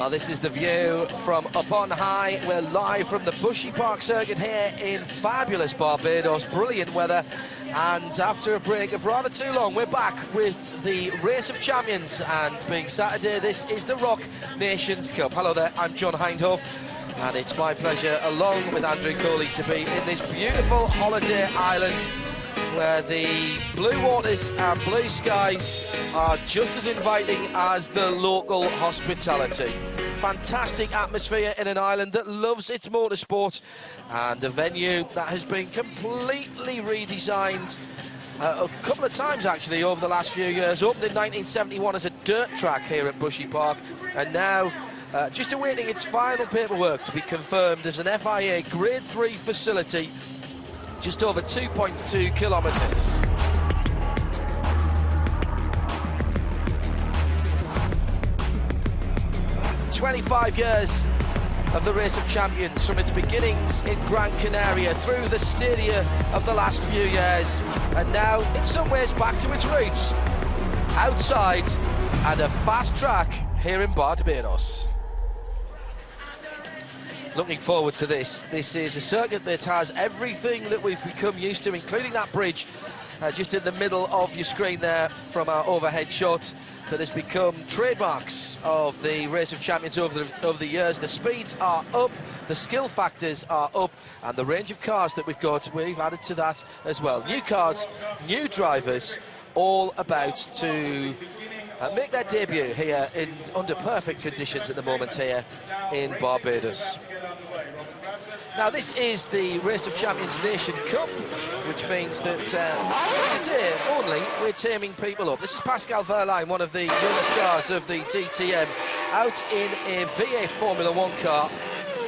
Well, this is the view from up on high. We're live from the Bushy Park circuit here in fabulous Barbados. Brilliant weather. And after a break of rather too long, we're back with the Race of Champions. And being Saturday, this is the Rock Nations Cup. Hello there, I'm John Hindhoff. And it's my pleasure, along with Andrew Coley, to be in this beautiful holiday island where the blue waters and blue skies are just as inviting as the local hospitality. Fantastic atmosphere in an island that loves its motorsport, and a venue that has been completely redesigned a couple of times actually over the last few years. Opened in 1971 as a dirt track here at Bushy Park, and now just awaiting its final paperwork to be confirmed as an FIA Grade 3 facility, just over 2.2 kilometres. "25 years of the Race of Champions, from its beginnings in Gran Canaria through the stadia of the last few years, and now in some ways back to its roots, outside and a fast track here in Barbados." Looking forward to this. This is a circuit that has everything that we've become used to, including that bridge just in the middle of your screen there from our overhead shot, that has become trademarks of the Race of Champions over the years. The speeds are up, the skill factors are up, and the range of cars that we've added to that as well. New cars, new drivers, all about to make their debut here under perfect conditions at the moment here in Barbados. Now, this is the Race of Champions Nation Cup, which means that today only we're teaming people up. This is Pascal Wehrlein, one of the young stars of the DTM, out in a V8 Formula 1 car,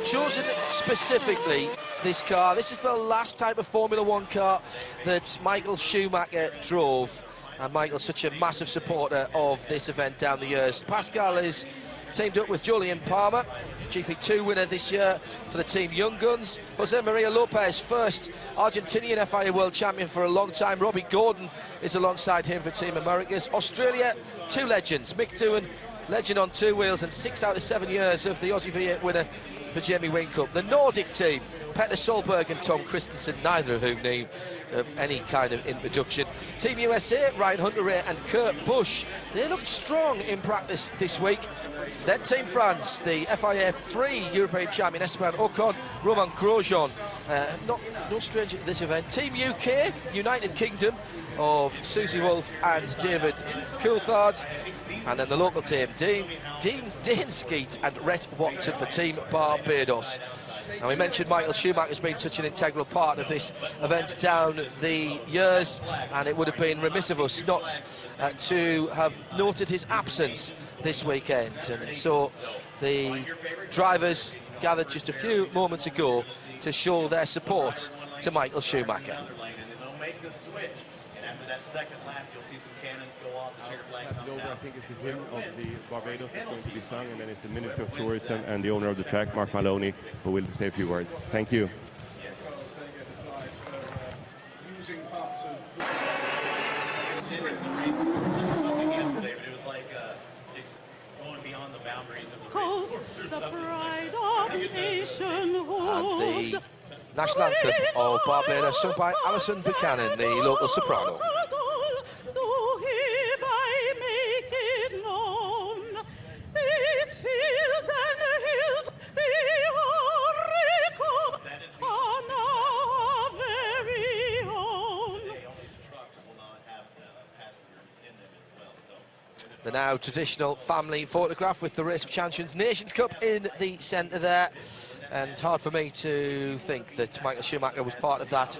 chosen specifically this car. This is the last type of Formula 1 car that Michael Schumacher drove, and Michael's such a massive supporter of this event down the years. Pascal is teamed up with Julian Palmer, GP2 winner this year for the Team Young Guns. Jose Maria Lopez, first Argentinian FIA World Champion for a long time. Robbie Gordon is alongside him for Team Americas. Australia, two legends. Mick Doohan, legend on two wheels, and 6 out of 7 years of the Aussie V8 winner for Jamie Whincup. The Nordic team, Petter Solberg and Tom Christensen, neither of whom need any kind of introduction. Team USA, Ryan Hunter-Reay and Kurt Busch, they looked strong in practice this week. Then Team France, the FIA 3 European champion Esteban Ocon, Romain Grosjean, no stranger to this event. Team UK, United Kingdom of Susie Wolff and David Coulthard, and then the local team, Dane Skeet and Rhett Watson for Team Barbados. Now, we mentioned Michael Schumacher's been such an integral part of this event down the years, and it would have been remiss of us not to have noted his absence this weekend. And so the drivers gathered just a few moments ago to show their support to Michael Schumacher. That second lap, you'll see some cannons go off, the checker flag comes out. I think it's the hymn of the Barbados that's going to be sung, and then it's the Minister of Tourism and the owner of the track, Mark Maloney, who will say a few words. Thank you. Yes. Something yesterday, but it was like going beyond the boundaries of the race course or something. And the national anthem of Barbados, sung by Alison Buchanan, the local soprano. The now traditional family photograph with the Race of Champions Nations Cup in the centre there. And hard for me to think that Michael Schumacher was part of that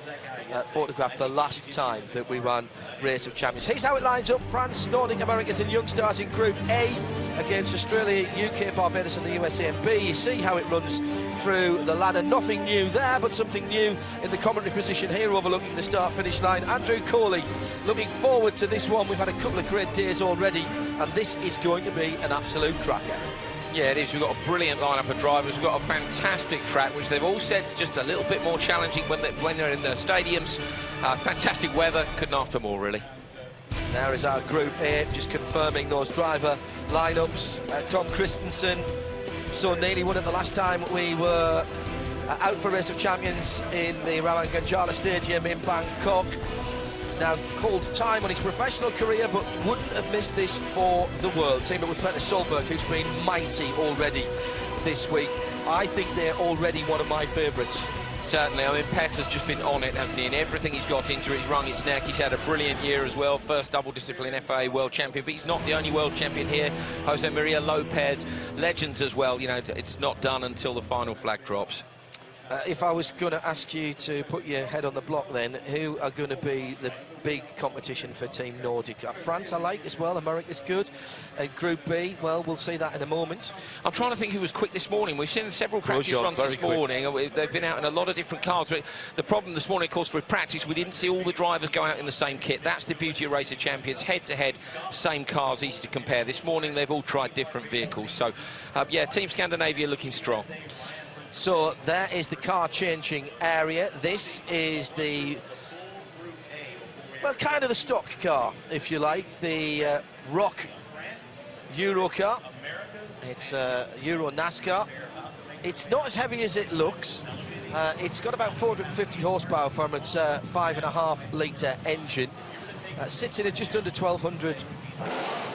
photograph the last time that we ran Race of Champions. Here's how it lines up: France, Nordic Americas and Young Stars in Group A against Australia, UK, Barbados and the USA in B. You see how it runs through the ladder. Nothing new there, but something new in the commentary position here overlooking the start-finish line. Andrew Coley, looking forward to this one. We've had a couple of great days already, and this is going to be an absolute cracker. Yeah, it is. We've got a brilliant lineup of drivers. We've got a fantastic track, which they've all said is just a little bit more challenging when they're in the stadiums. Fantastic weather. Couldn't ask for more, really. There is our Group A, just confirming those driver lineups. Tom Christensen, so nearly won it the last time we were out for Race of Champions in the Raman Ganjala Stadium in Bangkok. He's now called time on his professional career, but wouldn't have missed this for the world. Teamed up with Peter Solberg, who's been mighty already this week. I think they're already one of my favourites. Certainly, I mean, Petter's just been on it, hasn't he? And everything he's got into it, he's wrung its neck. He's had a brilliant year as well. First double discipline FIA world champion, but he's not the only world champion here. Jose Maria Lopez, legends as well. You know, it's not done until the final flag drops. If I was going to ask you to put your head on the block then, who are going to be the big competition for Team Nordic? France I like as well, America's good. And Group B, well, we'll see that in a moment. I'm trying to think who was quick this morning. We've seen several practice runs this morning. They've been out in a lot of different cars. But the problem this morning, of course, for practice, we didn't see all the drivers go out in the same kit. That's the beauty of Race of Champions. Head-to-head, same cars, easy to compare. This morning, they've all tried different vehicles. So, yeah, Team Scandinavia looking strong. So there is the car changing area. This is the, well, kind of the stock car, if you like, the Rock Euro car. It's a Euro NASCAR. It's not as heavy as it looks. It's got about 450 horsepower from its 5.5 litre engine. Sitting at just under 1,200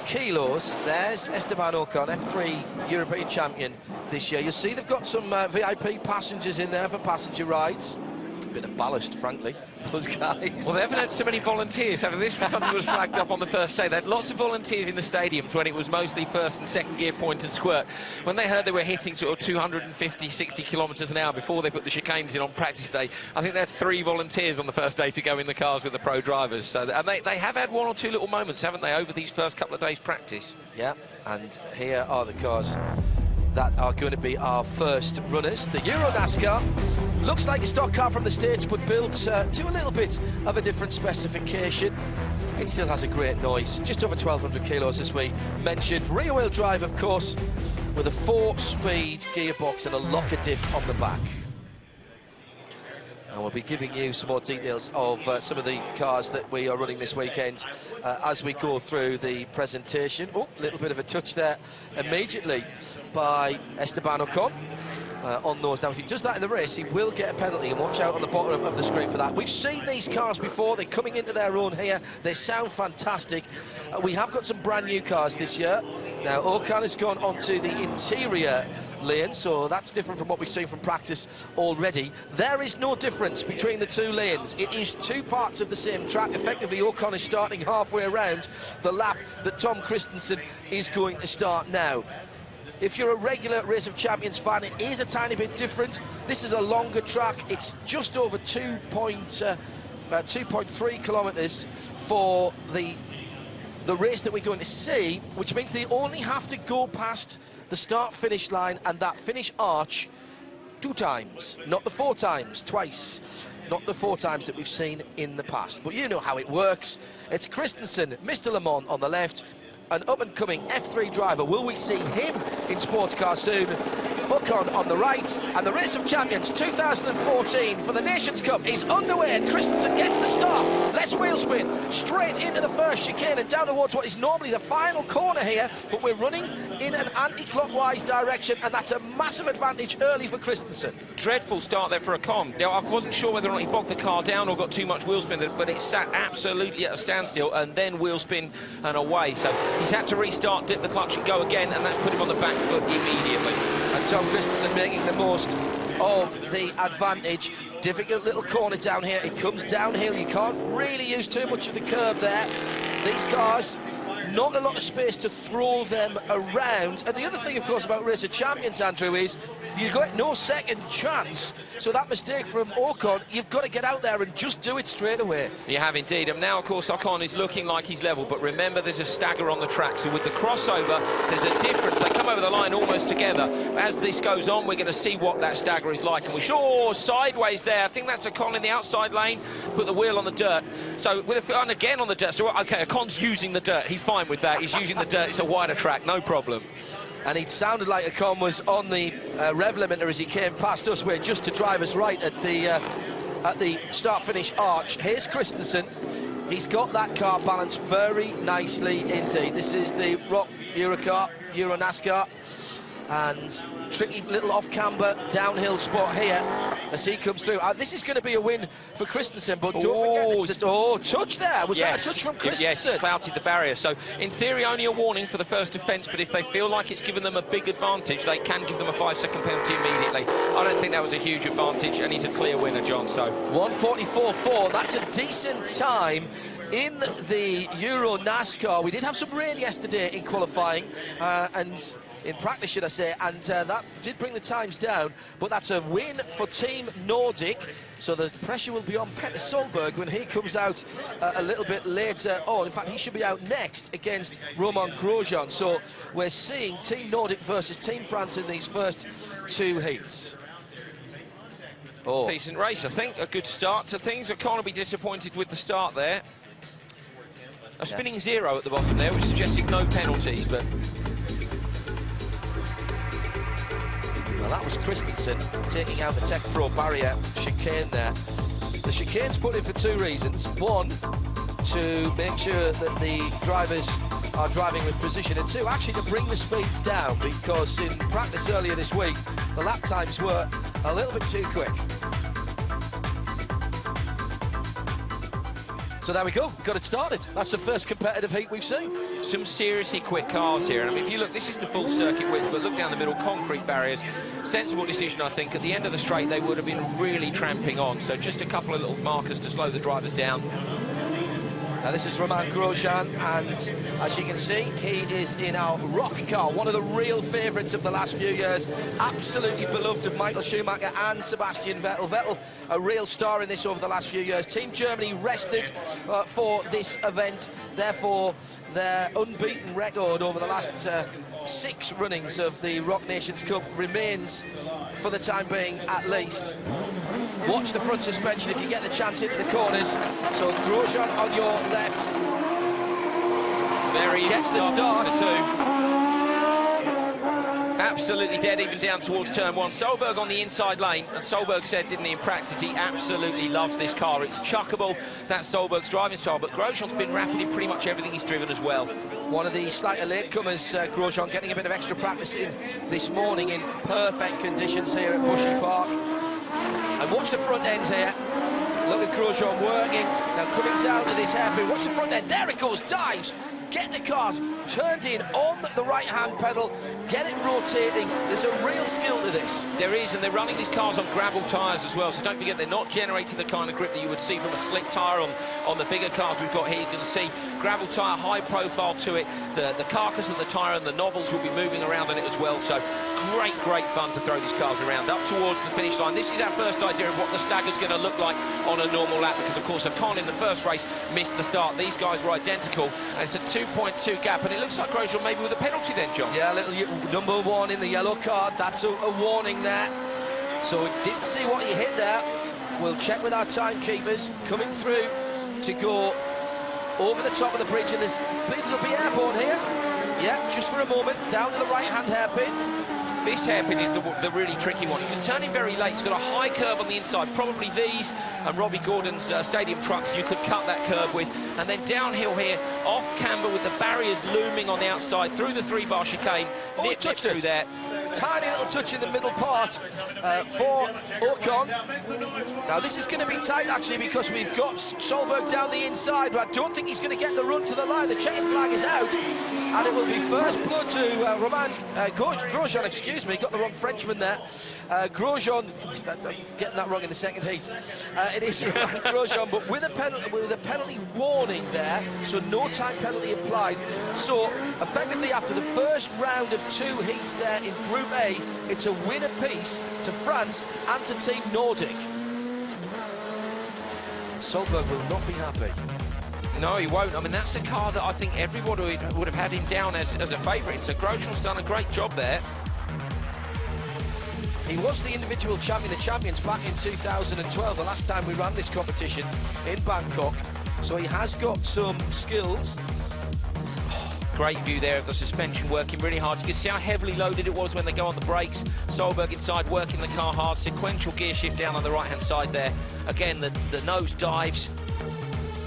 kilos. There's Esteban Ocon, F3 European champion this year. You'll see they've got some VIP passengers in there for passenger rides. A bit of ballast, frankly, those guys. Well, they haven't had so many volunteers, haven't they? This was something that was flagged up on the first day. They had lots of volunteers in the stadiums when it was mostly first and second gear point and squirt. When they heard they were hitting sort of 250, 60 kilometres an hour before they put the chicanes in on practice day, I think they had 3 volunteers on the first day to go in the cars with the pro drivers. So, and they have had 1 or 2 little moments, haven't they, over these first couple of days' practice? Yeah, and here are the cars that are going to be our first runners. The Euro NASCAR looks like a stock car from the States, but built to a little bit of a different specification. It still has a great noise, just over 1,200 kilos, as we mentioned. Rear-wheel drive, of course, with a 4-speed gearbox and a locker diff on the back. And we'll be giving you some more details of some of the cars that we are running this weekend as we go through the presentation. Oh, a little bit of a touch there immediately by Esteban Ocon on those. Now, if he does that in the race, he will get a penalty, and watch out on the bottom of the screen for that. We've seen these cars before. They're coming into their own here. They sound fantastic. We have got some brand new cars this year. Now, Ocon has gone onto the interior lane, so that's different from what we've seen from practice already. There is no difference between the 2 lanes. It is 2 parts of the same track. Effectively, Ocon is starting halfway around the lap that Tom Christensen is going to start now. If you're a regular Race of Champions fan, it is a tiny bit different. This is a longer track. It's just over 2.3 kilometres for the race that we're going to see, which means they only have to go past the start-finish line and that finish arch 2 times, not the 4 times, twice. Not the 4 times that we've seen in the past. But you know how it works. It's Christensen, Mr. Le Mans on the left, an up-and-coming F3 driver. Will we see him in sports car soon? Ocon on the right, and the Race of Champions 2014 for the Nations Cup is underway, and Christensen gets the start. Less wheel spin, straight into the first chicane and down towards what is normally the final corner here, but we're running in an anti-clockwise direction, and that's a massive advantage early for Christensen. Dreadful start there for Ocon. Now, I wasn't sure whether or not he bogged the car down or got too much wheel spin, but it sat absolutely at a standstill, and then wheel spin and away. So he's had to restart, dip the clutch and go again, and that's put him on the back foot immediately. And Tom Christensen making the most of the advantage. Difficult little corner down here. It comes downhill. You can't really use too much of the curb there. These cars, not a lot of space to throw them around. And the other thing, of course, about Race of Champions, Andrew, is you've got no second chance. So that mistake from Ocon, you've got to get out there and just do it straight away. You have indeed. And now, of course, Ocon is looking like he's level. But remember, there's a stagger on the track. So with the crossover, there's a difference. They come over the line almost together. As this goes on, we're going to see what that stagger is like. And we're sure sideways there. I think that's Ocon in the outside lane. Put the wheel on the dirt. So with and again on the dirt. So, OK, Ocon's using the dirt. He's fine with that. He's using the dirt. It's a wider track. No problem. And it sounded like Ocon was on the rev limiter as he came past us. We're just to driver's right at the start-finish arch. Here's Christensen. He's got that car balanced very nicely indeed. This is the Rock Euro car, Euro NASCAR. and tricky little off-camber downhill spot here as he comes through. This is going to be a win for Christensen, but don't forget it's the touch there. Was that a touch from Christensen? Yes, he clouted the barrier. So in theory only a warning for the first offence, but if they feel like it's given them a big advantage, they can give them a 5-second penalty immediately. I don't think that was a huge advantage, and he's a clear winner, John. So 1:44.4, that's a decent time in the Euro NASCAR. We did have some rain yesterday in qualifying, and in practice, should I say, and that did bring the times down, but that's a win for Team Nordic, so the pressure will be on Petter Solberg when he comes out a little bit later on. In fact, he should be out next against Romain Grosjean, so we're seeing Team Nordic versus Team France in these first two heats. Decent race, I think. A good start to things. I can't be disappointed with the start there. A spinning zero at the bottom there, which suggested no penalties, but... Well, that was Christensen taking out the Tech Pro barrier chicane there. The chicane's put in for two reasons. One, to make sure that the drivers are driving with precision, and two, actually to bring the speeds down, because in practice earlier this week, the lap times were a little bit too quick. So there we go, got it started. That's the first competitive heat we've seen. Some seriously quick cars here. And I mean, if you look, this is the full circuit width, but look down the middle, concrete barriers. Sensible decision, I think. At the end of the straight, they would have been really tramping on. So just a couple of little markers to slow the drivers down. Now this is Romain Grosjean, and as you can see, he is in our rock car, one of the real favourites of the last few years, absolutely beloved of Michael Schumacher and Sebastian Vettel. Vettel, a real star in this over the last few years. Team Germany rested for this event, therefore their unbeaten record over the last 6 runnings of the Rock Nations Cup remains, for the time being at least. Watch the front suspension if you get the chance into the corners. So Grosjean on your left. Very gets the start. The two. Absolutely dead even down towards turn 1. Solberg on the inside lane, and Solberg said, didn't he, in practice, he absolutely loves this car. It's chuckable. That's Solberg's driving style, but Grosjean's been rapid in pretty much everything he's driven as well. One of the slightly latecomers, Grosjean, getting a bit of extra practice in this morning in perfect conditions here at Bushy Park. And watch the front end here. Look at Grosjean working. Now coming down to this hairpin. Watch the front end. There it goes. Dives. Get the cars turned in on the right-hand pedal. Get it rotating. There's a real skill to this. There is, and they're running these cars on gravel tyres as well. So don't forget, they're not generating the kind of grip that you would see from a slick tyre on the bigger cars we've got here. You can see gravel tyre, high profile to it. The carcass of the tyre and the novels will be moving around on it as well. So great fun to throw these cars around up towards the finish line. This is our first idea of what the stagger's going to look like on a normal lap, because of course Ocon in the first race missed the start. These guys were identical, and it's a 2.2 gap, and it looks like Grosjean maybe with a penalty then, John. Yeah, little number 1 in the yellow card. That's a warning there. So we didn't see what he hit there. We'll check with our timekeepers coming through to go over the top of the bridge, and this will be airborne here. Yeah, just for a moment, down to the right-hand hairpin. This hairpin is the really tricky one. You can turn in very late. It's got a high curve on the inside. Probably these and Robbie Gordon's stadium trucks you could cut that curve with. And then downhill here, off camber with the barriers looming on the outside, through the 3-bar chicane. Nip through there. Tiny little touch in the middle part for Ocon. Now this is going to be tight actually, because we've got Solberg down the inside, but I don't think he's going to get the run to the line. The checkered flag is out, and it will be first blood to Romain Grosjean, excuse me, got the wrong Frenchman there. Grosjean, getting that wrong in the second heat. It is Grosjean, but with a penalty warning there, so no time penalty applied. So effectively after the first round of 2 heats there in Group A, it's a win apiece to France and to Team Nordic. Solberg will not be happy. No, he won't. I mean, that's a car that I think everybody would have had him down as a favourite. So Grosjean's done a great job there. He was the individual champion of champions back in 2012, the last time we ran this competition in Bangkok. So he has got some skills. Great view there of the suspension working really hard. You can see how heavily loaded it was when they go on the brakes. Solberg inside working the car hard. Sequential gear shift down on the right-hand side there. Again, the nose dives.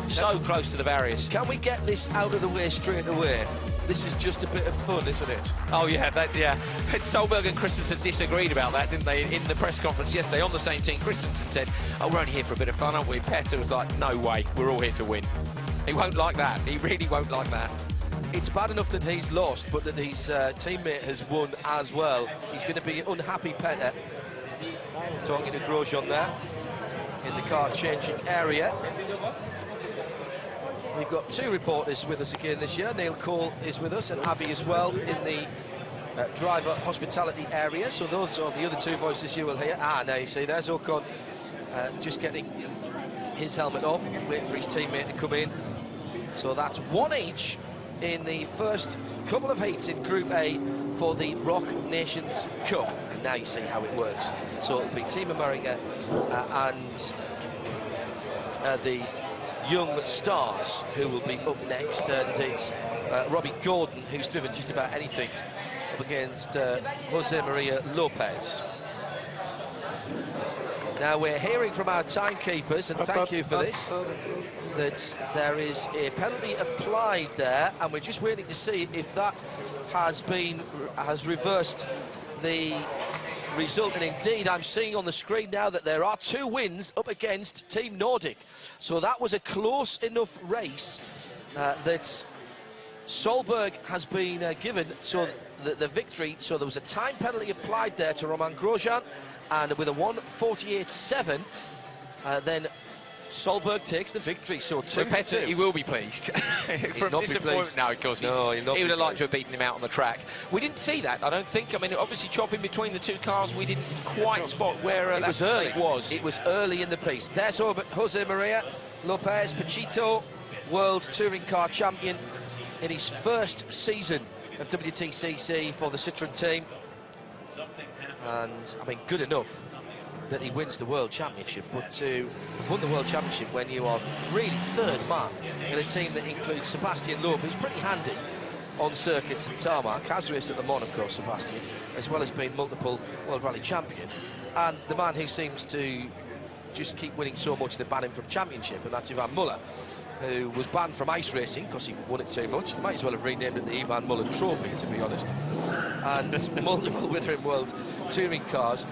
So close to the barriers. Can we get this out of the way straight away? this is just a bit of fun, isn't it? Oh yeah, Solberg and Christensen disagreed about that, didn't they, in the press conference yesterday on the same team. Christensen said, "Oh, we're only here for a bit of fun, aren't we?" Petter was like, "No way, we're all here to win." He won't like that. He really won't like that. It's bad enough that he's lost, but that his teammate has won as well. He's going to be unhappy, Petter. Talking to Grosjean there in the car changing area. We've got two reporters with us again this year. Neil Cole is with us and Avi as well in the driver hospitality area. So those are the other two voices you will hear. Now you see there's Ocon just getting his helmet off, waiting for his teammate to come in. So that's one each in the first couple of heats in Group A for the Rock Nations Cup. And now you see how it works. So it'll be Team America and the Young Stars who will be up next, and it's Robbie Gordon who's driven just about anything up against Jose Maria Lopez. Now we're hearing from our timekeepers, and thank you for this, that there is a penalty applied there, and we're just waiting to see if that has reversed the result. And indeed, I'm seeing on the screen now that there are two wins up against Team Nordic. So that was a close enough race that Solberg has been given the victory. So there was a time penalty applied there to Romain Grosjean, and with a 1:48.7, then Solberg takes the victory. So Petter, he will be pleased. From disappointment, no, of course, he would have liked to have beaten him out on the track. We didn't see that, I don't think. I mean, obviously chopping between the two cars, we didn't quite spot where that mistake was. It was early in the piece. There's Jose Maria Lopez Pachito, World Touring Car Champion in his first season of WTCC for the Citroën team. And, I mean, good enough that he wins the World Championship, but to win the World Championship when you are really third man in a team that includes Sebastian Loeb, who's pretty handy on circuits and tarmac, has raced at Le Mans, of course, Sebastian, as well as being multiple World Rally champion, and the man who seems to just keep winning so much they ban him from championship, and that's Ivan Muller, who was banned from ice racing because he won it too much. They might as well have renamed it the Ivan Muller Trophy, to be honest. And multiple winner in World Touring Cars.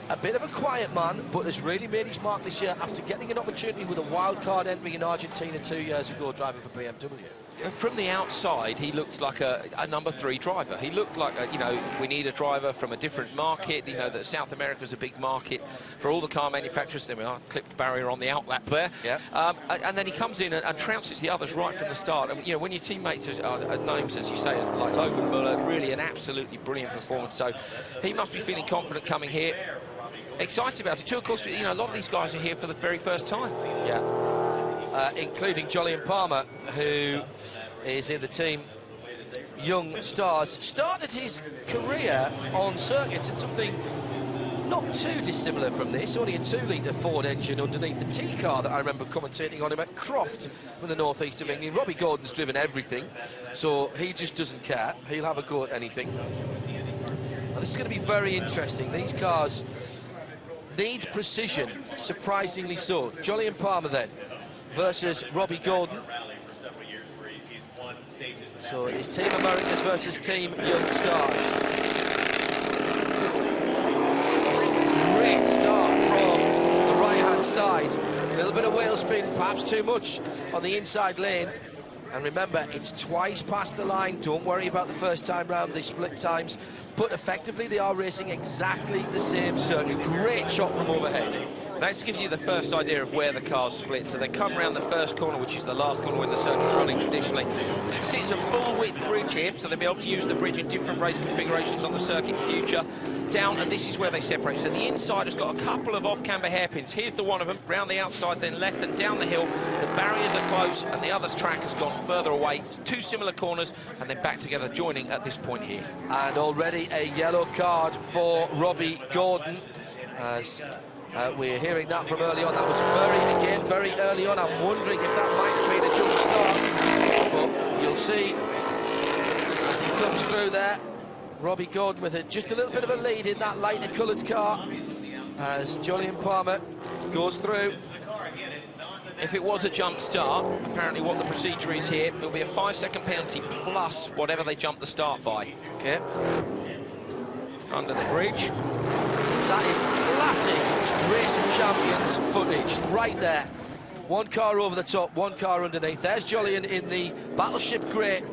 A bit of a quiet man, but has really made his mark this year after getting an opportunity with a wild-card entry in Argentina 2 years ago, driving for BMW. From the outside, he looked like a number 3 driver. He looked like, we need a driver from a different market. You know, that South America's a big market for all the car manufacturers. There we are, clipped barrier on the outlap there. Yeah. And then he comes in and trounces the others right from the start. And, when your teammates are names, as you say, like Logan Muller, really an absolutely brilliant performance. So he must be feeling confident coming here. Excited about it too, of course. A lot of these guys are here for the very first time. Yeah, including Jolyon Palmer, who is in the team Young Stars. Started his career on circuits in something not too dissimilar from this, only a 2-litre Ford engine underneath the T-car that I remember commentating on him at Croft from the northeast of England. Robbie Gordon's driven everything, so he just doesn't care. He'll have a go at anything. And this is going to be very interesting. These cars need precision, surprisingly so. Jolyon Palmer then versus Robbie Gordon. So it's Team Americas versus Team Young Stars. Great start from the right-hand side. A little bit of wheel spin, perhaps too much on the inside lane. And remember, it's twice past the line. Don't worry about the first time round, they split times. But effectively, they are racing exactly the same circuit. Great shot from overhead. That gives you the first idea of where the cars split. So they come around the first corner, which is the last corner when the circuit's running traditionally. It's a full-width bridge here, so they'll be able to use the bridge in different race configurations on the circuit in future. Down, and this is where they separate. So the inside has got a couple of off-camber hairpins. Here's the one of them, round the outside, then left and down the hill. The barriers are close, and the other track has gone further away. Two similar corners, and then back together, joining at this point here. And already a yellow card for Robbie Gordon, as we're hearing that from early on. That was very early on. I'm wondering if that might have been a jump start. But you'll see as he comes through there. Robbie Gordon with just a little bit of a lead in that lighter coloured car as Jolyon Palmer goes through If it was a jump start, apparently what the procedure is here, it'll be a 5-second penalty plus whatever they jump the start by. Okay. Under the bridge. That is classic Race of Champions footage, right there. One car over the top, one car underneath. There's Jolyon in the Battleship Grey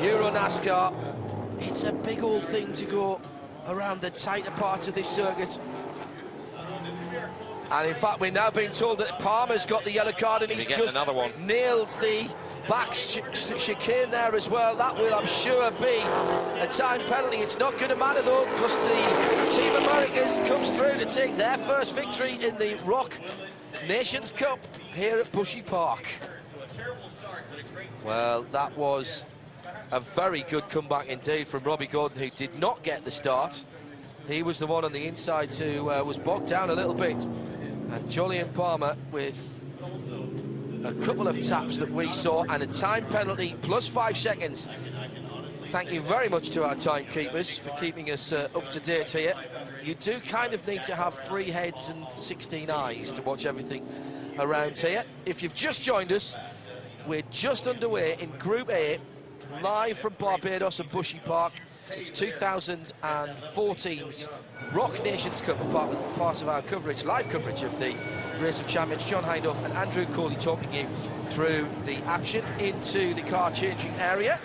Euro NASCAR. It's a big old thing to go around the tighter parts of this circuit. And in fact, we're now being told that Palmer's got the yellow card and he's just nailed the back chicane there as well. That will, I'm sure, be a time penalty. It's not going to matter though, because the Team Americas comes through to take their first victory in the Rock Nations Cup here at Bushy Park. Well, that was a very good comeback indeed from Robbie Gordon, who did not get the start. He was the one on the inside who was bogged down a little bit. And Jolyon Palmer with a couple of taps that we saw and a time penalty plus 5 seconds. Thank you very much to our timekeepers for keeping us up to date here. You do kind of need to have 3 heads and 16 eyes to watch everything around here. If you've just joined us, we're just underway in Group A, live from Barbados and Bushy Park. It's 2014's Rock Nations Cup, part of our coverage, live coverage of the Race of Champions. John Hindhaugh and Andrew Coley talking you through the action into the car changing area.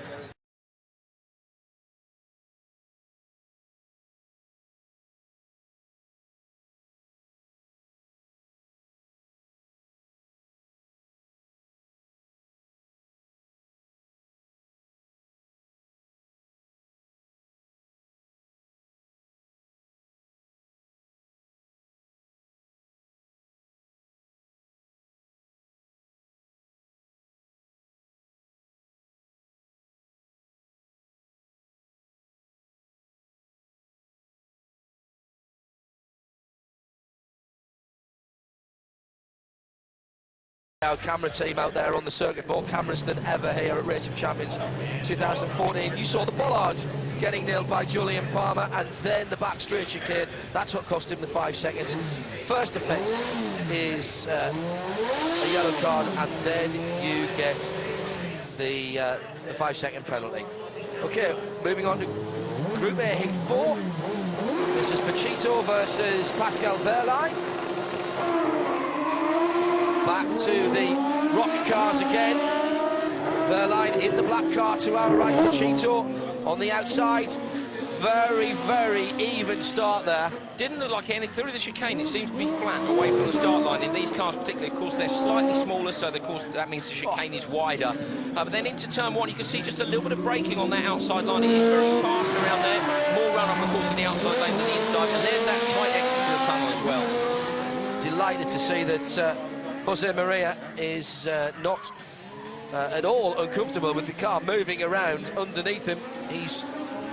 Our camera team out there on the circuit, more cameras than ever here at Race of Champions 2014. You saw the bollard getting nailed by Jolyon Palmer, and then the back straight chicane. That's what cost him the 5 seconds. First offence is a yellow card, and then you get the 5-second penalty. Okay, moving on to Group A, Heat 4. This is Pachito versus Pascal Wehrlein. Back to the Rock cars again. Wehrlein in the black car to our right, Pachito on the outside. Very, very even start there. Didn't look like anything through the chicane. It seems to be flat away from the start line in these cars particularly. Of course, they're slightly smaller, so of course that means the chicane is wider. But then into turn 1, you can see just a little bit of braking on that outside line. It is very fast around there. More run-up, of course, in the outside lane than the inside. And there's that tight exit to the tunnel as well. Delighted to see that Jose Maria is not at all uncomfortable with the car moving around underneath him. He's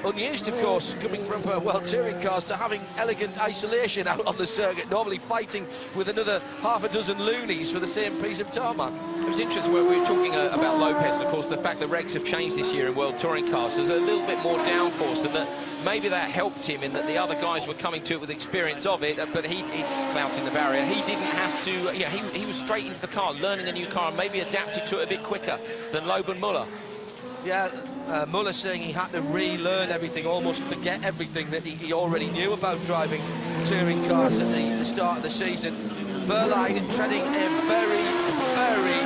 unused, of course, coming from World Touring cars to having elegant isolation out on the circuit, normally fighting with another half a dozen loonies for the same piece of tarmac. It was interesting when we were talking about Lopez, and of course the fact that regs have changed this year in World Touring cars. There's a little bit more downforce, so that maybe that helped him in that the other guys were coming to it with experience of it, but he flouting the barrier. He didn't have to, he was straight into the car, learning a new car, and maybe adapted to it a bit quicker than Loban Muller. Yeah, Muller saying he had to relearn everything, almost forget everything that he already knew about driving touring cars at the start of the season. Wehrlein treading a very, very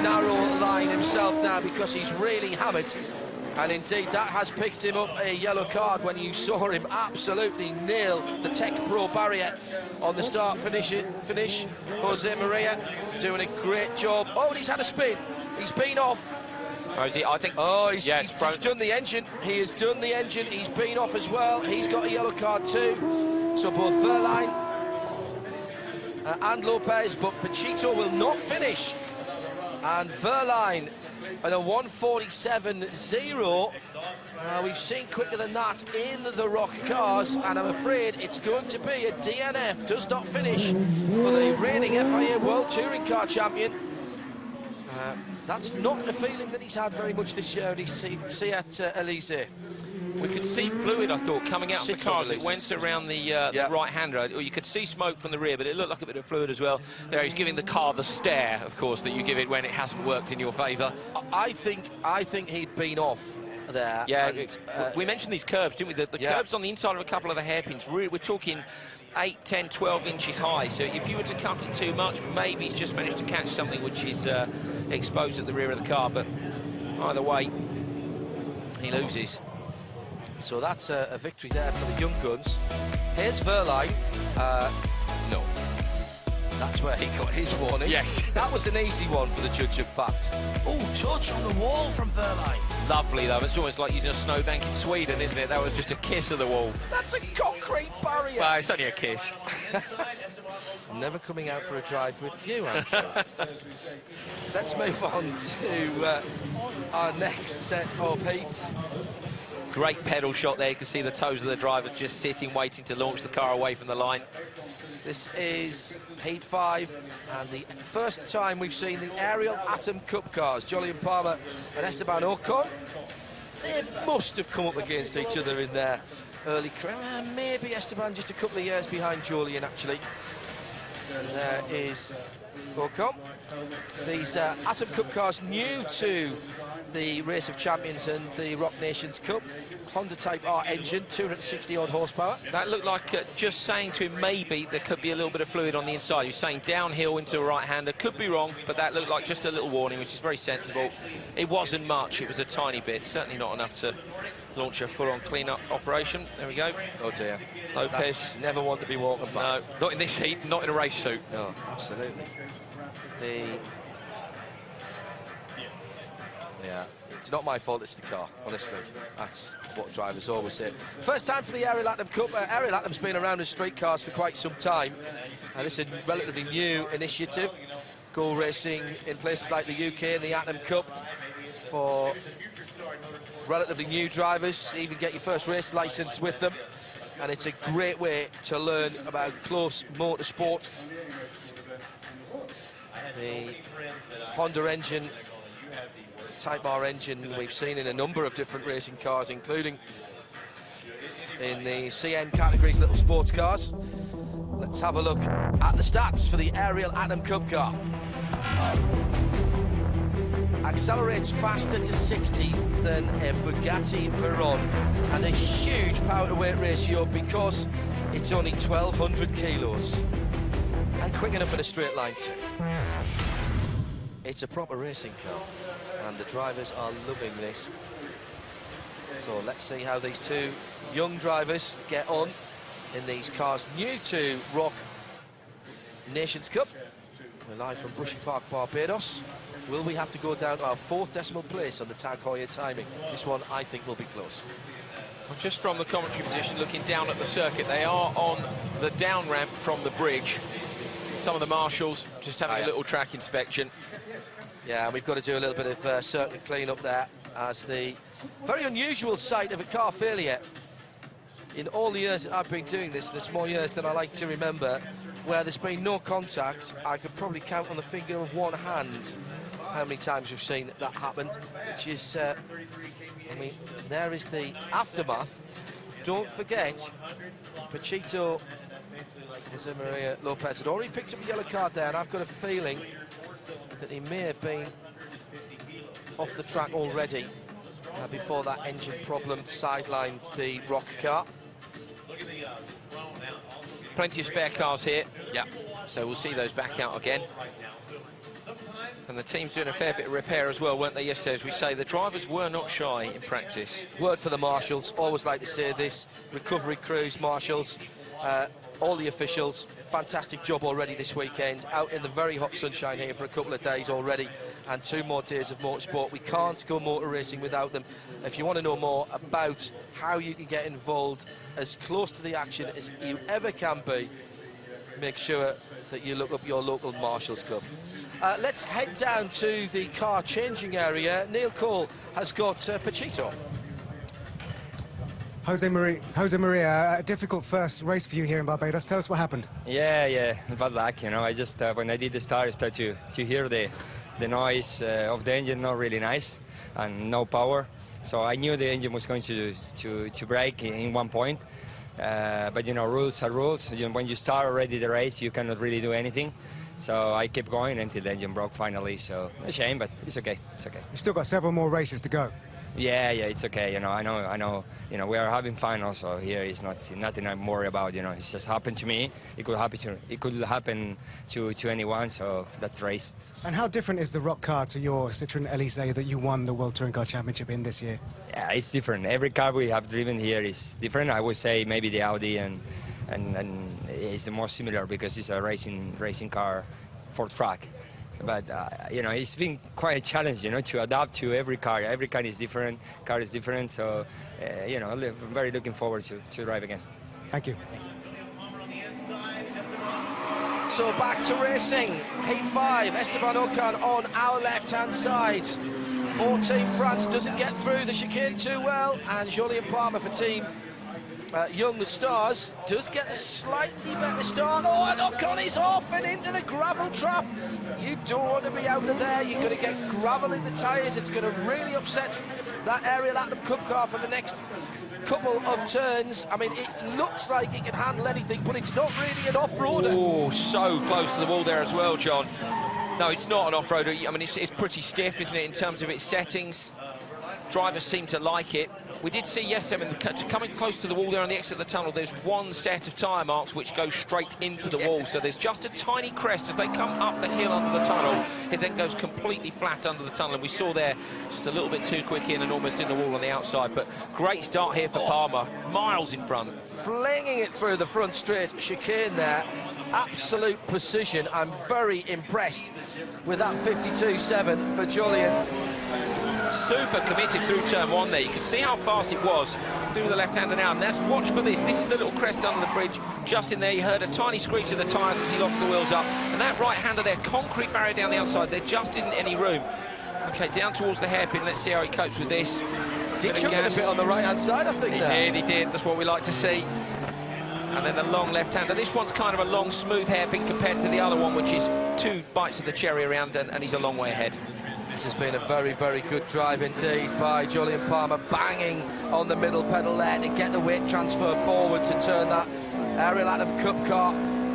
narrow line himself now because he's really hammered. And indeed, that has picked him up a yellow card when you saw him absolutely nail the Tech Pro barrier on the start-finish. Jose Maria doing a great job. Oh, and he's had a spin. He's been off. Oh, is he? I think. Oh, he's done the engine. He has done the engine. He's been off as well. He's got a yellow card too. So both Wehrlein and Lopez, but Pachito will not finish. And Wehrlein at a 1:47.0. We've seen quicker than that in the Rock cars, and I'm afraid it's going to be a DNF. Does not finish for the reigning FIA World Touring Car Champion. That's not a feeling that he's had very much this year in his Seat Elise. We could see fluid, I thought, coming out of the Sits on cars. the It went around the Yeah. right-hander, or you could see smoke from the rear, but it looked like a bit of fluid as well. There, he's giving the car the stare, of course, that you give it when it hasn't worked in your favour. I think he'd been off there. Yeah, and, we mentioned these curbs, didn't we? The yeah. curbs on the inside of a couple of the hairpins, we're talking 8, 10, 12 inches high. So if you were to cut it too much, maybe he's just managed to catch something which is exposed at the rear of the car. But either way, he loses. So that's a victory there for the young guns. Here's Verline. No. That's where he got his warning. Yes. That was an easy one for the judge, of fact. Oh, touch on the wall from Verline. Lovely, though. It's almost like using a snowbank in Sweden, isn't it? That was just a kiss of the wall. That's a concrete barrier. Well, it's only a kiss. I'm never coming out for a drive with you, Andrew. Let's move on to our next set of heats. Great pedal shot there. You can see the toes of the driver just sitting, waiting to launch the car away from the line. This is Heat 5, and the first time we've seen the Aerial Atom Cup cars, Jolyon Palmer and Esteban Ocon. They must have come up against each other in their early career. Maybe Esteban just a couple of years behind Jolyon, actually. And there is Ocon. These Atom Cup cars new to the Race of Champions and the Rock Nations Cup. Honda Type R engine, 260 odd horsepower. That looked like just saying to him maybe there could be a little bit of fluid on the inside. He was saying downhill into a right-hander. Could be wrong, but that looked like just a little warning, which is very sensible. It wasn't much. It was a tiny bit. Certainly not enough to launch a full-on clean-up operation. There we go. Oh dear. Lopez. That never want to be walking back. No, not in this heat, not in a race suit. No, absolutely. Yeah, it's not my fault, it's the car, honestly. That's what drivers always say. First time for the Aerial Atom Cup. Aerial Atom's been around in street cars for quite some time. This is a relatively new initiative. Go racing in places like the UK and the Atom Cup for relatively new drivers. Even get your first race licence with them. And it's a great way to learn about close motorsport. The Honda engine, Type R engine, we've seen in a number of different racing cars, including in the CN categories, little sports cars. Let's have a look at the stats for the Aerial Atom Cup car. Accelerates faster to 60 than a Bugatti Veyron, and a huge power to weight ratio because it's only 1,200 kilos. And quick enough in a straight line too. It's a proper racing car, and the drivers are loving this. So let's see how these two young drivers get on in these cars new to Rock Nations Cup. We're live from Bushy Park, Barbados. Will we have to go down to our 4th decimal place on the Tag Heuer timing? This one, I think, will be close. Well, just from the commentary position, looking down at the circuit, they are on the down ramp from the bridge. Some of the marshals just having a little track inspection. Yeah, and we've got to do a little bit of circuit clean-up there, as the very unusual sight of a car failure. In all the years that I've been doing this, and it's more years than I like to remember, where there's been no contact. I could probably count on the finger of one hand how many times we've seen that happen, which is, I mean, there is the aftermath. Don't forget, Pachito Jose Maria Lopez had already picked up a yellow card there, and I've got a feeling that he may have been off the track already before that engine problem sidelined the Rock car. Plenty of spare cars here. Yeah, so we'll see those back out again. And the team's doing a fair bit of repair as well, weren't they, yesterday? As we say, the drivers were not shy in practice. Word for the marshals, always like to say this, recovery crews, marshals, all the officials, fantastic job already this weekend, out in the very hot sunshine here for a couple of days already, and 2 more days of motorsport. We can't go motor racing without them. If you want to know more about how you can get involved as close to the action as you ever can be, make sure that you look up your local marshals club. Let's head down to the car changing area. Neil Cole has got Pachito. Jose Maria, a difficult first race for you here in Barbados. Tell us what happened. Yeah, bad luck, you know. I just, when I did the start, I started to hear the the noise of the engine not really nice and no power. So I knew the engine was going to break in one point. But you know, rules are rules. When you start already the race, you cannot really do anything. So I kept going until the engine broke finally. So a shame, but it's okay. It's okay. You've still got several more races to go. Yeah, it's okay. You know, I know. You know, we are having finals, so here is nothing I'm worried about. You know, it's just happened to me. It could happen to anyone. So that's race. And how different is the rock car to your Citroën Elysée that you won the World Touring Car Championship in this year? Yeah, it's different. Every car we have driven here is different. I would say maybe the Audi and it's the most similar because it's a racing car for track. But you know, it's been quite a challenge, you know, to adapt to every car. Every car is different. So you know, I'm very looking forward to drive again. Thank you. So back to racing. Heat 5, Esteban Ocon on our left-hand side. 14 France doesn't get through the chicane too well, and Julian Palmer for Team Young Stars does get a slightly better start. Oh, and Ocon is off and into the gravel trap. You don't want to be out of there. You're going to get gravel in the tyres. It's going to really upset that Ariel Atom Cup car for the next couple of turns. I mean, it looks like it can handle anything, but it's not really an off-roader. Oh, so close to the wall there as well, John. No, it's not an off-roader. I mean, it's pretty stiff, isn't it, in terms of its settings. Drivers seem to like it. We did see yesterday, coming close to the wall there on the exit of the tunnel, there's one set of tyre marks which go straight into the wall. So there's just a tiny crest as they come up the hill under the tunnel. It then goes completely flat under the tunnel. And we saw there just a little bit too quick in and almost in the wall on the outside. But great start here for Palmer, miles in front. Flinging it through the front straight chicane there. Absolute precision. I'm very impressed with that 52.7 for Julian. Super committed through turn one there. You can see how fast it was through the left-hander now. And let's watch for this. This is the little crest under the bridge. Just in there, you heard a tiny screech of the tyres as he locks the wheels up. And that right-hander there, concrete barrier down the outside. There just isn't any room. Okay, down towards the hairpin. Let's see how he copes with this. Did chuck it a bit on the right-hand side, I think. He did. That's what we like to see. And then the long left-hander. This one's kind of a long, smooth hairpin compared to the other one, which is 2 bites of the cherry around, and he's a long way ahead. This has been a very, very good drive indeed by Julian Palmer, banging on the middle pedal there to get the weight transfer forward to turn that Ariel Atom Cup car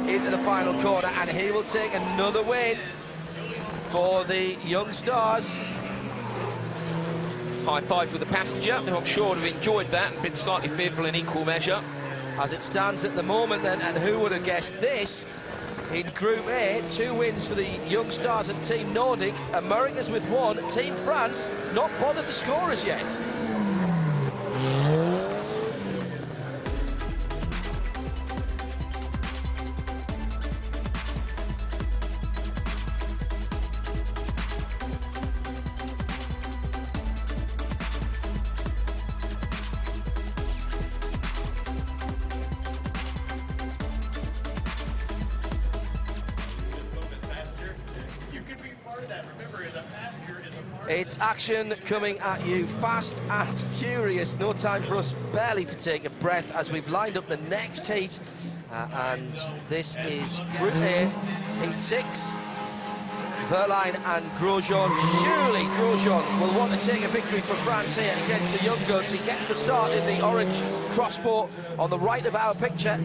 into the final corner, and he will take another win for the Young Stars. High five for the passenger, who I'm sure would have enjoyed that and been slightly fearful in equal measure. As it stands at the moment then, and who would have guessed this? In Group A, 2 wins for the Young Stars and Team Nordic. Americas with 1. Team France not bothered to score as yet. It's action coming at you fast and furious. No time for us barely to take a breath as we've lined up the next heat. And this is Group A, Heat 6. Verline and Grosjean. Surely Grosjean will want to take a victory for France here against the Young Guns. He gets the start in the orange crossbar on the right of our picture.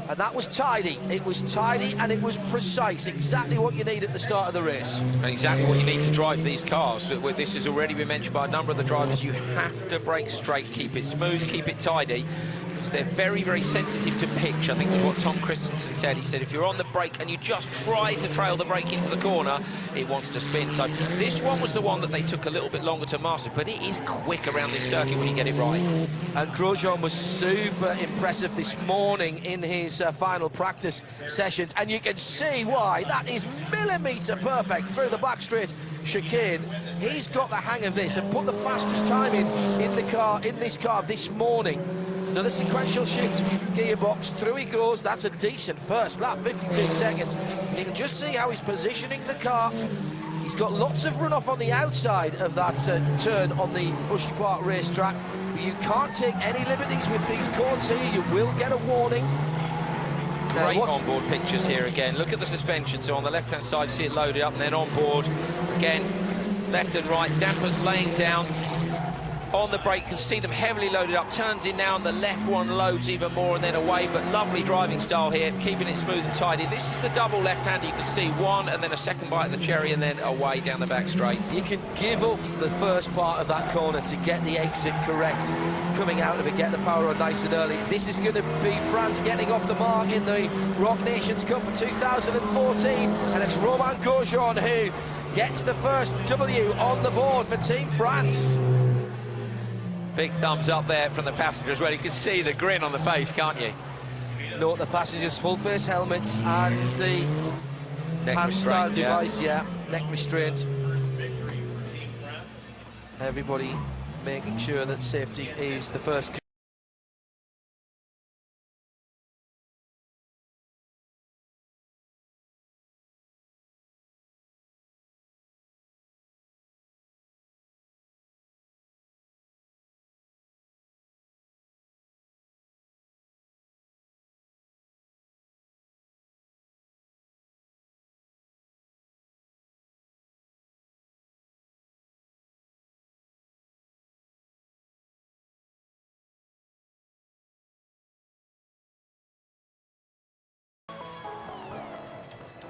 And that was tidy. It was tidy and it was precise. Exactly what you need at the start of the race. And exactly what you need to drive these cars. This has already been mentioned by a number of the drivers. You have to brake straight, keep it smooth, keep it tidy. Because they're very, very sensitive to pitch. I think that's what Tom Christensen said. He said if you're on the brake and you just try to trail the brake into the corner, it wants to spin. So this one was the one that they took a little bit longer to master, but it is quick around this circuit when you get it right. And Grosjean was super impressive this morning in his final practice sessions, and you can see why. That is millimetre perfect through the back straight chicane. He's got the hang of this and put the fastest time in this car this morning. Another sequential shift gearbox, through he goes. That's a decent first lap, 52 seconds. You can just see how he's positioning the car. He's got lots of runoff on the outside of that turn on the Bushy Park racetrack. But you can't take any liberties with these corners here. You will get a warning. Now, Great onboard pictures here again. Look at the suspension. So on the left-hand side, see it loaded up, and then on board again, left and right. Dampers laying down on the brake. You can see them heavily loaded up. Turns in now, and the left one loads even more, and then away. But lovely driving style here, keeping it smooth and tidy. This is the double left-hander. You can see one, and then a second bite of the cherry, and then away down the back straight. You can give up the first part of that corner to get the exit correct. Coming out of it, get the power on nice and early. This is going to be France getting off the mark in the Rock Nations Cup for 2014, and it's Romain Grosjean who gets the first W on the board for Team France. Big thumbs up there from the passenger as well. You can see the grin on the face, can't you? Note the passengers' full face helmets and the Neck hand-style restraint, device, neck restraint. Everybody making sure that safety is the first.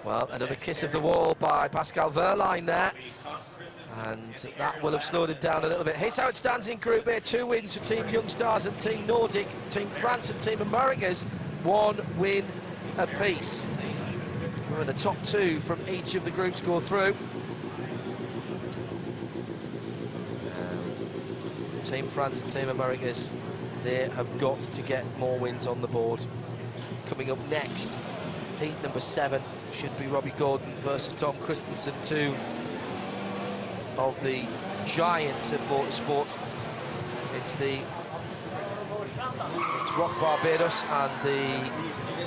Well, another kiss of the wall by Pascal Wehrlein there. And that will have slowed it down a little bit. Here's how it stands in Group A. 2 wins for Team Youngstars and Team Nordic. Team France and Team Americas, 1 win apiece. Where the top 2 from each of the groups go through. Team France and Team Americas, they have got to get more wins on the board. Coming up next, heat number 7 should be Robbie Gordon versus Tom Christensen, 2 of the giants of motorsport. It's Rock Barbados and the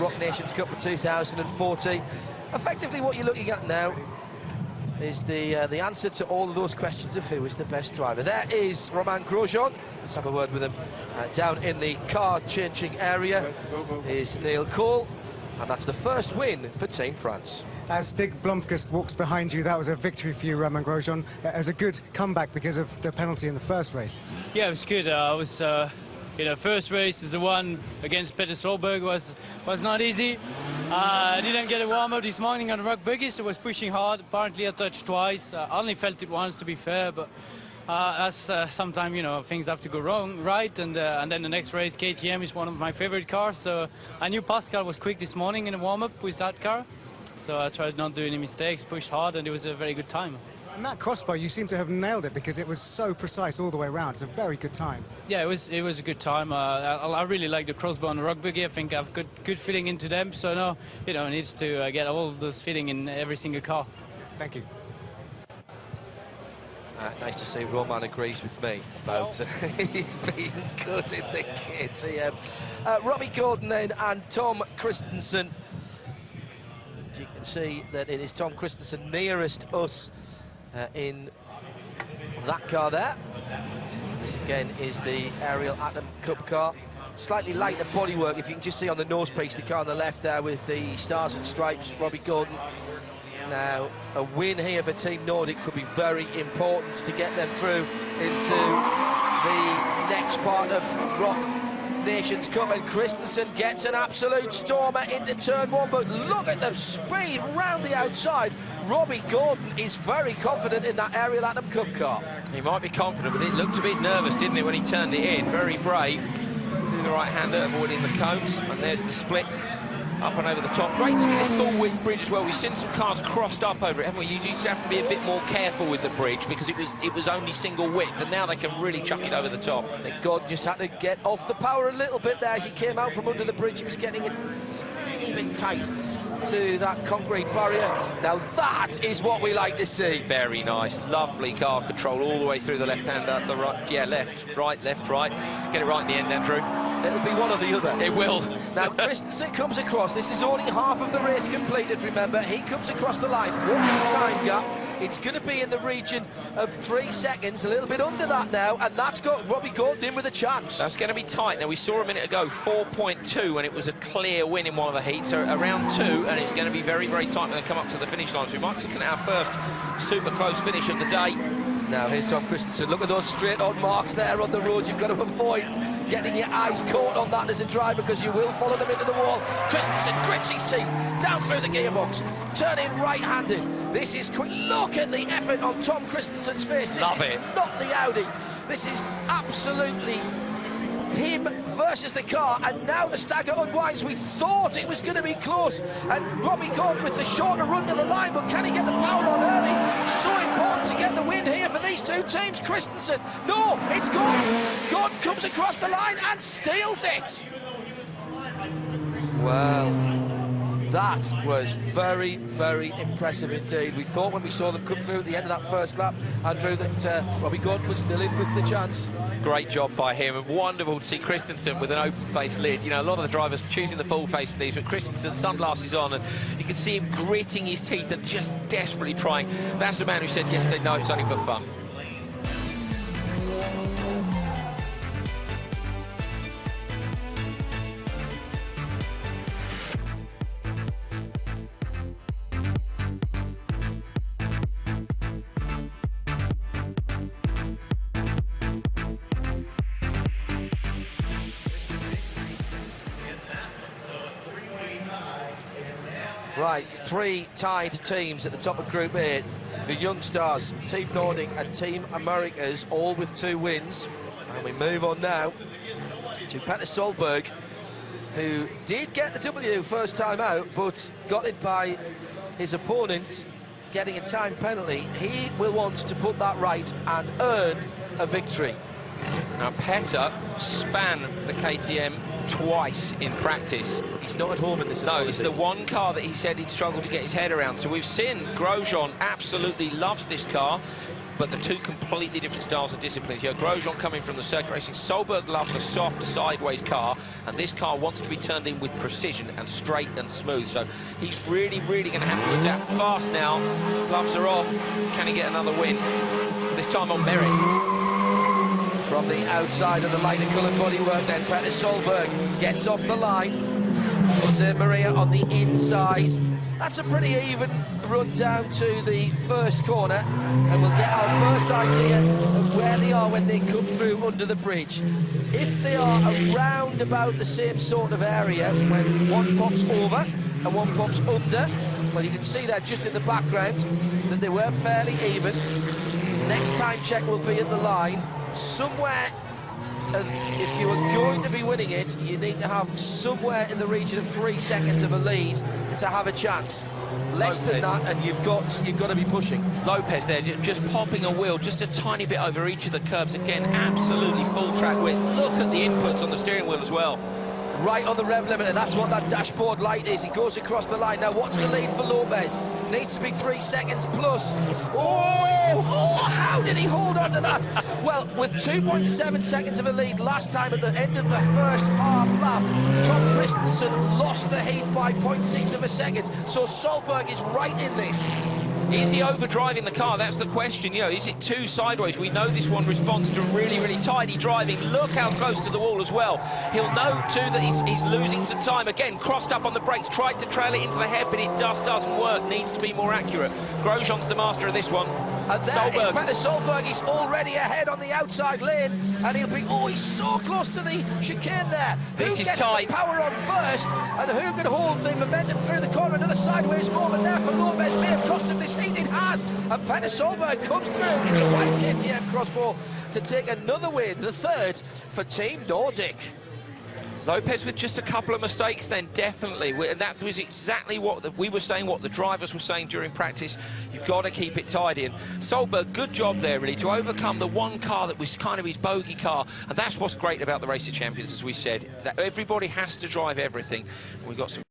Rock Nations Cup for 2014. Effectively, what you're looking at now is the answer to all of those questions of who is the best driver. There is Romain Grosjean. Let's have a word with him. Down in the car-changing area is Neil Cole, and that's the first win for Team France. As Stig Blomqvist walks behind you, that was a victory for you, Romain Grosjean. It was a good comeback because of the penalty in the first race. Yeah, it was good. First race is the one against Peter Solberg was not easy. I didn't get a warm-up this morning on the rock buggy, so I was pushing hard. Apparently I touched twice. I only felt it once, to be fair, but sometimes, things have to go right, and then the next race, KTM, is one of my favorite cars, so I knew Pascal was quick this morning in the warm-up with that car, so I tried not to do any mistakes, pushed hard, and it was a very good time. And that crossbar, you seem to have nailed it because it was so precise all the way around. It's a very good time. Yeah, it was a good time. I really like the crossbar and the rock buggy. I think I've good feeling into them, so now, it needs to get all those feeling in every single car. Thank you. Nice to see Roman agrees with me about he's being good in the kit. Robbie Gordon then and Tom Christensen. As you can see that it is Tom Christensen nearest us in that car there. This again is the Ariel Atom Cup car. Slightly lighter bodywork, if you can just see on the nose piece, the car on the left there with the stars and stripes, Robbie Gordon. Now, a win here for Team Nordic could be very important to get them through into the next part of Rock Nations Cup, and Christensen gets an absolute stormer into turn 1, but look at the speed round the outside. Robbie Gordon is very confident in that Ariel Atom Cup car. He might be confident, but it looked a bit nervous, didn't it, when he turned it in? Very brave. To the right-hander, avoiding the cones, and there's the split. Up and over the top. Great to see the full width bridge as well. We've seen some cars crossed up over it, haven't we? You used to have to be a bit more careful with the bridge because it was only single width, and now they can really chuck it over the top. I think Gordon just had to get off the power a little bit there as he came out from under the bridge. He was getting it even tight to that concrete barrier. Now that is what we like to see. Very nice, lovely car control all the way through the left-hander, the right, yeah, left, right. Get it right in the end, Andrew. It'll be one or the other. It will. Now, Christensen comes across. This is only half of the race completed, remember. He comes across the line. What's the time gap? It's going to be in the region of 3 seconds, a little bit under that now, and that's got Robbie Gordon in with a chance. That's going to be tight. Now, we saw a minute ago 4.2 when it was a clear win in one of the heats, so around 2, and it's going to be very, very tight when they come up to the finish line. So we might be looking at our first super close finish of the day. Now, here's Tom Christensen. Look at those straight-on marks there on the road. You've got to avoid getting your eyes caught on that as a driver, because you will follow them into the wall. Christensen grits his teeth down through the gearbox, turning right-handed. This is quick. Look at the effort on Tom Christensen's face. This Love is it. not the Audi. This is absolutely him versus the car, and now the stagger unwinds. We thought it was going to be close, and Robbie Gordon with the shorter run to the line, but can he get the power on early? So important to get the win here for these two teams. Christensen, no, it's Gordon. Gordon comes across the line and steals it. Well, that was very, very impressive indeed. We thought when we saw them come through at the end of that first lap, Andrew, that Robbie Gordon was still in with the chance. Great job by him, and wonderful to see Christensen with an open-faced lid. You know, a lot of the drivers choosing the full face of these, but Christensen, sunglasses on, and you can see him gritting his teeth and just desperately trying. That's the man who said yesterday, no, it's only for fun. Right, 3 tied teams at the top of Group A. The Young Stars, Team Nordic and Team Americas, all with 2 wins. And we move on now to Petter Solberg, who did get the W first time out, but got it by his opponent getting a time penalty. He will want to put that right and earn a victory. Now, Petter span the KTM twice in practice. He's not at home in this. No, it's the one car that he said he'd struggled to get his head around. So we've seen Grosjean absolutely loves this car, but the 2 completely different styles of discipline here. Grosjean coming from the circuit racing. Solberg loves a soft, sideways car, and this car wants to be turned in with precision and straight and smooth. So he's really, really going to have to adapt fast now. Gloves are off. Can he get another win? This time on merit. From the outside of the lighter coloured bodywork, then Petter Solberg gets off the line. Jose Maria on the inside. That's a pretty even run down to the first corner, and we'll get our first idea of where they are when they come through under the bridge. If they are around about the same sort of area when one pops over and one pops under, well, you can see that just in the background that they were fairly even. Next time check will be at the line. Somewhere, if you are going to be winning it, you need to have somewhere in the region of 3 seconds of a lead to have a chance. Less than that, and you've got to be pushing. Lopez there, just popping a wheel, just a tiny bit over each of the curbs. Again, absolutely full track width. Look at the inputs on the steering wheel as well. Right on the rev limiter, that's what that dashboard light is. He goes across the line. Now, what's the lead for Lopez? Needs to be 3 seconds plus. Oh, how did he hold on to that? Well, with 2.7 seconds of a lead last time at the end of the first half lap, Tom Christensen lost the heat by 0.6 of a second. So Solberg is right in this. Is he overdriving the car? That's the question. You know, is it too sideways? We know this one responds to really, really tidy driving. Look how close to the wall as well. He'll know, too, that he's losing some time. Again, crossed up on the brakes, tried to trail it into the head, but it just doesn't work. Needs to be more accurate. Grosjean's the master of this one. And there is Petter Solberg. He's already ahead on the outside lane, and he'll be, he's so close to the chicane there. This who is gets tight. The power on first, and who can hold the momentum through the corner? Another sideways moment there for Lopez. May have cost him this heat. It has. And Petter Solberg comes through in the white KTM crossbow to take another win, the 3rd for Team Nordic. Lopez with just a couple of mistakes then, definitely. And that was exactly what we were saying, what the drivers were saying during practice. You've got to keep it tidy. And Solberg, good job there, really, to overcome the one car that was kind of his bogey car. And that's what's great about the Race of Champions, as we said, that everybody has to drive everything. We've got some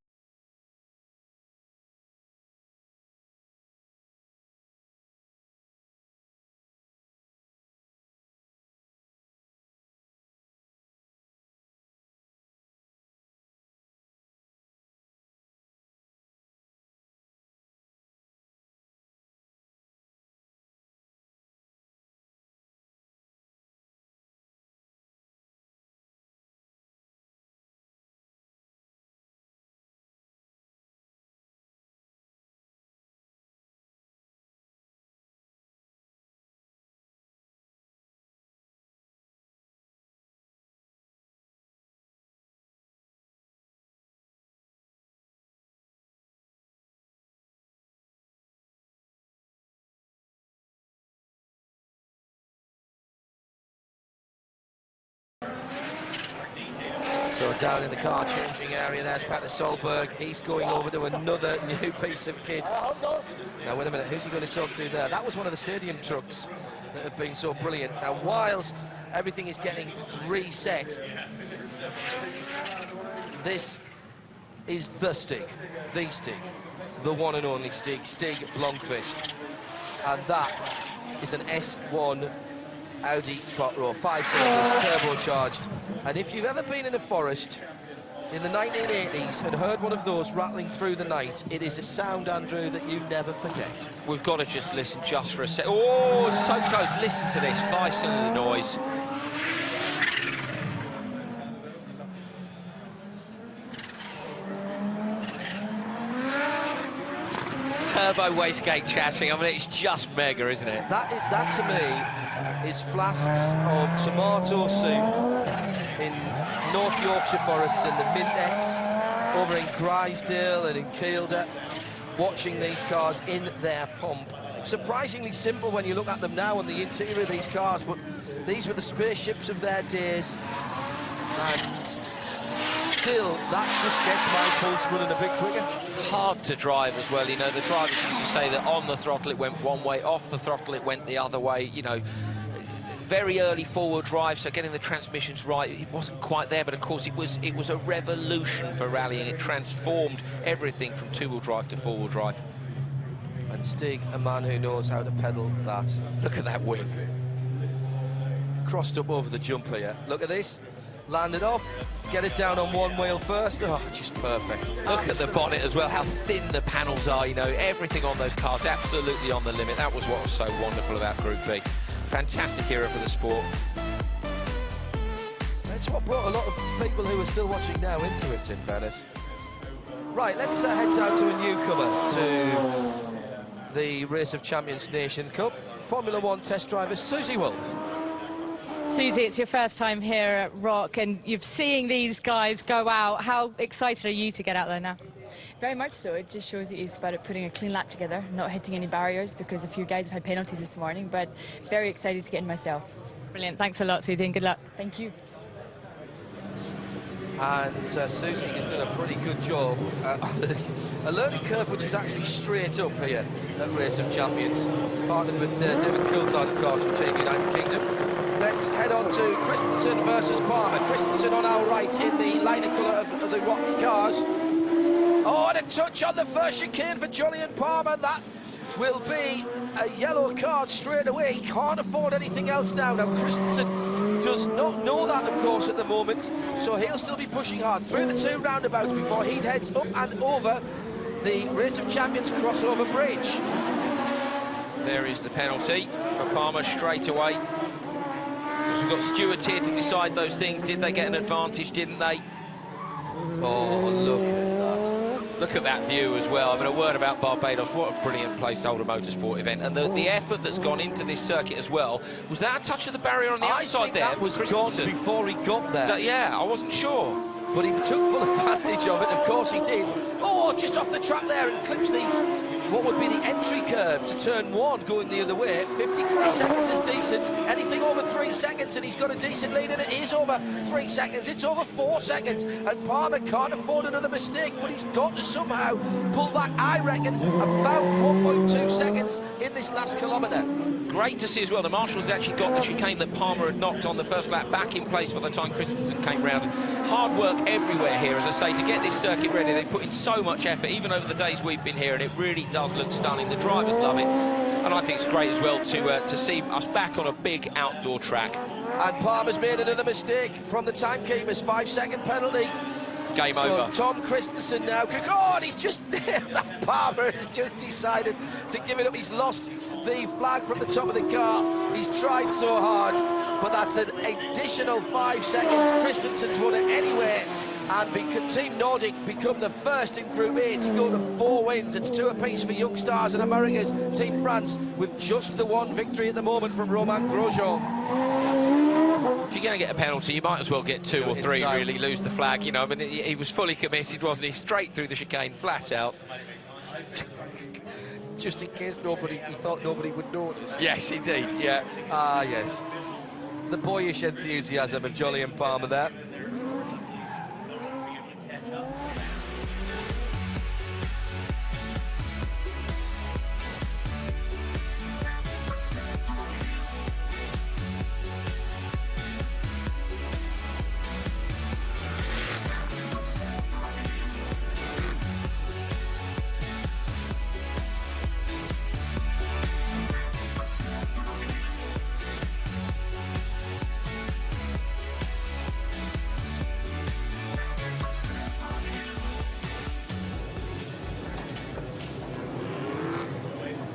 down in the car changing area, there's Peter Solberg. He's going over to another new piece of kit. Now, wait a minute, who's he going to talk to there? That was one of the stadium trucks that have been so brilliant. Now, whilst everything is getting reset, this is the Stig, the one and only Stig Blomqvist. And that is an S1 Audi Quattro, 5 cylinders, turbocharged. And if you've ever been in a forest in the 1980s and heard one of those rattling through the night, it is a sound, Andrew, that you never forget. We've got to just listen just for a sec. Oh, so close. Listen to this 5-cylinder noise. Turbo wastegate chatting. I mean, it's just mega, isn't it? That to me is flasks of tomato soup in North Yorkshire forests in the Mindex, over in Grisdale and in Kielder, watching these cars in their pomp. Surprisingly simple when you look at them now on the interior of these cars, but these were the spaceships of their days, and still that just gets my pulse running a bit quicker. Hard to drive as well, you know. The drivers used to say that on the throttle it went one way, off the throttle it went the other way, you know. Very early four-wheel drive, so getting the transmissions right, it wasn't quite there, but of course it was a revolution for rallying. It transformed everything from two-wheel drive to four-wheel drive. And Stig, a man who knows how to pedal that. Look at that wing. Crossed up over the jump here. Look at this. Landed off, get it down on one wheel first. Oh, just perfect. Look at the bonnet as well, how thin the panels are, you know, everything on those cars absolutely on the limit. That was what was so wonderful about Group B. Fantastic era for the sport. It's what brought a lot of people who are still watching now into it, in fairness. Right, let's head down to a newcomer to the Race of Champions Nation Cup. Formula One test driver Susie Wolff. Susie, it's your first time here at Rock, and you've seen these guys go out. How excited are you to get out there now? Very much so. It just shows that he's about it putting a clean lap together, not hitting any barriers, because a few guys have had penalties this morning, but very excited to get in myself. Brilliant. Thanks a lot, Susie, and good luck. Thank you. And Susie has done a pretty good job on a learning curve which is actually straight up here at Race of Champions. Partnered with David Coulthard, of course, from Team United Kingdom. Let's head on to Christensen versus Palmer. Christensen on our right in the lighter colour of the Rock cars. Oh, and a touch on the first chicane for Jolyon Palmer. That will be a yellow card straight away. He can't afford anything else now. Now, Christensen does not know that, of course, at the moment, so he'll still be pushing hard through the two roundabouts before he heads up and over the Race of Champions crossover bridge. There is the penalty for Palmer straight away. We've got stewards here to decide those things. Did they get an advantage, didn't they? Oh, look at that. Look at that view as well. I mean, a word about Barbados. What a brilliant place to hold a motorsport event. And the effort that's gone into this circuit as well. Was that a touch of the barrier on the outside there? I think that was gone before he got there. Yeah, I wasn't sure. But he took full advantage of it, of course he did. Oh, just off the track there and clips the, what would be the entry curve to turn one going the other way. 53 seconds is decent. Anything over 3 seconds and he's got a decent lead, and it is over 3 seconds. It's over 4 seconds, and Palmer can't afford another mistake, but he's got to somehow pull back, I reckon, about 1.2 seconds in this last kilometre. Great to see as well. The marshals actually got the chicane that Palmer had knocked on the first lap back in place by the time Christensen came round. Hard work everywhere here, as I say, to get this circuit ready. They've put in so much effort, even over the days we've been here, and it really does look stunning. The drivers love it, and I think it's great as well to see us back on a big outdoor track. And Palmer's made another mistake from the timekeepers. 5-second penalty. Game over. Tom Christensen now. Oh, and he's just there. That Palmer has just decided to give it up. He's lost the flag from the top of the car. He's tried so hard, but that's an additional 5 seconds. Christensen's won it anyway. And Team Nordic become the first in Group A to go to 4 wins. It's 2 apiece for Young Stars and America's Team France, with just the 1 victory at the moment from Romain Grosjean. If you're going to get a penalty, you might as well get 2 or 3, really, lose the flag. You know, I mean, he was fully committed, wasn't he? Straight through the chicane, flat out. Just in case he thought nobody would notice. Yes, indeed, yeah. Ah, yes. The boyish enthusiasm of Jolyon Palmer there.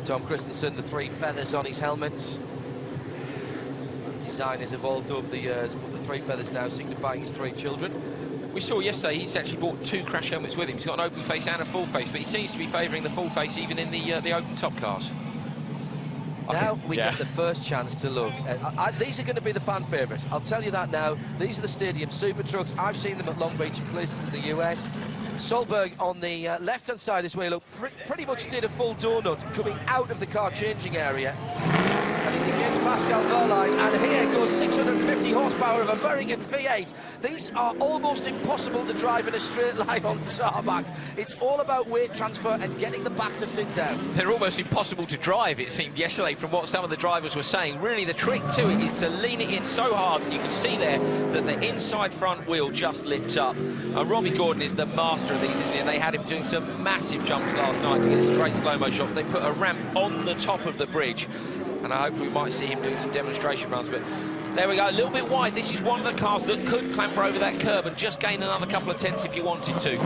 Tom Christensen, the 3 feathers on his helmets. Design has evolved over the years, but the 3 feathers now signifying his 3 children. We saw yesterday he's actually bought 2 crash helmets with him. He's got an open face and a full face, but he seems to be favouring the full face even in the open top cars. Now we get the first chance to look. These are going to be the fan favourites. I'll tell you that now. These are the Stadium Super Trucks. I've seen them at Long Beach and places in the US. Solberg on the left-hand side as well, look, pretty much did a full donut coming out of the car changing area. And he's against Pascal Wehrlein, and here goes 650 horsepower of American V8. These are almost impossible to drive in a straight line on tarmac. It's all about weight transfer and getting the back to sit down. They're almost impossible to drive, it seemed yesterday, from what some of the drivers were saying. Really, the trick to it is to lean it in so hard that you can see there that the inside front wheel just lifts up. Robbie Gordon is the master of these, isn't he? And they had him doing some massive jumps last night to get some great slow-mo shots. They put a ramp on the top of the bridge, and I hope we might see him doing some demonstration runs. But there we go, a little bit wide. This is one of the cars that could clamber over that curb and just gain another couple of tenths if you wanted to.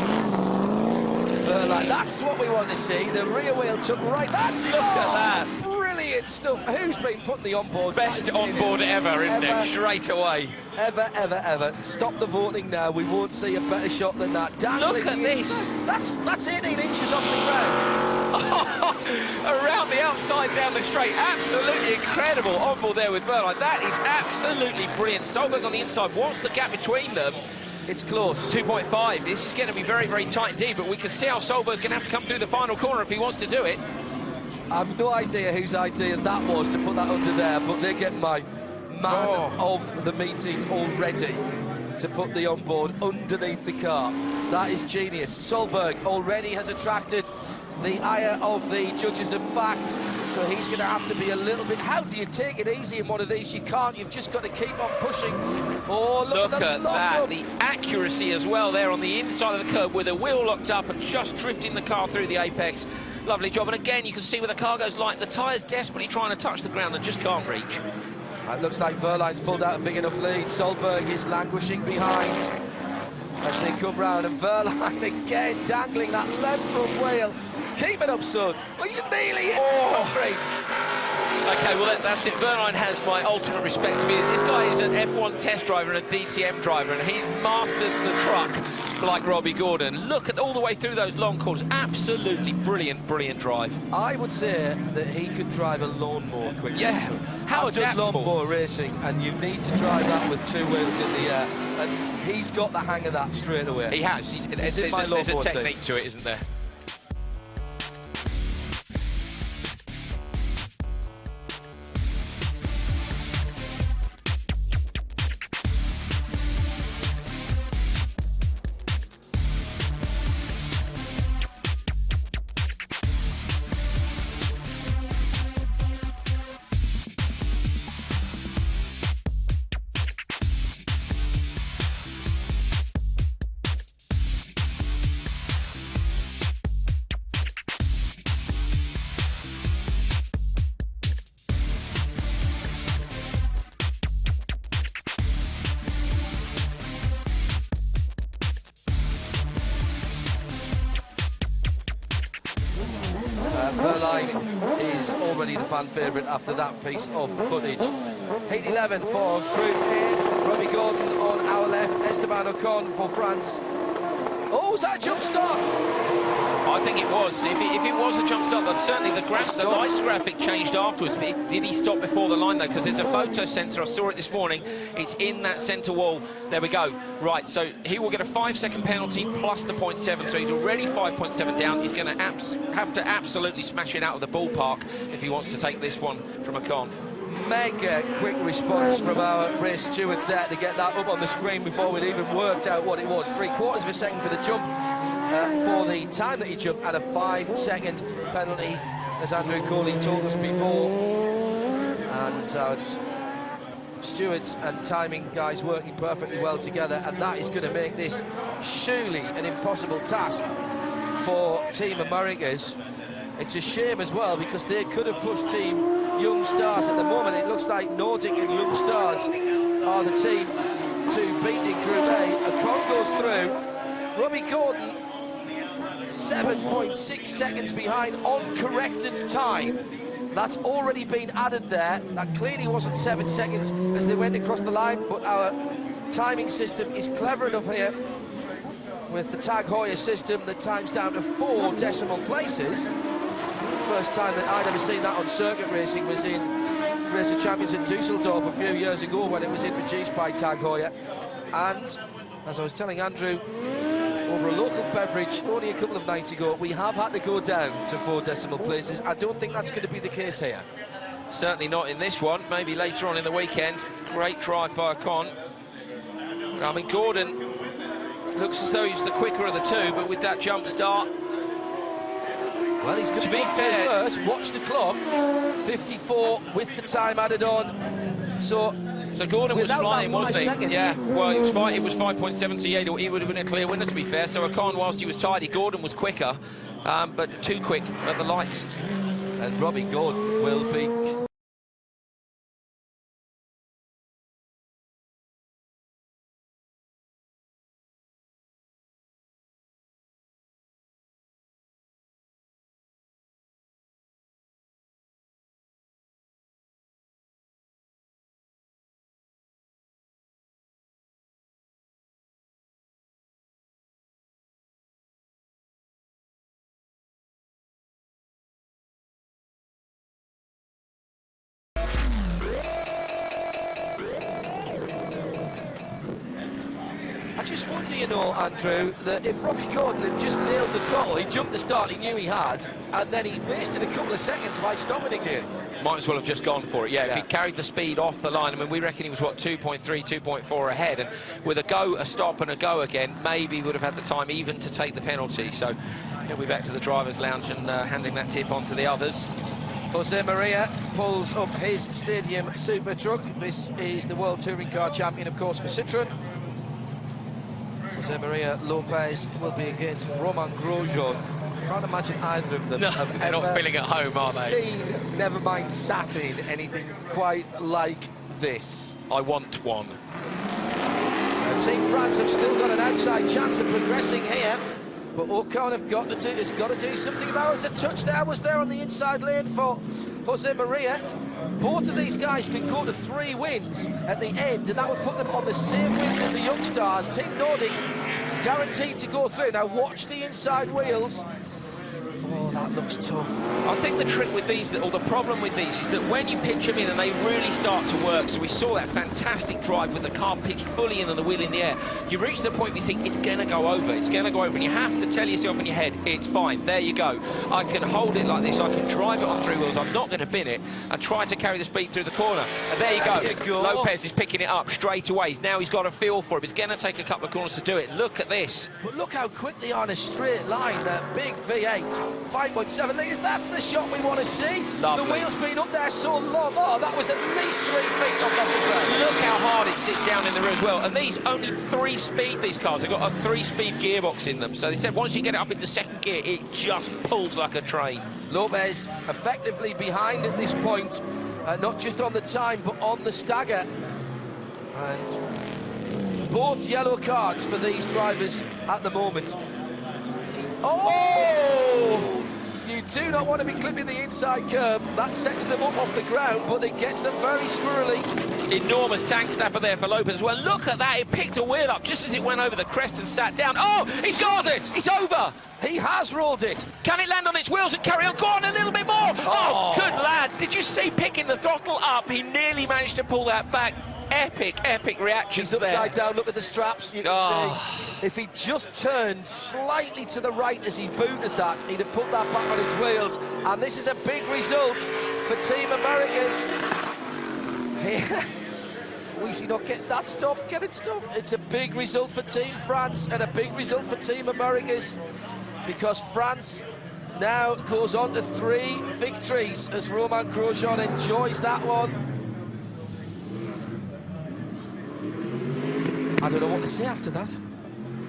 That's what we want to see. The rear wheel took right. That's it. Look at that. Brilliant stuff. Who's been putting the onboard? Best onboard ever, isn't it? Straight away. Ever. Stop the voting now. We won't see a better shot than that. Dangling Look at this. That's 18 inches off the ground. Around the outside down the straight. Absolutely incredible onboard there with Wehrlein. That is absolutely brilliant. Solberg on the inside. What's the gap between them? It's close. 2.5. This is going to be very, very tight indeed, but we can see how Solberg's going to have to come through the final corner if he wants to do it. I've no idea whose idea that was to put that under there, but they're getting my man of the meeting already to put the onboard underneath the car. That is genius. Solberg already has attracted the ire of the judges of fact, so he's going to have to be a little bit... How do you take it easy in one of these? You can't. You've just got to keep on pushing. Oh, look at that. The accuracy as well there on the inside of the curb with the wheel locked up and just drifting the car through the apex. Lovely job. And again, you can see where the car goes light. The tyre's desperately trying to touch the ground and just can't reach. It looks like Wehrlein's pulled out a big enough lead. Solberg is languishing behind as they come round, and Wehrlein again dangling that left front wheel. Keep it up, son. Well, he's nearly in. Oh, great. OK, well, that's it. Wehrlein has my ultimate respect for you. This guy is an F1 test driver and a DTM driver, and he's mastered the truck like Robbie Gordon. Look at all the way through those long corners. Absolutely brilliant, brilliant drive. I would say that he could drive a lawnmower quickly. Yeah, how adaptable. I've done lawnmower racing, and you need to drive that with 2 wheels in the air, and he's got the hang of that straight away. He has. There's a technique to it, isn't there? Wehrlein is already the fan favourite after that piece of footage. Heat 11 for Group A. Robbie Gordon on our left, Esteban Ocon for France. Oh, was that a jump start? I think it was. If it was a jump start, then certainly the lights graphic changed afterwards. But did he stop before the line, though? Because there's a photo sensor. I saw it this morning. It's in that centre wall. There we go. Right, so he will get a 5-second penalty plus the 0.7. So he's already 5.7 down. He's going to have to absolutely smash it out of the ballpark if he wants to take this one from Ocon. Mega quick response from our race stewards there to get that up on the screen before we'd even worked out what it was. 3/4 of a second for the jump, for the time that he jumped, and a 5-second penalty, as Andrew Coley told us before. And our stewards and timing guys working perfectly well together, and that is going to make this surely an impossible task for Team Americas. It's a shame as well, because they could have pushed Team Young Stars. At the moment, it looks like Nordic and Young Stars are the team to beat in Group A. Ocon goes through. Robbie Gordon 7.6 seconds behind on corrected time. That's already been added there. That clearly wasn't 7 seconds as they went across the line, but our timing system is clever enough here with the Tag Heuer system that times down to 4 decimal places. First time that I'd ever seen that on circuit racing was in Race of Champions at Dusseldorf a few years ago when it was introduced by Tag Heuer. And as I was telling Andrew, over a local beverage only a couple of nights ago, we have had to go down to 4 decimal places. I don't think that's going to be the case here. Certainly not in this one, maybe later on in the weekend. Great drive by Ocon. I mean, Gordon looks as though he's the quicker of the two, but with that jump start, well, he's going to be fair first. Watch the clock. 54 with the time added on. So Gordon was flying, wasn't he? Seconds. Yeah, well, it was 5.7, so yeah, he would have been a clear winner, to be fair. So Ocon, whilst he was tidy, Gordon was quicker, but too quick at the lights. And Robbie Gordon will be... I just wonder, you know, Andrew, that if Robbie Gordon had just nailed the throttle, he jumped the start he knew he had, and then he wasted a couple of seconds by stopping again. Might as well have just gone for it, yeah. If he carried the speed off the line, I mean, we reckon he was, what, 2.3, 2.4 ahead, and with a go, a stop, and a go again, maybe he would have had the time even to take the penalty. So he'll be back to the driver's lounge and handing that tip on to the others. Jose Maria pulls up his Stadium Super Truck. This is the World Touring Car Champion, of course, for Citroën. Jose Maria Lopez will be against Romain Grosjean. I can't imagine either of them they're not feeling at home, are they? Seen, never mind sat in, anything quite like this. I want one. Team France have still got an outside chance of progressing here, but Ocon has got to do something about it. A touch there was there on the inside lane for Jose Maria. Both of these guys can go to 3 wins at the end, and that would put them on the same wins as the young stars. Team Nordic guaranteed to go through. Now watch the inside wheels. Oh, that looks tough. I think the trick with these, or the problem with these, is that when you pitch them in and they really start to work, so we saw that fantastic drive with the car pitched fully in and the wheel in the air, you reach the point where you think it's going to go over, and you have to tell yourself in your head, it's fine, there you go. I can hold it like this, I can drive it on 3 wheels, I'm not going to bin it, and try to carry the speed through the corner. And there you go. Lopez is picking it up straight away. Now he's got a feel for it. It's going to take a couple of corners to do it. Look at this. But look how quickly on a straight line, that big V8. 5.7 litres, that's the shot we want to see. Lovely. The wheel's been up there so long. Oh, that was at least 3 feet off the ground. Look how hard it sits down in the rear as well. And these only 3-speed, these cars. They've got a 3-speed gearbox in them. So they said once you get it up into 2nd gear, it just pulls like a train. Lopez effectively behind at this point, not just on the time, but on the stagger. And both yellow cards for these drivers at the moment. Oh! You do not want to be clipping the inside curb. That sets them up off the ground, but it gets them very squirrely. Enormous tank snapper there for Lopez as well. Look at that, it picked a wheel up just as it went over the crest and sat down. Oh, he's got it! It's over! He has rolled it. Can it land on its wheels and carry on? Go on a little bit more! Oh, good lad! Did you see picking the throttle up? He nearly managed to pull that back. Epic reactions there. He's upside down, look at the straps, you can see. If he just turned slightly to the right as he booted that, he'd have put that back on his wheels. And this is a big result for Team Americas. We see not get that stop, get it stopped. It's a big result for Team France and a big result for Team Americas, because France now goes on to 3 victories as Romain Grosjean enjoys that one. I don't know what to say after that.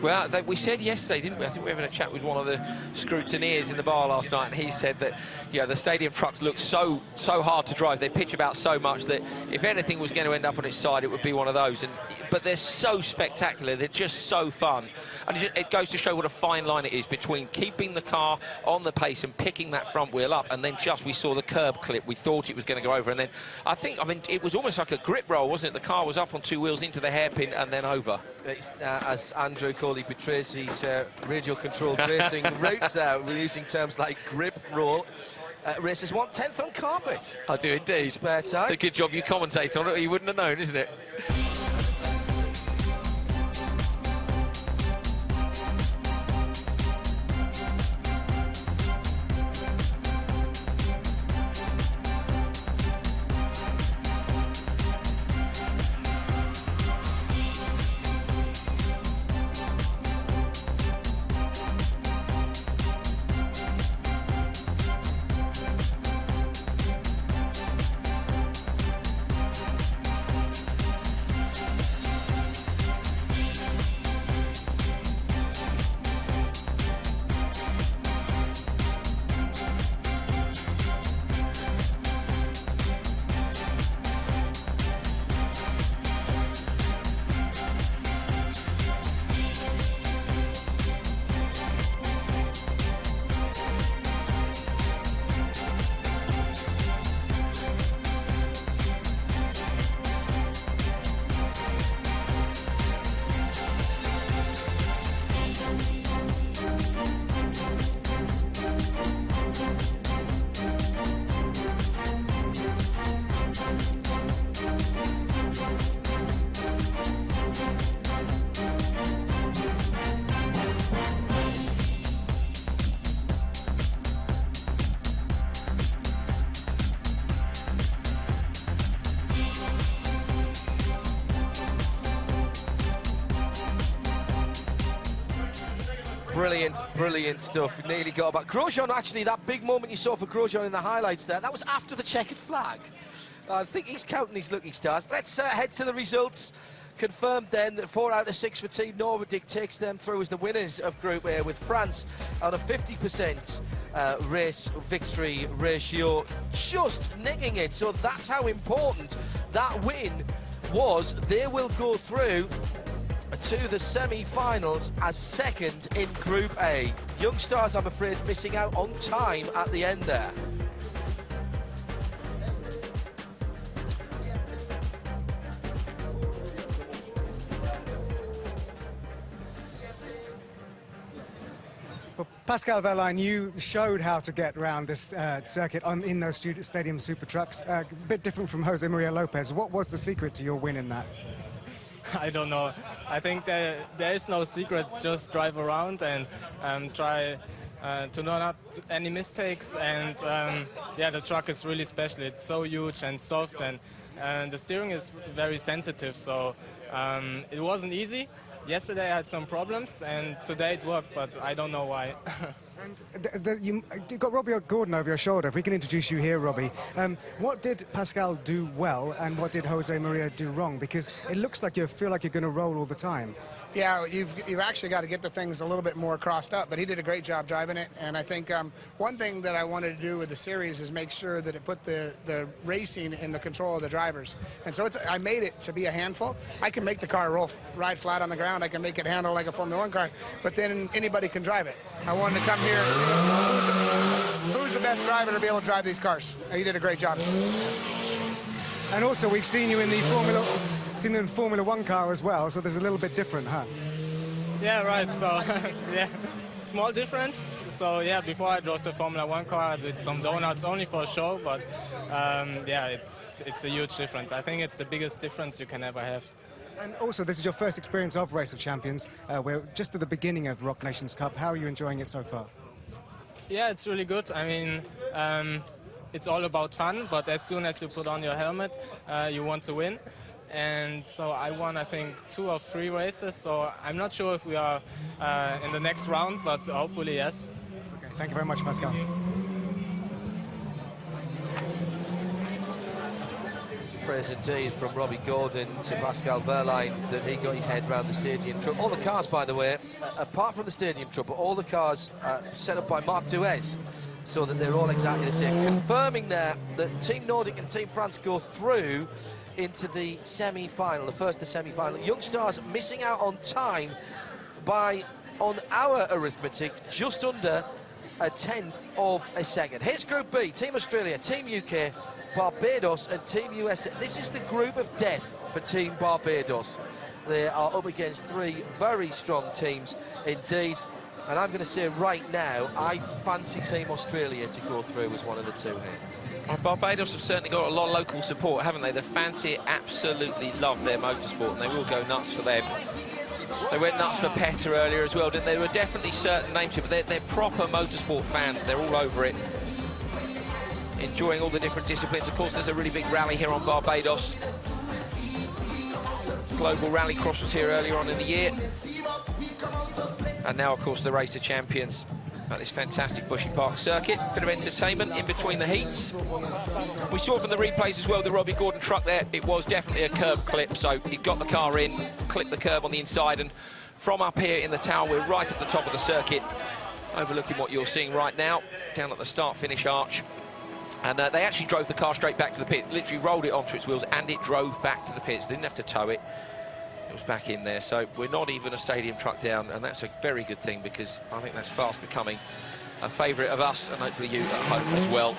Well, we said yesterday, didn't we? I think we were having a chat with one of the scrutineers in the bar last night, and he said that, you know, the stadium trucks look so hard to drive. They pitch about so much that if anything was going to end up on its side, it would be one of those. But they're so spectacular. They're just so fun. And it goes to show what a fine line it is between keeping the car on the pace and picking that front wheel up, and then we saw the curb clip. We thought it was going to go over, and then I mean, it was almost like a grip roll, wasn't it? The car was up on 2 wheels into the hairpin and then over. It's, as Andrew Corley betrays his radio-controlled racing routes out, we're using terms like grip roll. Racers want 10th on carpet. I do indeed. Spare time. It's a good job you commentate on it, or you wouldn't have known, isn't it? Brilliant stuff. Nearly got about Grosjean. Actually, that big moment you saw for Grosjean in the highlights there, that was after the checkered flag. I think he's counting his lucky stars. Let's head to the results. Confirmed then that 4 out of 6 for Team Nordic takes them through as the winners of Group A, with France on a 50% race victory ratio, just nicking it. So that's how important that win was. They will go through to the semi-finals as second in Group A. Young Stars, I'm afraid, missing out on time at the end there. Well, Pascal Verlaine, you showed how to get around this circuit in those Stadium Super Trucks. A bit different from Jose Maria Lopez. What was the secret to your win in that? I don't know. I think there is no secret. Just drive around and try to not any mistakes. And yeah, the truck is really special. It's so huge and soft, and the steering is very sensitive. So it wasn't easy. Yesterday I had some problems, and today it worked, but I don't know why. And you've got Robbie Gordon over your shoulder. If we can introduce you here, Robbie. What did Pascal do well, and what did Jose Maria do wrong? Because it looks like you feel like you're going to roll all the time. Yeah, you've actually got to get the things a little bit more crossed up, but he did a great job driving it. And I think one thing that I wanted to do with the series is make sure that it put the racing in the control of the drivers. And so I made it to be a handful. I can make the car ride flat on the ground. I can make it handle like a Formula One car, but then anybody can drive it. I wanted to come here. Who's the best driver to be able to drive these cars? He did a great job. And also, we've seen you in the Formula One car as well, so there's a little bit different, huh? Yeah, right. So yeah, small difference. So yeah, before I drove the Formula One car, I did some donuts only for a show, but yeah, it's a huge difference. I think it's the biggest difference you can ever have. And also, this is your first experience of Race of Champions. We're just at the beginning of Rock Nations Cup. How are you enjoying it so far? Yeah, it's really good. I mean, it's all about fun, but as soon as you put on your helmet, you want to win. And so I won, I think, 2 or 3 races, so I'm not sure if we are in the next round, but hopefully, yes. Okay, thank you very much, Pascal. praise indeed from Robbie Gordon to Pascal Wehrlein that he got his head round the stadium truck. All the cars, by the way, apart from the stadium truck, but all the cars set up by Marc Duez, so that they're all exactly the same. Confirming there that Team Nordic and Team France go through into the semi-final, the first of the semi-final. Young Stars missing out on time by, on our arithmetic, just under a 1/10 of a second. Here's Group B, Team Australia, Team UK, Barbados and Team USA. This is the group of death for Team Barbados. They are up against 3 very strong teams indeed. And I'm going to say right now, I fancy Team Australia to go through as one of the 2 here. Well, Barbados have certainly got a lot of local support, haven't they? The fans here absolutely love their motorsport, and they will go nuts for them. They went nuts for Petter earlier as well, didn't they? There were definitely certain names here, but they're proper motorsport fans. They're all over it, enjoying all the different disciplines. Of course, there's a really big rally here on Barbados. Global Rallycross was here earlier on in the year. And now, of course, the Race of Champions at this fantastic Bushy Park circuit. Bit of entertainment in between the heats. We saw from the replays as well, the Robbie Gordon truck there. It was definitely a curb clip, so he got the car in, clipped the curb on the inside, and from up here in the tower, we're right at the top of the circuit, overlooking what you're seeing right now, down at the start-finish arch. And they actually drove the car straight back to the pits, literally rolled it onto its wheels, and it drove back to the pits. They didn't have to tow it. It was back in there, so we're not even a stadium truck down, and that's a very good thing, because I think that's fast becoming a favourite of us, and hopefully you at home as well.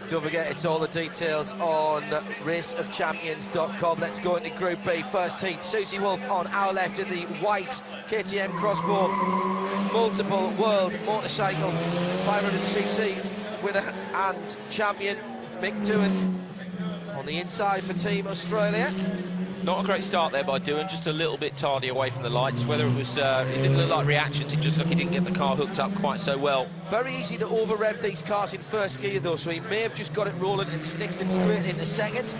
Don't forget, it's all the details on raceofchampions.com. Let's go into Group B. First heat, Susie Wolff on our left in the white KTM Crossbow. Multiple world motorcycle 500cc winner and champion Mick Doohan on the inside for Team Australia. Not a great start there by Doohan, just a little bit tardy away from the lights. Whether it was, it didn't look like reactions, it just looked like he didn't get the car hooked up quite so well. Very easy to over-rev these cars in first gear though, so he may have just got it rolling and snicked it straight into second.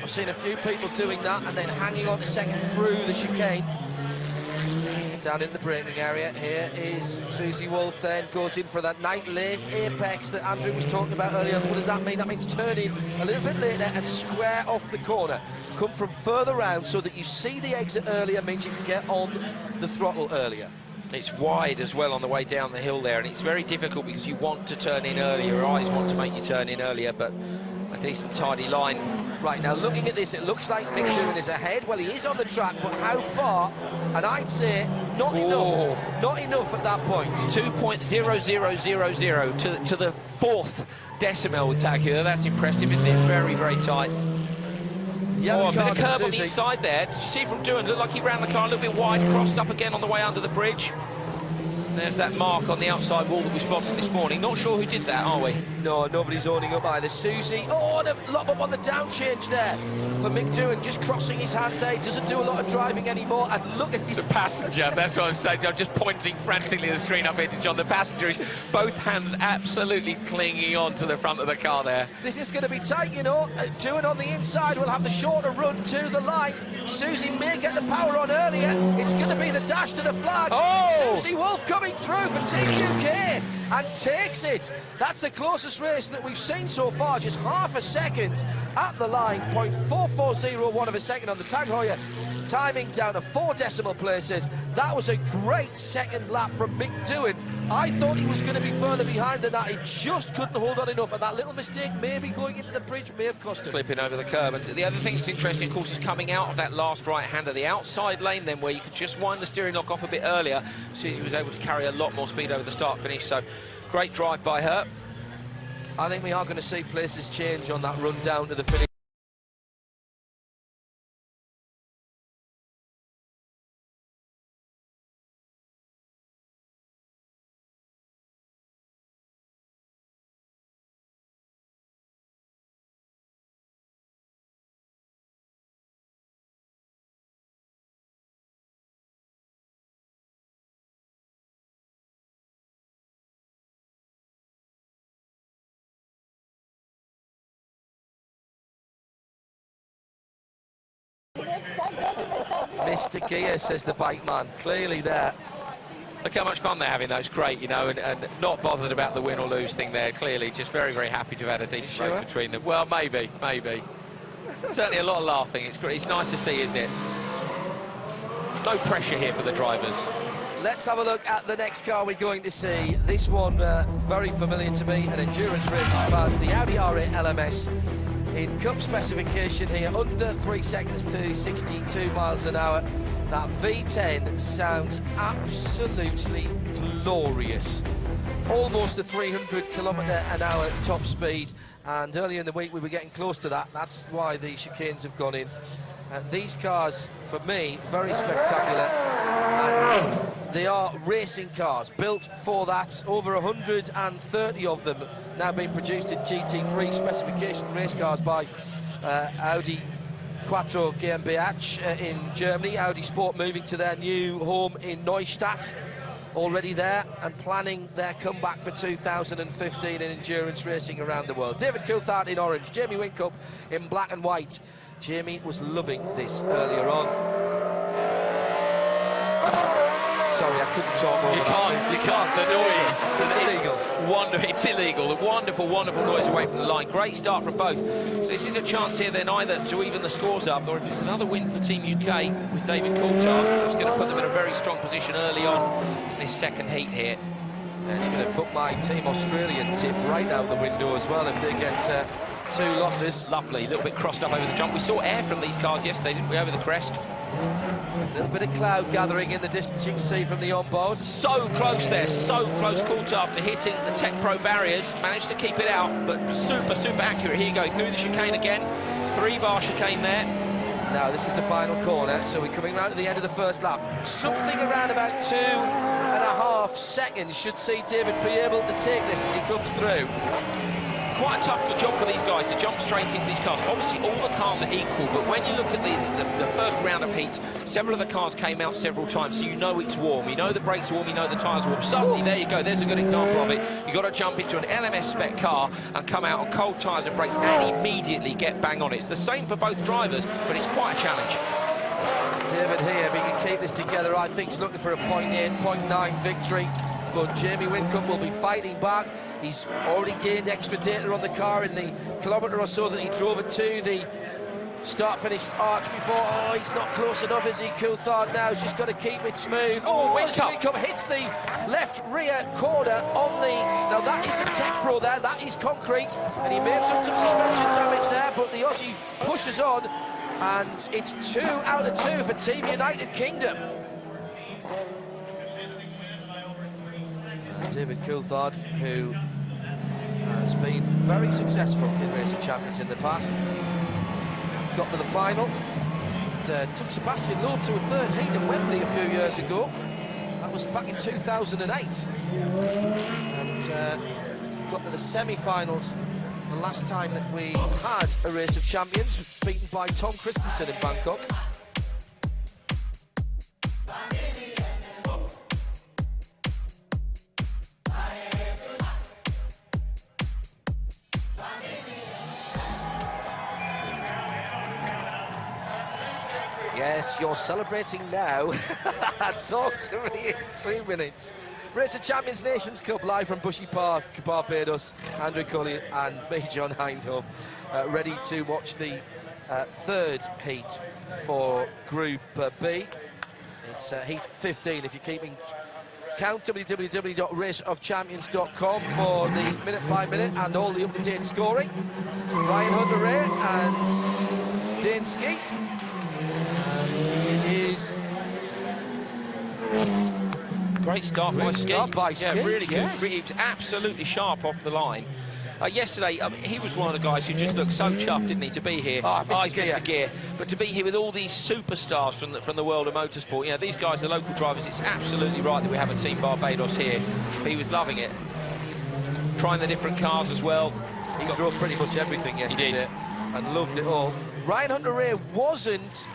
I've seen a few people doing that and then hanging on to second through the chicane. Down in the braking area, here is Susie Wolff then, goes in for that night late apex that Andrew was talking about earlier. What does that mean? That means turn in a little bit later and square off the corner. Come from further round so that you see the exit earlier, means you can get on the throttle earlier. It's wide as well on the way down the hill there, and it's very difficult because you want to turn in earlier. Your eyes want to make you turn in earlier, but a decent tidy line. Right, now looking at this, it looks like Mick Doohan is ahead. Well, he is on the track, but how far? And I'd say not enough. Not enough at that point. 2.0000 to the 4th decimal tag here. That's impressive, isn't it? Very, very tight. Yeah, there's a curb on the inside there. Did you see from Doohan? Looked like he ran the car a little bit wide, crossed up again on the way under the bridge. There's that mark on the outside wall that we spotted this morning. Not sure who did that, are we? No, nobody's owning up either. Susie, oh, and a lock up on the down change there for Mick Doohan, just crossing his hands there. He doesn't do a lot of driving anymore, and look at his... The passenger, that's what I was saying. I'm just pointing frantically at the screen up here to John. The passenger is both hands absolutely clinging on to the front of the car there. This is going to be tight, you know. Doohan on the inside will have the shorter run to the line. Susie may get the power on earlier. It's going to be the dash to the flag. Oh! Susie Wolff coming through for Team UK and takes it. That's the closest race that we've seen so far, just half a second at the line, 0.4401 of a second on the Tag Heuer. Timing down to 4 decimal places. That was a great second lap from Mick Doohan. I thought he was going to be further behind than that. He just couldn't hold on enough, and that little mistake maybe going into the bridge may have cost him. Clipping over the curb. And the other thing that's interesting, of course, is coming out of that last right-hander, the outside lane then, where you could just wind the steering lock off a bit earlier, so he was able to carry a lot more speed over the start-finish. So great drive by her. I think we are going to see places change on that run down to the finish. Mr. Gear, says the bike man, clearly there. Look how much fun they're having, though. It's great, you know, and not bothered about the win or lose thing there, clearly. Just very, very happy to have had a decent race between them. Well, maybe. Certainly a lot of laughing. It's great. It's nice to see, isn't it? No pressure here for the drivers. Let's have a look at the next car we're going to see. This one very familiar to me, an endurance racing fans, the Audi R8 LMS in Cup specification here, under 3 seconds to 62 miles an hour. That V10 sounds absolutely glorious. Almost a 300 km/h top speed, and earlier in the week we were getting close to that. That's why the chicanes have gone in. These cars, for me, very spectacular, and they are racing cars built for that. Over 130 of them now being produced in GT3 specification race cars by Audi Quattro GmbH in Germany. Audi Sport moving to their new home in Neustadt, already there and planning their comeback for 2015 in endurance racing around the world. David Coulthard in orange, Jamie Whincup in black and white. Jamie was loving this earlier on. Sorry, I couldn't talk more. You can't. The noise. It's illegal. It's illegal. The wonderful, wonderful noise away from the line. Great start from both. So this is a chance here then either to even the scores up, or if it's another win for Team UK with David Coulthard, it's going to put them in a very strong position early on in this second heat here. And it's going to put my Team Australian tip right out the window as well if they get 2 losses. Lovely, a little bit crossed up over the jump. We saw air from these cars yesterday, didn't we, over the crest? A little bit of cloud gathering in the distance you can see from the onboard. So close there, so close. Coulthard after hitting the Tech Pro barriers. Managed to keep it out, but super, super accurate. Here you go, through the chicane again. 3-bar chicane there. Now, this is the final corner, so we're coming round to the end of the first lap. Something around about 2.5 seconds should see David be able to take this as he comes through. Quite a tough job for these guys to jump straight into these cars. Obviously, all the cars are equal, but when you look at the first round of heats, several of the cars came out several times, so you know it's warm. You know the brakes are warm, you know the tyres are warm. Suddenly, there you go, there's a good example of it. You've got to jump into an LMS spec car and come out on cold tyres and brakes and immediately get bang on it. It's the same for both drivers, but it's quite a challenge. David here, if he can keep this together, I think he's looking for a 0.8, 0.9 victory, but Jamie Whincup will be fighting back. He's already gained extra data on the car in the kilometre or so that he drove it to the start-finish arch before. Oh, he's not close enough, is he? Coulthard now, he's just got to keep it smooth. Oh, Whincup hits the left rear corner on the... Now, that isn't Tech Pro there, that is concrete, and he may have done some suspension damage there, but the Aussie pushes on, and it's 2 out of 2 for Team United Kingdom. David Coulthard, who has been very successful in Racing Champions in the past, got to the final, took Sebastian Loeb to a 3rd heat at Wembley a few years ago. That was back in 2008, and got to the semi-finals the last time that we had a Race of Champions, beaten by Tom Christensen in Bangkok. Yes, you're celebrating now. Talk to me in 2 minutes. Race of Champions Nations Cup live from Bushy Park, Barbados. Andrew Cully and me, John Hindhope, ready to watch the 3rd heat for Group B. It's heat 15 if you're keeping count. www.raceofchampions.com for the minute-by-minute and all the up-to-date scoring. Ryan Hunter-Ray and Dane Skeet. It is great start by Skeet. Yeah, really good. yes. He was absolutely sharp off the line. Yesterday, he was one of the guys who just looked so chuffed, didn't he, to be here. Mr. Gear. But to be here with all these superstars from the world of motorsport, you know, these guys are local drivers. It's absolutely right that we have a Team Barbados here. He was loving it. Trying the different cars as well. He drove pretty much everything yesterday. He did. And loved it all. Ryan Hunter-Ray wasn't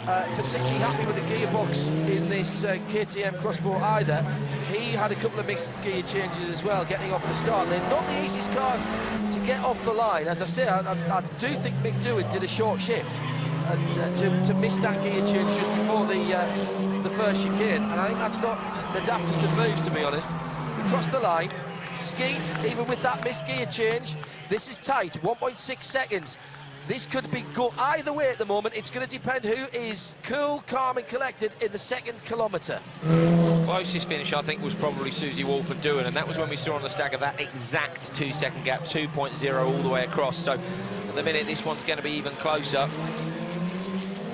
particularly happy with the gearbox in this KTM Crossbow either. He had a couple of mixed gear changes as well, getting off the start. They're not the easiest car to get off the line. As I say, I do think Mick Doohan did a short shift and to miss that gear change just before the first chicane. And I think that's not the daftest of moves, to be honest. Across the line, Skeet, even with that missed gear change, this is tight, 1.6 seconds. This could be go either way at the moment. It's going to depend who is cool, calm and collected in the second kilometre. Closest finish, I think, was probably Susie Wolf and Doohan, and that was when we saw on the stagger that exact 2-second gap, 2.0 all the way across. So at the minute, this one's going to be even closer.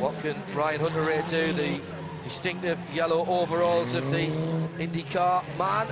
What can Ryan Hunter-Reay do? The distinctive yellow overalls of the IndyCar man.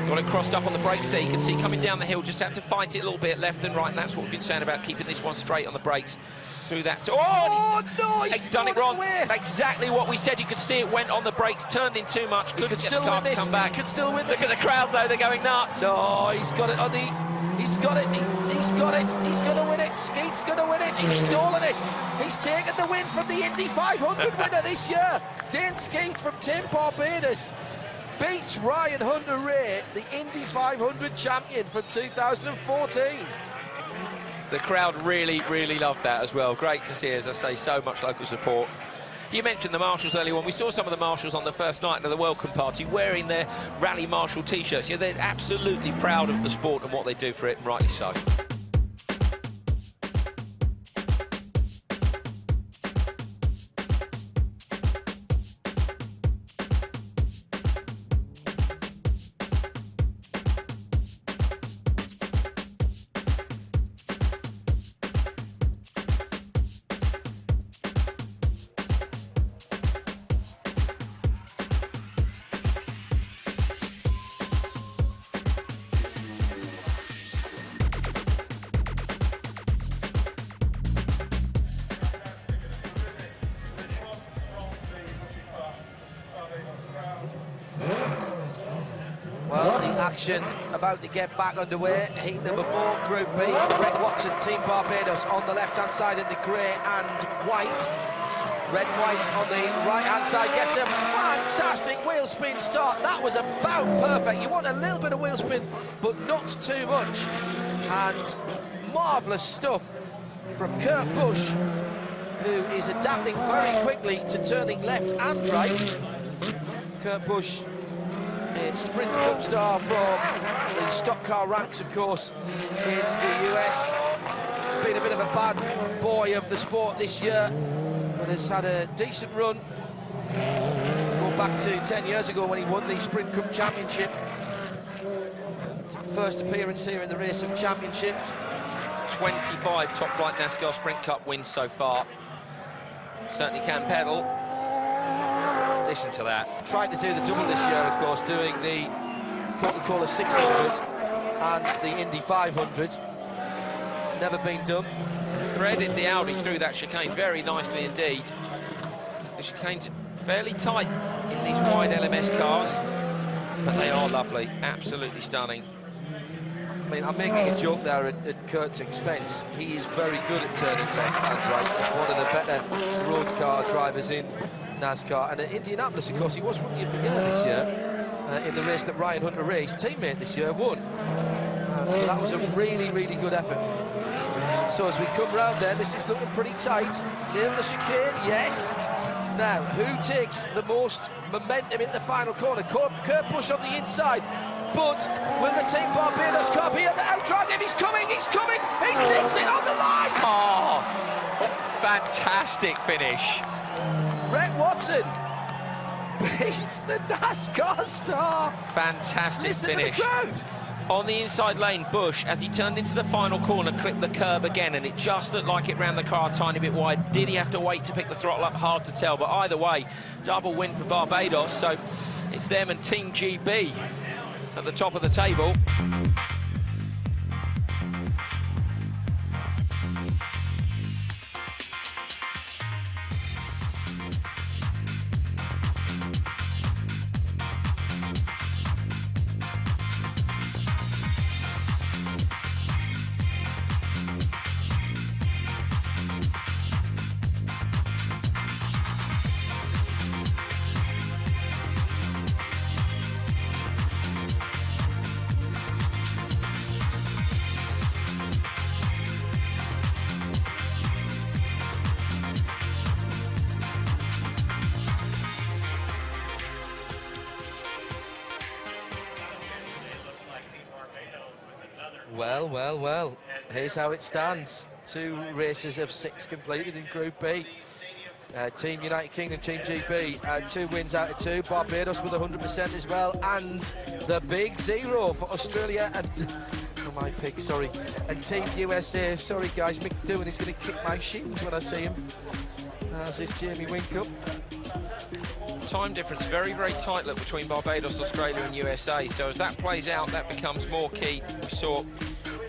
Got it crossed up on the brakes there. You can see coming down the hill, just had to fight it a little bit left and right, and that's what we've been saying about keeping this one straight on the brakes through that. Oh, no, he's done it wrong. Away. Exactly what we said. You could see it went on the brakes, turned in too much, couldn't get the car to come back. He could still win this. Look at the crowd, though. They're going nuts. No, he's got it on the... He's got it. He's got it. He's going to win it. Skeet's going to win it. He's stolen it. He's taken the win from the Indy 500 winner this year. Dan Skeet from Team Barbados beats Ryan Hunter-Reay, the Indy 500 champion from 2014. The crowd really, really loved that as well. Great to see, as I say, so much local support. You mentioned the marshals earlier on. We saw some of the marshals on the first night of the welcome party wearing their Rally Marshal T-shirts. Yeah, they're absolutely proud of the sport and what they do for it, and rightly so. Well, the action about to get back underway. Heat number 4, Group B. Red Watson, Team Barbados on the left-hand side in the grey and white. Red and white on the right-hand side gets a fantastic wheel spin start. That was about perfect. You want a little bit of wheel spin, but not too much. And marvellous stuff from Kurt Busch, who is adapting very quickly to turning left and right. Kurt Busch, a Sprint Cup star from the stock car ranks, of course, in the US. Been a bit of a bad boy of the sport this year, but has had a decent run. Go back to 10 years ago when he won the Sprint Cup Championship. And first appearance here in the Race of Championships. 25 top flight NASCAR Sprint Cup wins so far. Certainly can pedal. Listen to that. Trying to do the double this year, of course, doing the Coca-Cola 600 and the Indy 500. Never been done. Threaded the Audi through that chicane very nicely indeed. The chicane's fairly tight in these wide LMS cars, but they are lovely, absolutely stunning. I mean, I'm making a joke there at Kurt's expense. He is very good at turning left and right. He's one of the better road car drivers in NASCAR. And at Indianapolis, of course, he was Rookie of the Year this year in the race that Ryan Hunter-Reay's teammate this year won. So that was a really, really good effort. So as we come round there, this is looking pretty tight. Near the chicane, yes. Now, who takes the most momentum in the final corner? Kurt Busch on the inside. But will the Team Barbados car be able to outdrive him? He's coming, he sneaks it on the line! Oh, fantastic finish. Rhett Watson beats the NASCAR star. Fantastic Listen finish. To the crowd. On the inside lane, Busch, as he turned into the final corner, clipped the curb again, and it just looked like it ran the car a tiny bit wide. Did he have to wait to pick the throttle up? Hard to tell, but either way, double win for Barbados, so it's them and Team GB at the top of the table. Well, well, well. Here's how it stands. 2 races of 6 completed in Group B. Team United Kingdom, Team GB, 2 wins out of 2. Barbados with 100% as well, and the big 0 for Australia and for my pick, sorry. And Team USA. Sorry guys, Mick Doohan is going to kick my shins when I see him. As is Jamie Winkup. Time difference, very, very tight look between Barbados, Australia and USA. So as that plays out, that becomes more key. We saw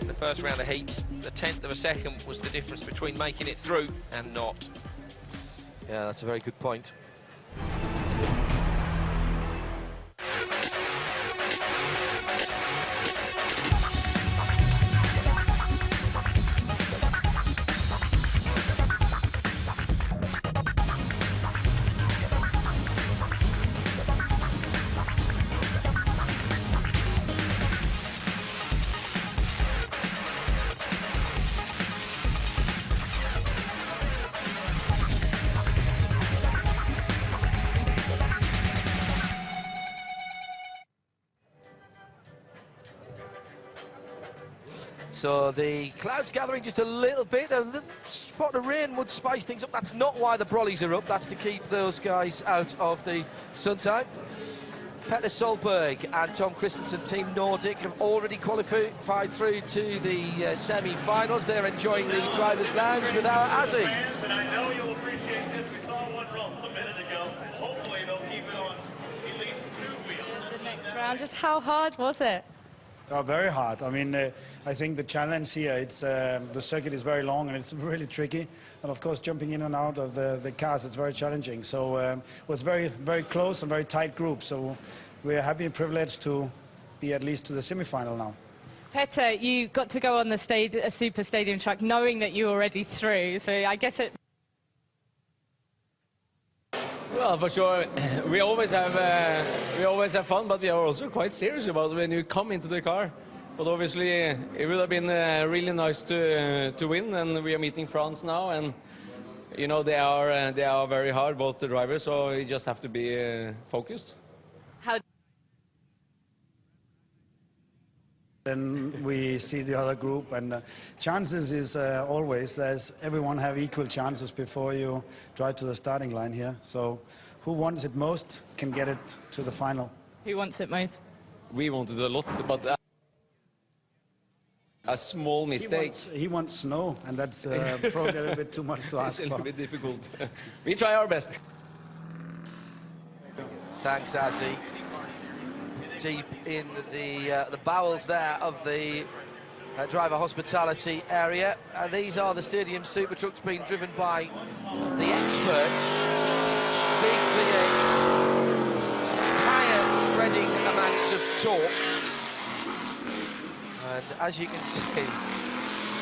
in the first round of heats, the 10th of a second was the difference between making it through and not. Yeah, that's a very good point. So the clouds gathering just a little bit. A little spot of rain would spice things up. That's not why the brollies are up. That's to keep those guys out of the sunshine. Petter Solberg and Tom Christensen, Team Nordic, have already qualified through to the semi-finals. They're enjoying the driver's lounge with our Azzy. And I know you'll appreciate this. We saw one rump a minute ago. Hopefully they'll keep it on at least 2 wheels. The next round, just how hard was it? Oh, very hard. I mean, I think the challenge here, it's the circuit is very long and it's really tricky. And of course, jumping in and out of the cars, it's very challenging. So it was very, very close and very tight group. So we're happy and privileged to be at least to the semi-final now. Petter, you got to go on the a super stadium track knowing that you were already through. So I guess it... Well, for sure, we always have fun, but we are also quite serious about it when you come into the car. But obviously, it would have been really nice to win, and we are meeting France now, and you know they are very hard, both the drivers. So you just have to be focused. How? Then we see the other group, and chances is always everyone have equal chances before you drive to the starting line here. So who wants it most can get it to the final. Who wants it most? We wanted a lot, but a small mistake. He wants snow, and that's probably a little bit too much to ask for. It's a little bit difficult. We try our best. Thanks, Azzy. Deep in the bowels there of the driver hospitality area. And these are the stadium super trucks being driven by the experts. Big V8, tire-spreading amounts of torque. And as you can see,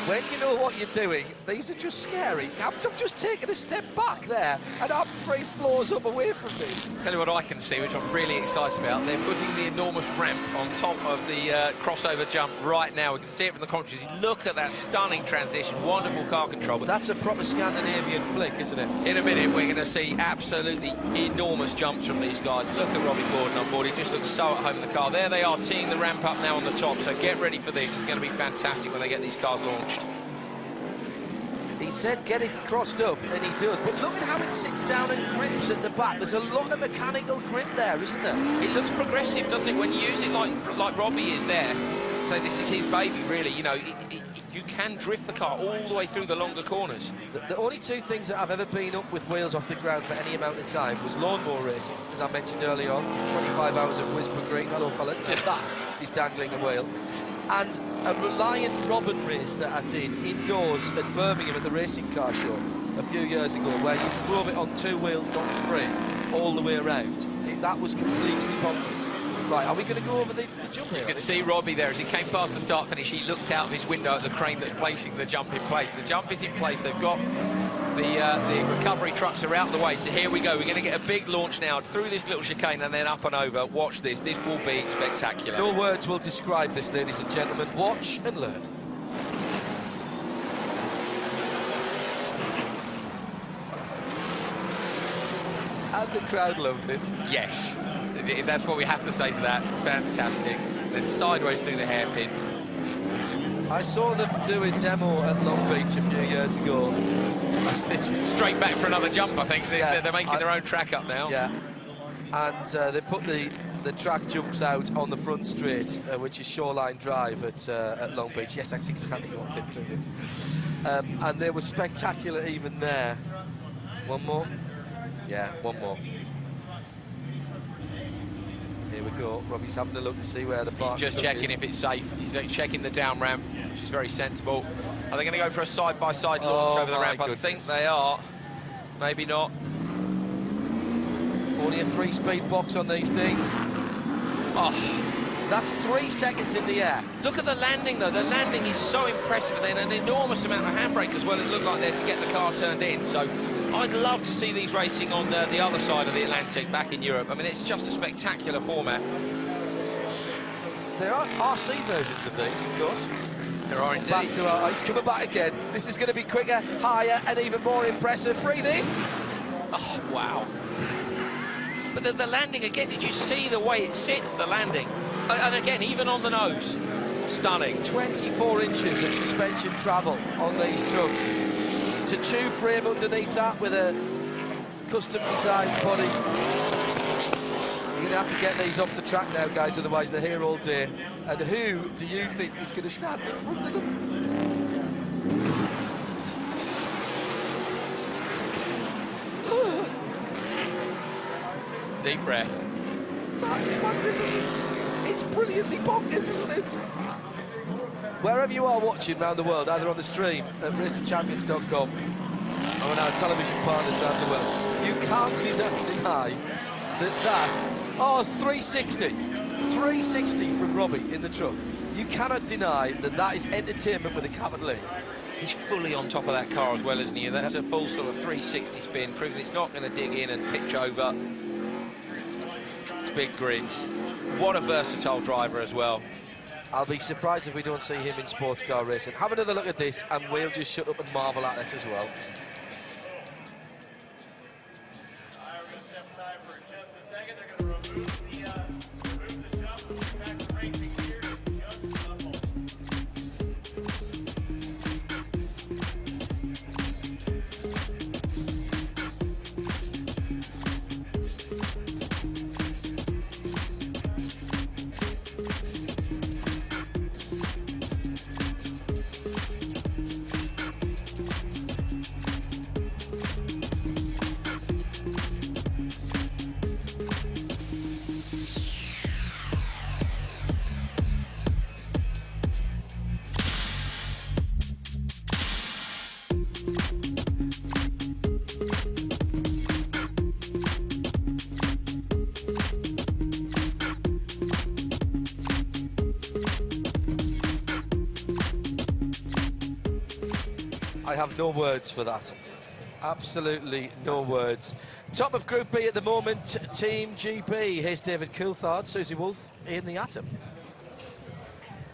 when you know what you're doing, these are just scary. I've just taken a step back there, and I'm 3 floors up away from this. Tell you what I can see, which I'm really excited about. They're putting the enormous ramp on top of the crossover jump right now. We can see it from the commentaries. Look at that stunning transition, wonderful car control. But that's a proper Scandinavian flick, isn't it? In a minute, we're going to see absolutely enormous jumps from these guys. Look at Robbie Gordon on board. He just looks so at home in the car. There they are, teeing the ramp up now on the top. So get ready for this. It's going to be fantastic when they get these cars launched. He said get it crossed up, and he does. But look at how it sits down and grips at the back. There's a lot of mechanical grip there, isn't there? It looks progressive, doesn't it? When you use it like Robbie is there. So this is his baby, really. You know, you can drift the car all the way through the longer corners. The only 2 things that I've ever been up with wheels off the ground for any amount of time was lawnmower racing, as I mentioned earlier on. 25 hours of Whisper Green. Hello, fellas. Just that is dangling a wheel. And a Reliant Robin race that I did indoors at Birmingham at the Racing Car Show a few years ago, where you drove it on 2 wheels, not 3, all the way around. That was completely pointless. Right, are we going to go over the jump here? You can see Robbie there as he came past the start finish. He looked out of his window at the crane that's placing the jump in place. The jump is in place. They've got the recovery trucks are out the way. So here we go. We're going to get a big launch now through this little chicane and then up and over. Watch this. This will be spectacular. No words will describe this, ladies and gentlemen. Watch and learn. And the crowd loved it. Yes. That's what we have to say to that. Fantastic. Then sideways through the hairpin. I saw them do a demo at Long Beach a few years ago. Straight back for another jump, I think. They're making their own track up now. Yeah. And they put the track jumps out on the front straight, which is Shoreline Drive at Long Beach. Yes, that's exactly what they do. And they were spectacular even there. One more? Yeah, one more. Here we go. Robbie's having a look to see where the park. He's just checking if it's safe. He's checking the down ramp, which is very sensible. Are they going to go for a side-by-side launch over the ramp? Goodness. I think they are. Maybe not. Only a 3-speed box on these things. Oh, that's 3 seconds in the air. Look at the landing, though. The landing is so impressive. And then an enormous amount of handbrake as well. It looked like there to get the car turned in. So I'd love to see these racing on the other side of the Atlantic, back in Europe. I mean, it's just a spectacular format. There are RC versions of these, of course. There are indeed. Back to our ice, coming back again. This is going to be quicker, higher, and even more impressive. Breathe in. Oh, wow. But the landing, again, did you see the way it sits, the landing? And again, even on the nose, stunning. 24 inches of suspension travel on these trucks. To tube frame underneath that with a custom designed body. You're going to have to get these off the track now, guys, otherwise they're here all day. And who do you think is going to stand in front of them? Deep breath. That is magnificent. It's brilliantly bonkers, isn't it? Wherever you are watching around the world, either on the stream at racerchampions.com or on our television partners around the world, you can't deny that oh, 360. 360 from Robbie in the truck. You cannot deny that that is entertainment with a capital E. He's fully on top of that car as well, isn't he? That's a full sort of 360 spin, proving it's not going to dig in and pitch over. Big grease. What a versatile driver as well. I'll be surprised if we don't see him in sports car racing. Have another look at this and we'll just shut up and marvel at it as well. I have no words for that. Absolutely no words. Top of Group B at the moment, Team GB. Here's David Coulthard, Susie Wolf in the Atom.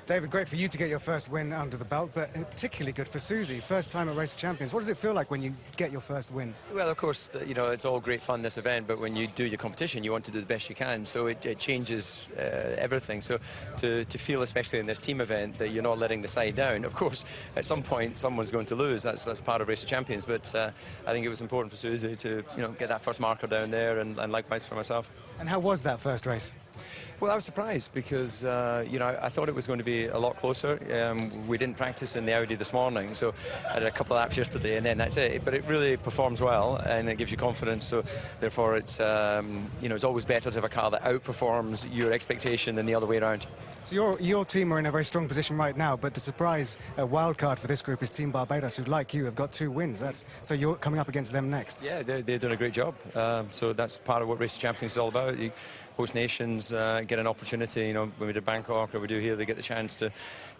David, great for you to get your first win under the belt, but particularly good for Susie. First time at Race of Champions. What does it feel like when you get your first win? Well, of course, you know, it's all great fun, this event, but when you do your competition, you want to do the best you can, so it changes everything. So to feel, especially in this team event, that you're not letting the side down. Of course, at some point, someone's going to lose. That's part of Race of Champions, but I think it was important for Susie to, you know, get that first marker down there, and likewise for myself. And how was that first race? Well, I was surprised because, you know, I thought it was going to be a lot closer. We didn't practice in the Audi this morning, so I had a couple of laps yesterday and then that's it. But it really performs well and it gives you confidence, so therefore it's, you know, it's always better to have a car that outperforms your expectation than the other way around. So your team are in a very strong position right now, but the surprise wild card for this group is Team Barbados, who, like you, have got 2 wins. So you're coming up against them next. Yeah, they're doing a great job. So that's part of what Race of Champions is all about. Host nations get an opportunity, you know, when we did Bangkok or we do here, they get the chance to,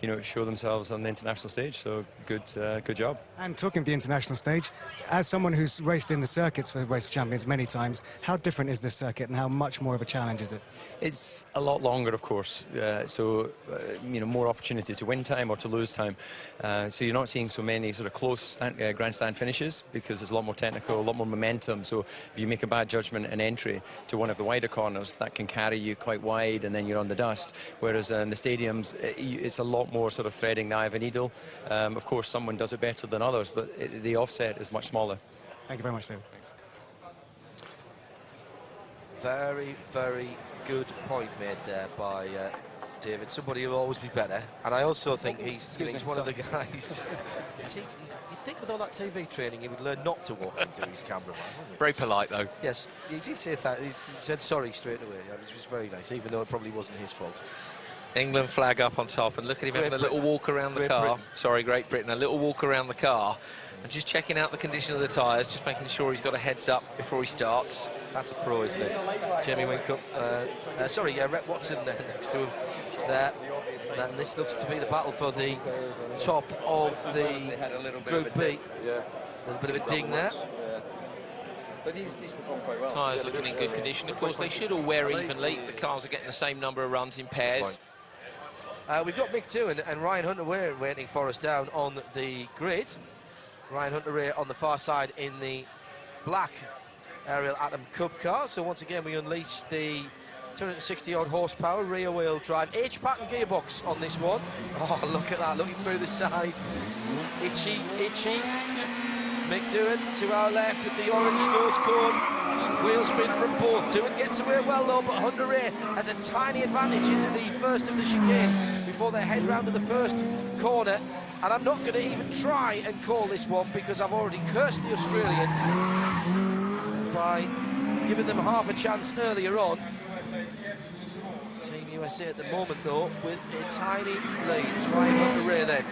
you know, show themselves on the international stage. So good job. And talking of the international stage, as someone who's raced in the circuits for Race of Champions many times, how different is this circuit and how much more of a challenge is it? It's a lot longer, of course. so more opportunity to win time or to lose time. So you're not seeing so many sort of close grandstand finishes because it's a lot more technical, a lot more momentum. So if you make a bad judgment in entry to one of the wider corners, that can carry you quite wide, and then you're on the dust. Whereas in the stadiums, it's a lot more sort of threading the eye of a needle. Of course, someone does it better than others, but the offset is much smaller. Thank you very much, David. Thanks. Very, very good point made there by David. Somebody will always be better. And I also think he's one of the guys. You'd think with all that TV training he would learn not to walk into his camera. Very polite, though. Yes, he did say that. He said sorry straight away, which was very nice, even though it probably wasn't his fault. England flag up on top, and look at him having a little walk around the car. Sorry, Great Britain, a little walk around the car. And just checking out the condition of the tyres, just making sure he's got a heads up before he starts. That's a pro, isn't it? Jamie Winkup, Rhett Watson next to him there. And this looks to be the battle for the top of the Group B. A little bit of a ding there. Tyres looking in good condition. Of course, they should all wear evenly. The cars are getting the same number of runs in pairs. We've got Mick Doohan and Ryan Hunter-Reay waiting for us down on the grid. Ryan Hunter-Reay on the far side in the black Ariel Atom Cup car. So once again, we unleash the 260-odd horsepower rear-wheel drive H-pattern gearbox on this one. Oh, look at that, looking through the side. Itchy. Mick Doohan to our left with the orange nose cone. Wheel spin from both. Doohan gets away well though, but Hunter-Reay has a tiny advantage into the first of the chicanes before they head round to the first corner. And I'm not going to even try and call this one because I've already cursed the Australians by giving them half a chance earlier on. Team USA at the moment, though, with a tiny lead. Ryan Hunter-Reay then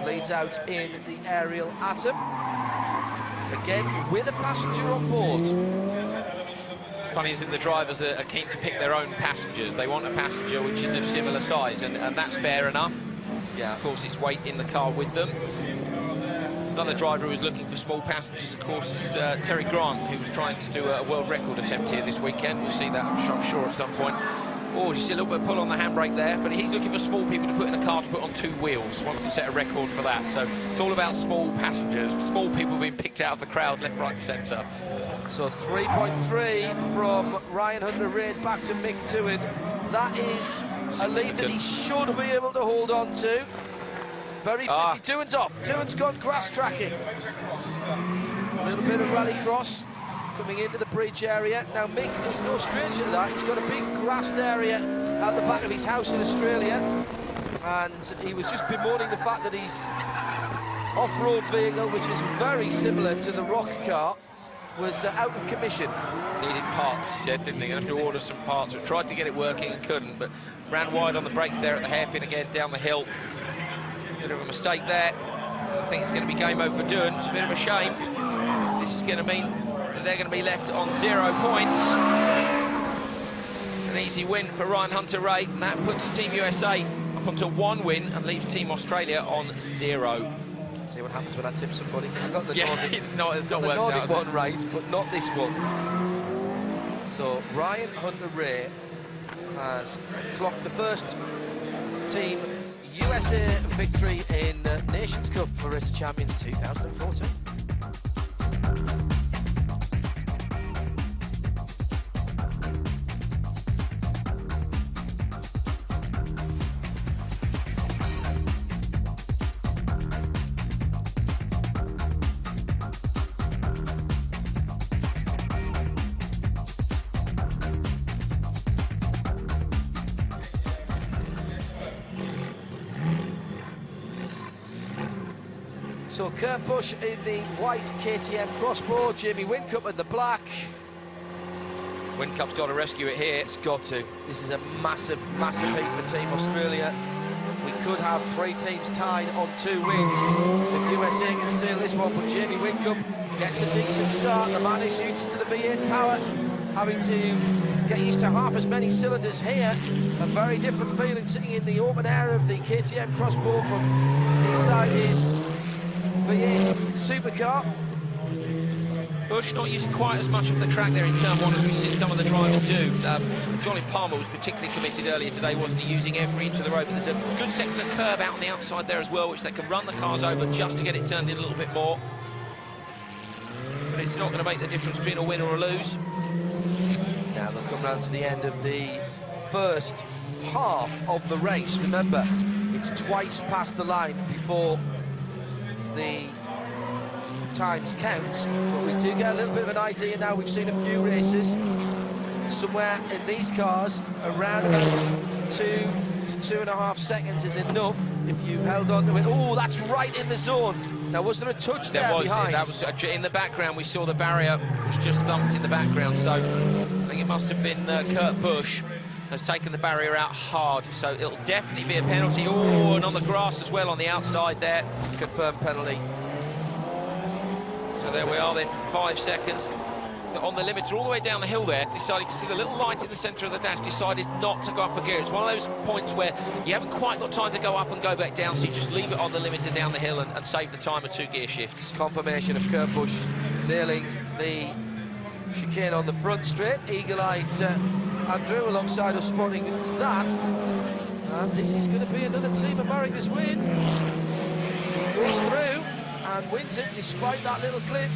leads out in the Ariel Atom. Again, with a passenger on board. Funny is that the drivers are keen to pick their own passengers. They want a passenger which is of similar size, and that's fair enough. Yeah, of course, it's weight in the car with them. Another driver who was looking for small passengers, of course, is Terry Grant, who was trying to do a world record attempt here this weekend. We'll see that, I'm sure, at some point. Oh, you see a little bit of pull on the handbrake there, but he's looking for small people to put in a car to put on 2 wheels. Wants to set a record for that. So it's all about small passengers, small people being picked out of the crowd, left, right, and centre. So 3.3 from Ryan Hunter-Reay back to Mick Doohan. That is a lead that he should be able to hold on to. Very busy. Doohan's off. Doohan's gone grass tracking. A little bit of rallycross coming into the bridge area. Now Mick is no stranger to that. He's got a big grassed area at the back of his house in Australia, and he was just bemoaning the fact that his off-road vehicle, which is very similar to the rock car, was out of commission. Needed parts, he said, didn't he? Going to have to order some parts. We tried to get it working and couldn't, but ran wide on the brakes there at the hairpin again down the hill. Bit of a mistake there. I think it's going to be game over for Doohan. It's a bit of a shame. This is going to mean that they're going to be left on 0 points. An easy win for Ryan Hunter-Reay, and that puts Team USA up onto 1 win and leaves Team Australia on 0. See what happens when I tip somebody. I got the Nordic, it's not worked the out. Nordic one right, but not this one. So Ryan Hunter-Reay has clocked the first Team USA victory in Nations Cup for Race of Champions 2014. So Kurt Busch in the white KTM crossbow, Jamie Winkup in the black. Wincup's got to rescue it here. It's got to. This is a massive, massive heat for Team Australia. We could have 3 teams tied on 2 wins if USA can steal this one, but Jamie Winkup gets a decent start. The man is used to the V8 power, having to get used to half as many cylinders here. A very different feeling sitting in the open air of the KTM crossbow from inside his V8 supercar. Bush not using quite as much of the track there in turn one as we've seen some of the drivers do. Johnny Palmer was particularly committed earlier today, wasn't he, using every inch of the road. But there's a good section of curb out on the outside there as well, which they can run the cars over just to get it turned in a little bit more. But it's not going to make the difference between a win or a lose. Now they'll come round to the end of the first half of the race. Remember, it's twice past the line before the times count, but we do get a little bit of an idea now. We've seen a few races. Somewhere in these cars, around about 2 to 2.5 seconds is enough if you've held on to it. Oh, that's right in the zone. Now, was there a touch there behind? That was in the background. We saw the barrier was just thumped in the background, so I think it must have been Kurt Busch has taken the barrier out hard, so it'll definitely be a penalty. Oh, and on the grass as well on the outside there. Confirmed penalty. So there we are then, 5 seconds on the limiter all the way down the hill there. Decided to see the little light in the centre of the dash, decided not to go up a gear. It's one of those points where you haven't quite got time to go up and go back down, so you just leave it on the limiter down the hill and save the time of 2 gear shifts. Confirmation of Kurt Busch nailing the chicane on the front straight. Eagle-eyed Andrew alongside us spotting that. And this is going to be another Team America's win. Goes through and wins it despite that little clip.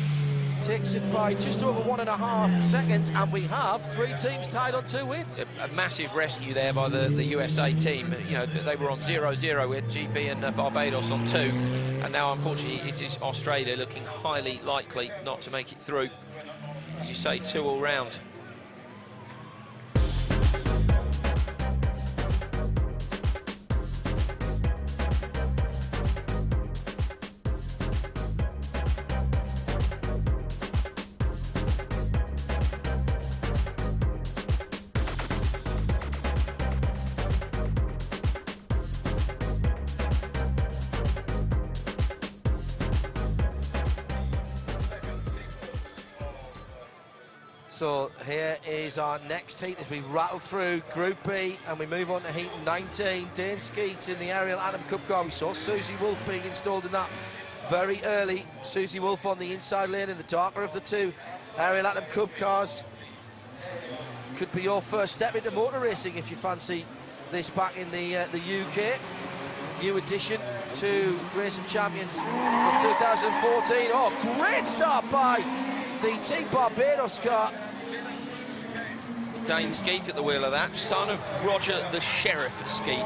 Takes it by just over 1.5 seconds, and we have 3 teams tied on 2 wins. A massive rescue there by the USA team. You know, they were on 0-0 with GB and Barbados on 2, and now unfortunately it is Australia looking highly likely not to make it through. As you say, 2 all round. So here is our next heat as we rattle through Group B and we move on to heat 19. Dane Skeet in the Ariel Adam Cup car. We saw Susie Wolf being installed in that very early. Susie Wolf on the inside lane in the darker of the 2 Ariel Adam Cup cars. Could be your first step into motor racing if you fancy this back in the UK. New addition to Race of Champions of 2014. Oh, great start by the Team Barbados car. Dane Skeet at the wheel of that, son of Roger the Sheriff Skeet,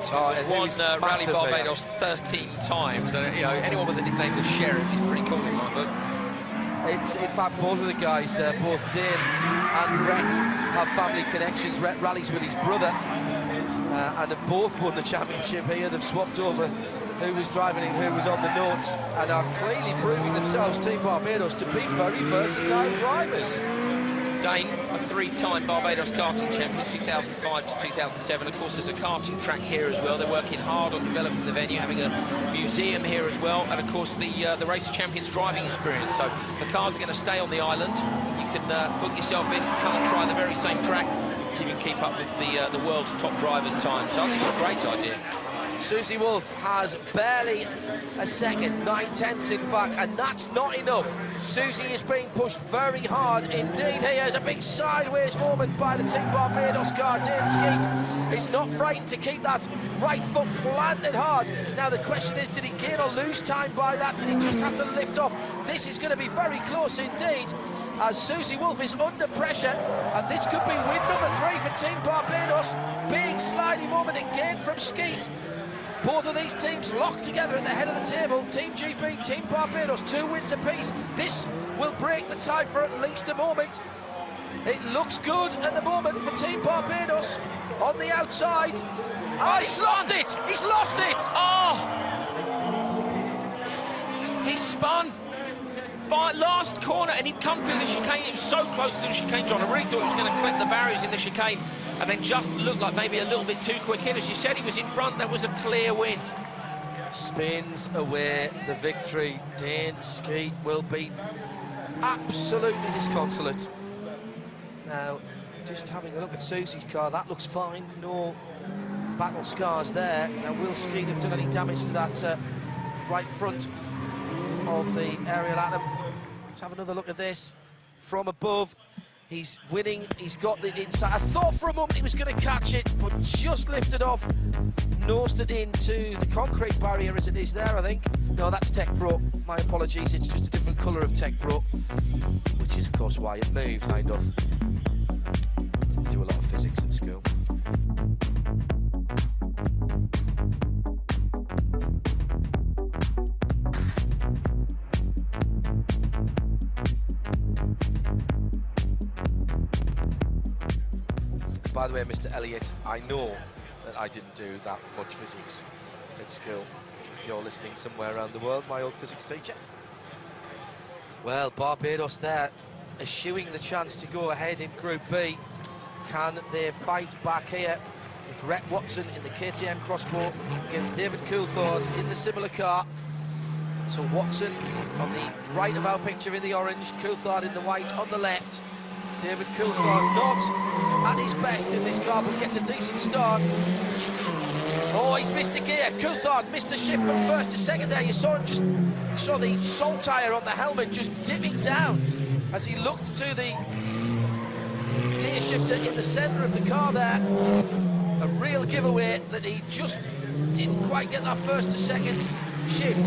won Rally Barbados 13 times. You know, anyone with the nickname the Sheriff is pretty cool in my book. It's in fact both of the guys, both Dane and Rhett, have family connections. Rhett rallies with his brother, and have both won the championship here. They've swapped over who was driving and who was on the notes, and are clearly proving themselves, Team Barbados, to be very versatile drivers. Dane, a 3-time Barbados karting champion, 2005 to 2007. Of course, there's a karting track here as well. They're working hard on developing the venue, having a museum here as well, and of course the Race of Champions driving experience. So the cars are going to stay on the island. You can book yourself in, come and try the very same track, so you can keep up with the world's top drivers' time. So I think it's a great idea. Susie Wolf has barely a second, 9/10 in fact, and that's not enough. Susie is being pushed very hard indeed. Here's a big sideways moment by the Team Barbados car. Dane Skeet is not frightened to keep that right foot planted hard. Now the question is, did he gain or lose time by that? Did he just have to lift off? This is going to be very close indeed, as Susie Wolf is under pressure, and this could be win number 3 for Team Barbados. Big sliding moment again from Skeet. Both of these teams locked together at the head of the table. Team GB, Team Barbados, 2 wins apiece. This will break the tie for at least a moment. It looks good at the moment for Team Barbados on the outside. Oh, he's lost it! He's lost it! Oh! He spun. Last corner, and he'd come through the chicane. He was so close to the chicane, John. I really thought he was going to clip the barriers in the chicane, and then just looked like maybe a little bit too quick in. As you said, he was in front. That was a clear win. Spins away the victory. Dane Skeet will be absolutely disconsolate. Now, just having a look at Susie's car, that looks fine. No battle scars there. Now, will Skeet have done any damage to that right front of the Ariel Atom? Let's have another look at this. from above. He's winning, he's got the inside. I thought for a moment he was going to catch it, but just lifted off, nosed it into the concrete barrier as it is there, I think. No, that's Tech Pro. My apologies, it's just a different colour of Tech Pro, which is, of course, why it moved, kind of. Didn't do a lot of physics in school. By the way, Mr. Elliott, I know that I didn't do that much physics at school. If you're listening somewhere around the world, my old physics teacher. Well, Barbados there, eschewing the chance to go ahead in Group B. Can they fight back here with Rhett Watson in the KTM crossbow against David Coulthard in the similar car? So Watson on the right of our picture in the orange, Coulthard in the white on the left. David Coulthard not at his best in this car, but gets a decent start. Oh, he's missed a gear. Coulthard missed the shift from first to second there. You saw him saw the salt tyre on the helmet just dipping down as he looked to the gear shifter in the centre of the car there. A real giveaway that he just didn't quite get that first to second shift.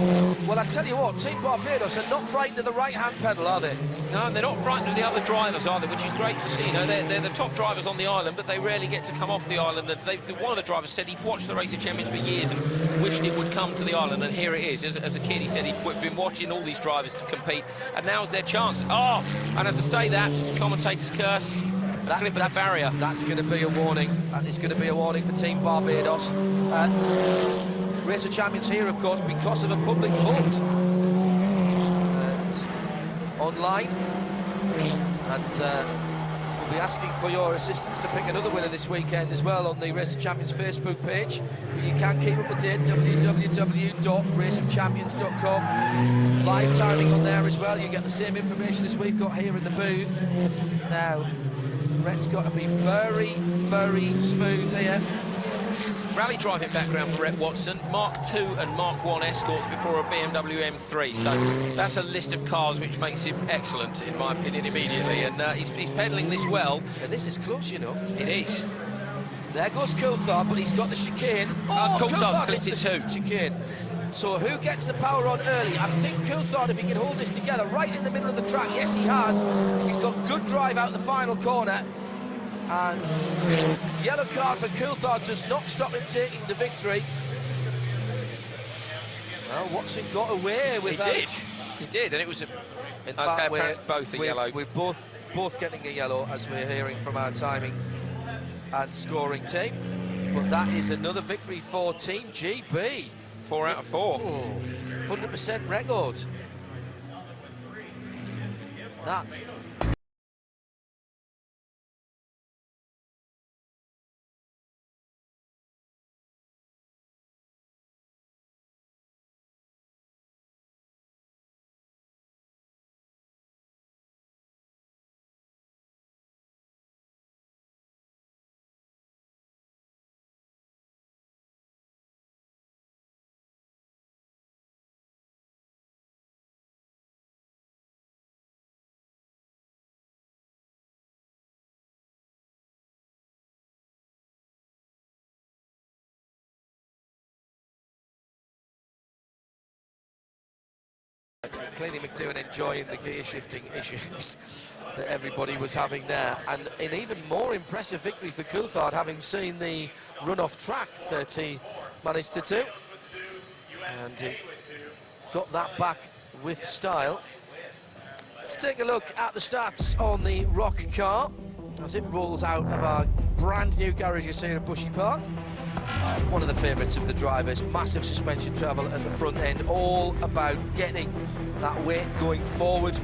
Well, I tell you what, Team Barbados are not frightened of the right-hand pedal, are they? No, they're not frightened of the other drivers, are they? Which is great to see. You know, they're the top drivers on the island, but they rarely get to come off the island. And one of the drivers said he'd watched the Racing Champions for years and wished it would come to the island, and here it is. As a kid, he said he'd been watching all these drivers to compete, and now's their chance. Oh, and as I say that, commentator's curse. Clip of the barrier. That's going to be a warning. That is going to be a warning for Team Barbados. Racer Champions here, of course, because of a public vote. Online. And we'll be asking for your assistance to pick another winner this weekend as well on the Racer Champions Facebook page. You can keep up to date, www.racingchampions.com. Live timing on there as well. You get the same information as we've got here in the booth. Now, Rhett's got to be very, very smooth here. Rally driving background for Rhett Watson, Mark II and Mark I escorts before a BMW M3, so that's a list of cars which makes him excellent, in my opinion, immediately, and he's pedalling this well. And this is close, you know. It is. There goes Coulthard, but he's got the chicane. Oh, Coulthard's clipped it too. Chicane. So who gets the power on early? I think Coulthard, if he can hold this together right in the middle of the track, yes he has. He's got good drive out the final corner. And yellow card for Coulthard does not stop him taking the victory. Well, Watson got away with that. He did, and it was in fact, both a yellow. We're both getting a yellow, as we're hearing from our timing and scoring team. But that is another victory for Team GB. 4 out of 4. 100% record. That. Clearly McDowan enjoying the gear shifting issues that everybody was having there, and an even more impressive victory for Coulthard, having seen the run-off track that he managed to do, and he got that back with style. Let's take a look at the stats on the Rock car as it rolls out of our brand new garages here at Bushy Park. One of the favourites of the drivers, massive suspension travel at the front end, all about getting that weight going forward.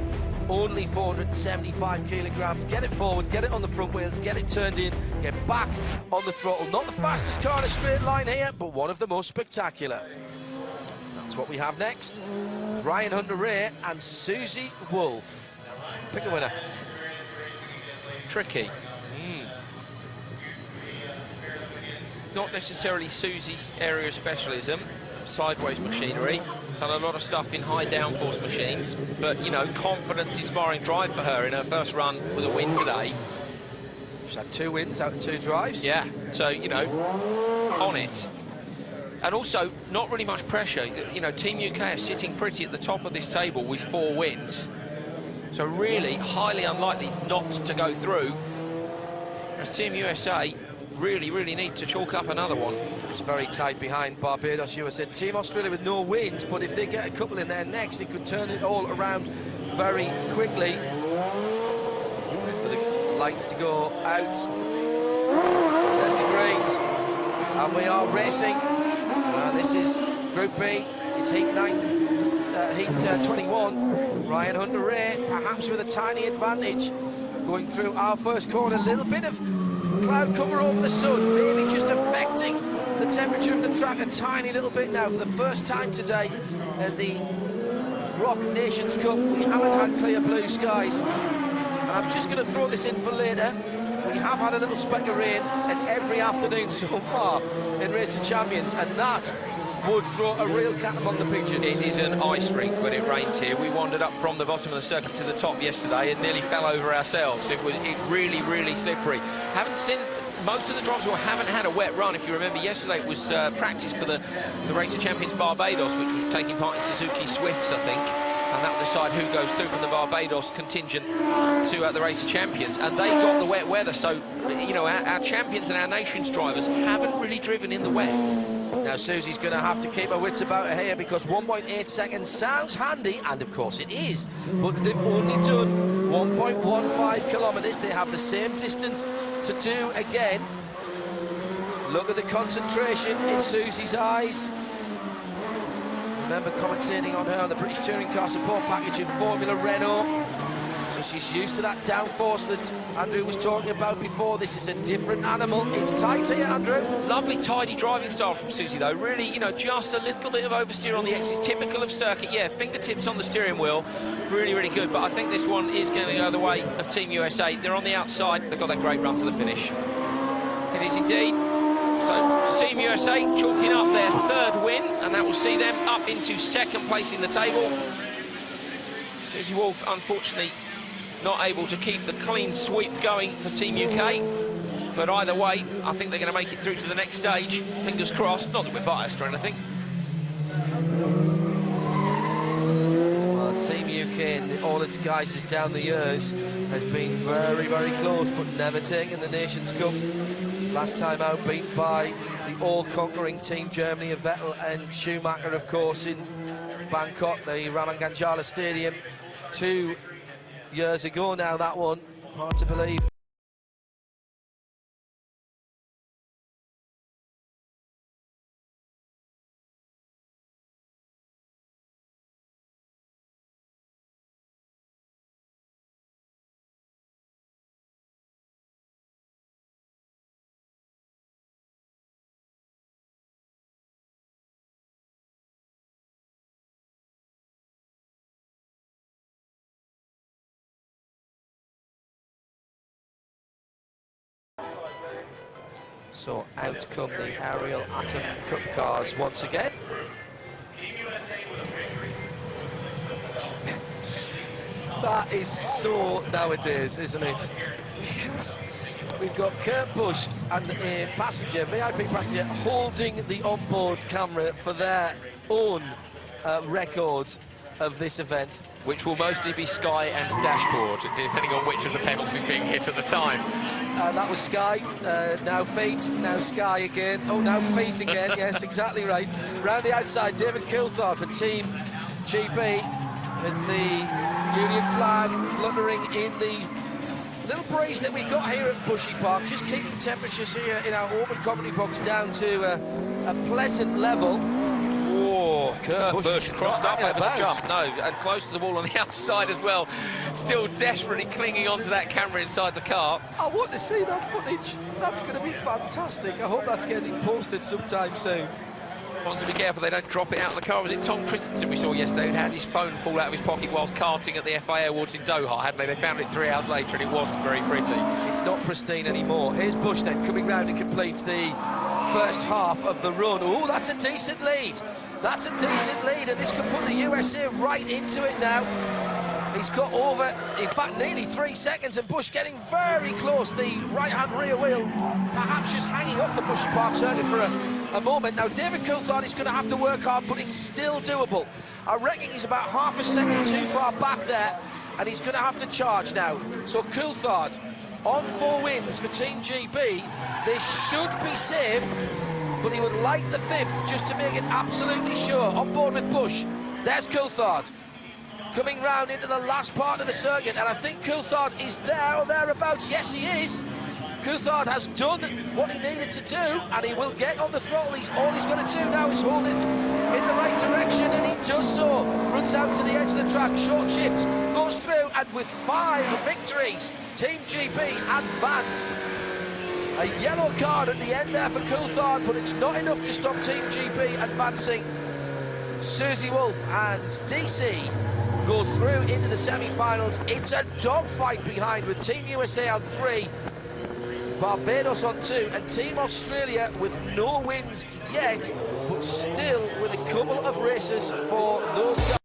Only 475 kilograms. Get it forward, get it on the front wheels, get it turned in, get back on the throttle. Not the fastest car in a straight line here, but one of the most spectacular. That's what we have next. Ryan Hunter-Ray and Susie Wolf. Pick a winner. Tricky. Not necessarily Susie's area of specialism, sideways machinery. Done a lot of stuff in high downforce machines, but, you know, confidence-inspiring drive for her in her first run with a win today. She's had 2 wins out of 2 drives. Yeah, so, you know, on it. And also, not really much pressure. You know, Team UK are sitting pretty at the top of this table with 4 wins. So really, highly unlikely not to go through. As Team USA really, really need to chalk up another one. It's very tight behind Barbados, USA. Team Australia with no wins, but if they get a couple in there next, they could turn it all around very quickly. Wait for the lights to go out. There's the greens. And we are racing. This is Group B. It's Heat 21. Ryan Hunter-Reay, perhaps with a tiny advantage, going through our first corner. A little bit of cloud cover over the sun, maybe just affecting the temperature of the track a tiny little bit now. For the first time today at the Rock Nations Cup, we haven't had clear blue skies. And I'm just going to throw this in for later. We have had a little speck of rain at every afternoon so far in Race of Champions, and that would throw a real cat among the pigeons. It is an ice rink when it rains here. We wandered up from the bottom of the circuit to the top yesterday and nearly fell over ourselves. It really, really slippery. Haven't seen most of the drivers who haven't had a wet run. If you remember, yesterday it was practice for the Race of Champions Barbados, which was taking part in Suzuki Swifts, I think. And that will decide who goes through from the Barbados contingent to the Race of Champions. And they got the wet weather, so, you know, our champions and our nations drivers haven't really driven in the wet. Now Susie's going to have to keep her wits about her here, because 1.8 seconds sounds handy, and of course it is, but they've only done 1.15 kilometres. They have the same distance to do again. Look at the concentration in Susie's eyes. Remember commentating on her on the British Touring Car Support Package in Formula Renault. So she's used to that downforce that Andrew was talking about before. This is a different animal. It's tight here, Andrew. Lovely, tidy driving style from Susie, though. Really, you know, just a little bit of oversteer on the exits. Typical of circuit, yeah, fingertips on the steering wheel. Really, really good. But I think this one is going to go the way of Team USA. They're on the outside. They've got that great run to the finish. It is indeed. So Team USA chalking up their 3rd win, and that will see them up into 2nd place in the table. Susie Wolff, unfortunately, not able to keep the clean sweep going for Team UK. But either way, I think they're going to make it through to the next stage. Fingers crossed. Not that we're biased or anything. Well, Team UK in all its guises down the years has been very, very close, but never taken the Nations Cup. Last time out, beat by the all-conquering Team Germany of Vettel and Schumacher, of course, in Bangkok, the Ramanganjala Stadium, 2 years ago now, that one. Hard to believe. So out come the Ariel Atom Cup cars once again. That is so nowadays, isn't it? Because we've got Kurt Busch and a passenger, VIP passenger, holding the onboard camera for their own record of this event. Which will mostly be Sky and Dashboard, depending on which of the pedals is being hit at the time. That was Sky, now Fate, now Sky again. Oh, now Fate again, yes, exactly right. Round the outside, David Coulthard for Team GB, with the Union flag fluttering in the little breeze that we've got here at Bushy Park, just keeping temperatures here in our open comedy box down to a pleasant level. Whoa, Kurt Busch crossed up over the jump. No, and close to the wall on the outside as well. Still desperately clinging onto that camera inside the car. I want to see that footage. That's going to be fantastic. I hope that's getting posted sometime soon. Wants to be careful they don't drop it out of the car. Was it Tom Christensen we saw yesterday who had his phone fall out of his pocket whilst karting at the FIA Awards in Doha, hadn't they? They found it 3 hours later and it wasn't very pretty. It's not pristine anymore. Here's Busch then coming round to complete the first half of the run. Oh, that's a decent lead. That's a decent lead, and this could put the USA right into it now. He's got over, in fact, nearly 3 seconds, and Bush getting very close. The right-hand rear wheel perhaps just hanging off the Bushy Park circuit for a moment. Now, David Coulthard is going to have to work hard, but it's still doable. I reckon he's about half a second too far back there, and he's going to have to charge now. So Coulthard on 4 wins for Team GB. They should be safe, but he would like the 5th just to make it absolutely sure. On board with Bush. There's Coulthard coming round into the last part of the circuit, and I think Coulthard is there or thereabouts. Yes, he is. Coulthard has done what he needed to do, and he will get on the throttle. All he's got to do now is hold it in the right direction, and he does so. Runs out to the edge of the track, short shifts, goes through, and with 5 victories, Team GB advance. A yellow card at the end there for Coulthard, but it's not enough to stop Team GB advancing. Susie Wolf and DC go through into the semi-finals. It's a dogfight behind, with Team USA on 3, Barbados on 2, and Team Australia with no wins yet, but still with a couple of races for those guys.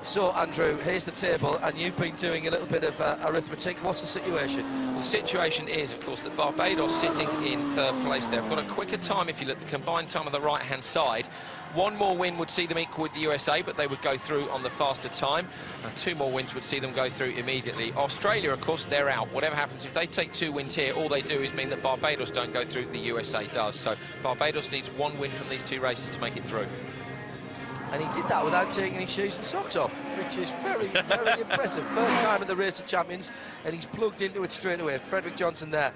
So, Andrew, here's the table, and you've been doing a little bit of arithmetic. What's the situation? The situation is, of course, that Barbados sitting in 3rd place there. They've got a quicker time if you look at the combined time on the right-hand side. 1 more win would see them equal with the USA, but they would go through on the faster time. And 2 more wins would see them go through immediately. Australia, of course, they're out. Whatever happens, if they take 2 wins here, all they do is mean that Barbados don't go through, the USA does. So Barbados needs 1 win from these 2 races to make it through. And he did that without taking his shoes and socks off, which is very, very impressive. First time at the Race of Champions, and he's plugged into it straight away. Frederick Johnson there,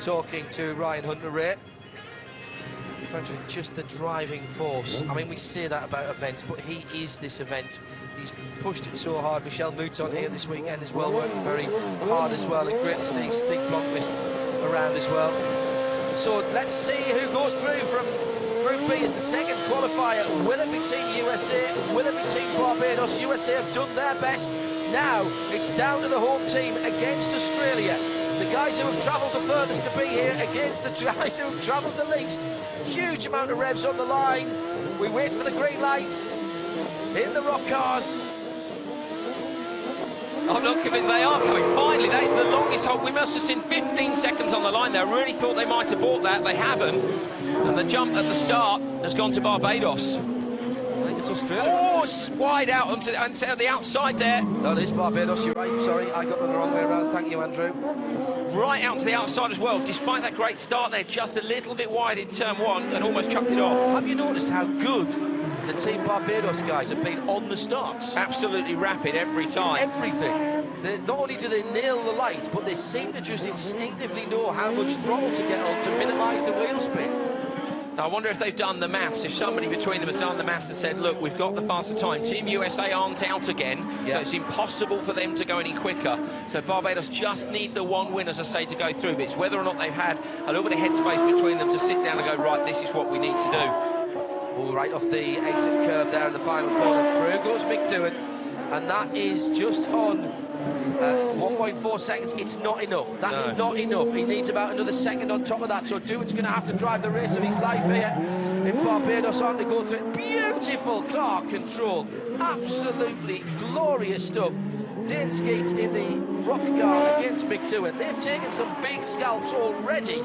talking to Ryan Hunter-Reay. Frederick, just the driving force. I mean, we say that about events, but he is this event. He's pushed it so hard. Michel Mouton here this weekend as well, working very hard as well. And great to see Stig Blomqvist around as well. So let's see who goes through from Group B as the second qualifier. Will it be Team USA? Will it be Team Barbados? USA have done their best. Now it's down to the home team against Australia. The guys who have travelled the furthest to be here against the guys who have travelled the least. Huge amount of revs on the line. We wait for the green lights in the rock cars. I'm not convinced they are coming. Finally, that is the longest hold. We must have seen 15 seconds on the line there. I really thought they might have bought that. They haven't. And the jump at the start has gone to Barbados. I think it's Australia. Oh, it's wide out onto the outside there. No, it is Barbados. You're right. Sorry, I got them the wrong way around. Thank you, Andrew. Right out to the outside as well. Despite that great start there, just a little bit wide in turn 1 and almost chucked it off. Have you noticed how good the Team Barbados guys have been on the starts? Absolutely rapid every time. Everything. Not only do they nail the light, but they seem to just instinctively know how much throttle to get on to minimise the wheel spin. Now, I wonder if they've done the maths, if somebody between them has done the maths and said, look, we've got the faster time. Team USA aren't out again, so it's impossible for them to go any quicker. So Barbados just need the 1 win, as I say, to go through. But it's whether or not they've had a little bit of headspace between them to sit down and go, right, this is what we need to do. Oh, right off the exit curve there in the final corner. Through goes Mick Doohan, and that is just on 1.4 seconds. It's not enough. That's not enough. He needs about another second on top of that. So Doohan's going to have to drive the race of his life here. If Barbados aren't to go through it. Beautiful car control. Absolutely glorious stuff. Dane Skeet in the rock car against Mick Doohan. They've taken some big scalps already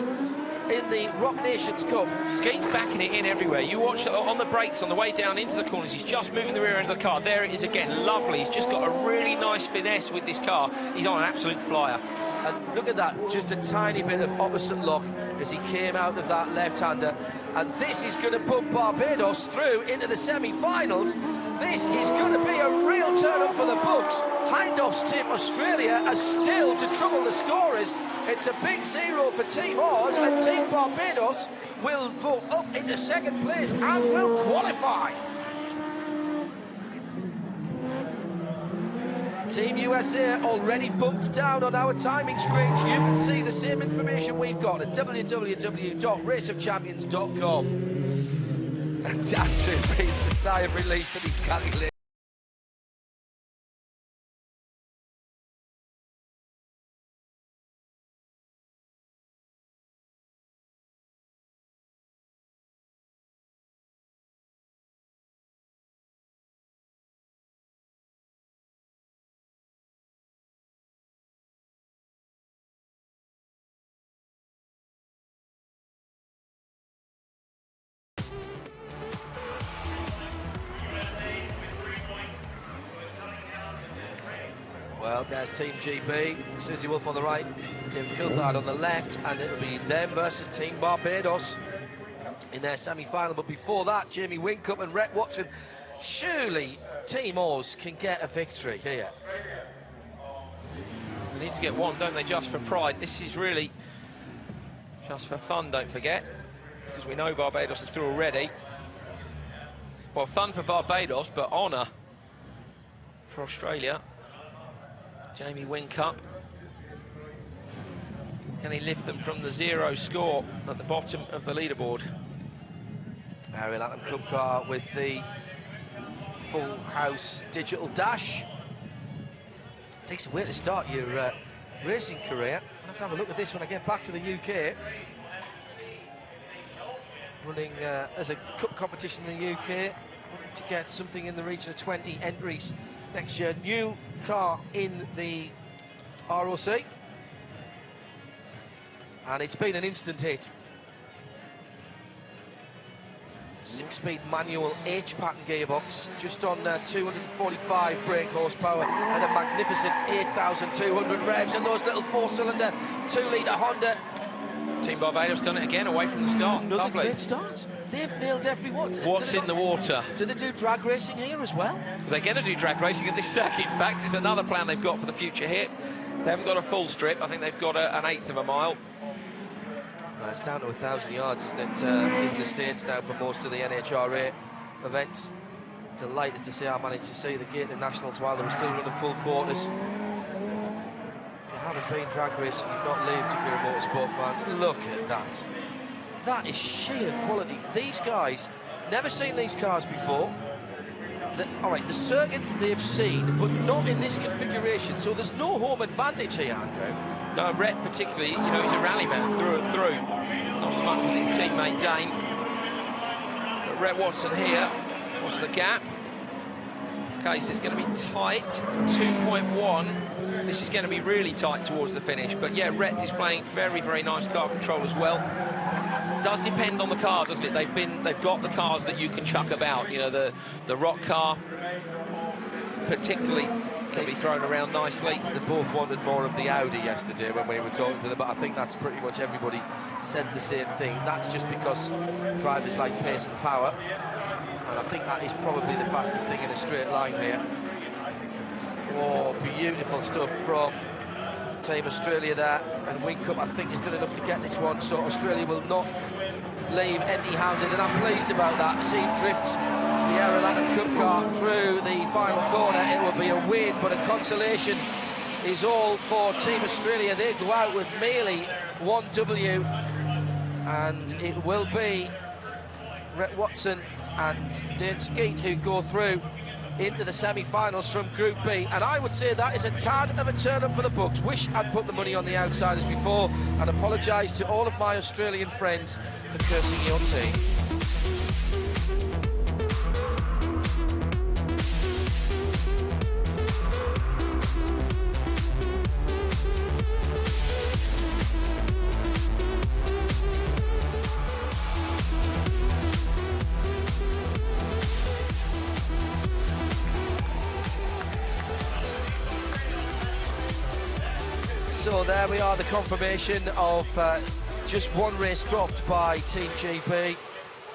in the Rock Nations Cup. Skeet's backing it in everywhere. You watch on the brakes on the way down into the corners, he's just moving the rear end of the car. There it is again, lovely. He's just got a really nice finesse with this car. He's on an absolute flyer. And look at that, just a tiny bit of opposite lock as he came out of that left-hander. And this is going to put Barbados through into the semi-finals. This is going to be a real turn-up for the books. Hein Barbados, Team Australia are still to trouble the scorers. It's a big 0 for Team Oz, and Team Barbados will go up into second place and will qualify. Team USA already bumped down on our timing screens. You can see the same information we've got at www.raceofchampions.com. And Andrew breathes a sigh of relief for these calculations. Well, there's Team GB, Susie Wolf on the right, Tim Coulthard on the left, and it'll be them versus Team Barbados in their semi-final. But before that, Jamie Whincup and Rhett Watson. Surely Team Oz can get a victory here. They need to get one, don't they, just for pride. This is really just for fun, don't forget, because we know Barbados is through already. Well, fun for Barbados, but honour for Australia. Jamie Whincup. Can he lift them from the 0 score at the bottom of the leaderboard? Ariel Atom Cup car with the full house digital dash. Takes a way to start your racing career. I'll have to have a look at this when I get back to the UK. Running as a cup competition in the UK, looking to get something in the region of 20 entries next year. New car in the ROC, and it's been an instant hit. 6-speed manual H-pattern gearbox, just on 245 brake horsepower and a magnificent 8,200 revs, and those little 4-cylinder 2-litre Honda. Team Barbados done it again away from the start. Another Lovely. great start. They've nailed every one. What's in the water? Do they do drag racing here as well? They're going to do drag racing at this circuit. In fact, it's another plan they've got for the future here. They haven't got a full strip. I think they've got an 1/8 of a mile. Well, it's down to 1,000 yards, isn't it, in the States now for most of the NHRA events. Delighted to see I managed to see the Gator Nationals while they were still running full quarters. If you haven't been drag racing, you've not lived if you're a motorsport fan. Look at that. That is sheer quality. These guys, never seen these cars before. All right, the circuit they've seen, but not in this configuration, so there's no home advantage here, Andrew. No, Rhett particularly, you know, he's a rally man through and through. Not so much with his teammate Dane. But Rhett Watson here, what's the gap? Okay, so it's going to be tight, 2.1. This is going to be really tight towards the finish. But yeah, Rhett displaying very, very nice car control as well. Does depend on the car, doesn't it? They've got the cars that you can chuck about. You know, the rock car, particularly, can be thrown around nicely. They both wanted more of the Audi yesterday when we were talking to them, but I think that's pretty much everybody said the same thing. That's just because drivers like pace and power, and I think that is probably the fastest thing in a straight line here. Oh, beautiful stuff from Team Australia there, and Whincup I think has done enough to get this one, so Australia will not leave empty-handed, and I'm pleased about that. As he drifts the Ariel Atom Cup car through the final corner, it will be a win, but a consolation is all for Team Australia. They go out with merely 1 W, and it will be Rhett Watson and Dane Skeet who go through into the semi-finals from Group B, and I would say that is a tad of a turn-up for the books. Wish I'd put the money on the outsiders before, and apologise to all of my Australian friends for cursing your team. So there we are, the confirmation of just one race dropped by Team GB,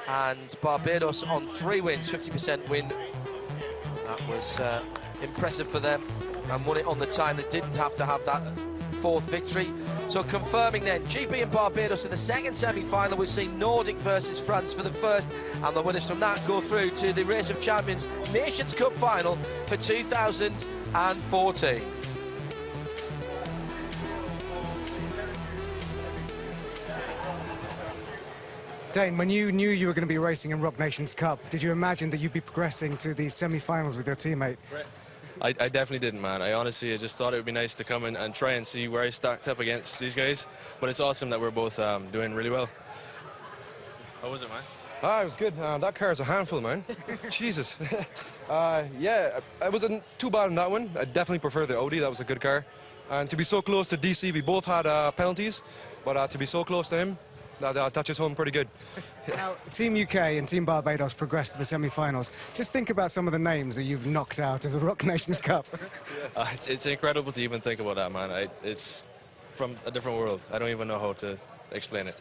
and Barbados on 3 wins, 50% win. That was impressive for them, and won it on the time. They didn't have to have that fourth victory. So confirming then, GB and Barbados in the second semi-final. We've seen Nordic versus France for the first, and the winners from that go through to the Race of Champions Nations Cup final for 2014. Dane, when you knew you were going to be racing in Rock Nations Cup, did you imagine that you'd be progressing to the semi-finals with your teammate? I definitely didn't, man. I just thought it would be nice to come in and try and see where I stacked up against these guys. But it's awesome that we're both doing really well. How was it, man? It was good. That car is a handful, man. Jesus. Yeah, it wasn't too bad in that one. I definitely prefer the Audi. That was a good car. And to be so close to DC, we both had penalties. But to be so close to him, that touches home pretty good. Now, Team UK and Team Barbados progressed to the semi-finals. Just think about some of the names that you've knocked out of the Rock Nations Cup. It's incredible to even think about that, man. It's from a different world. I don't even know how to explain it.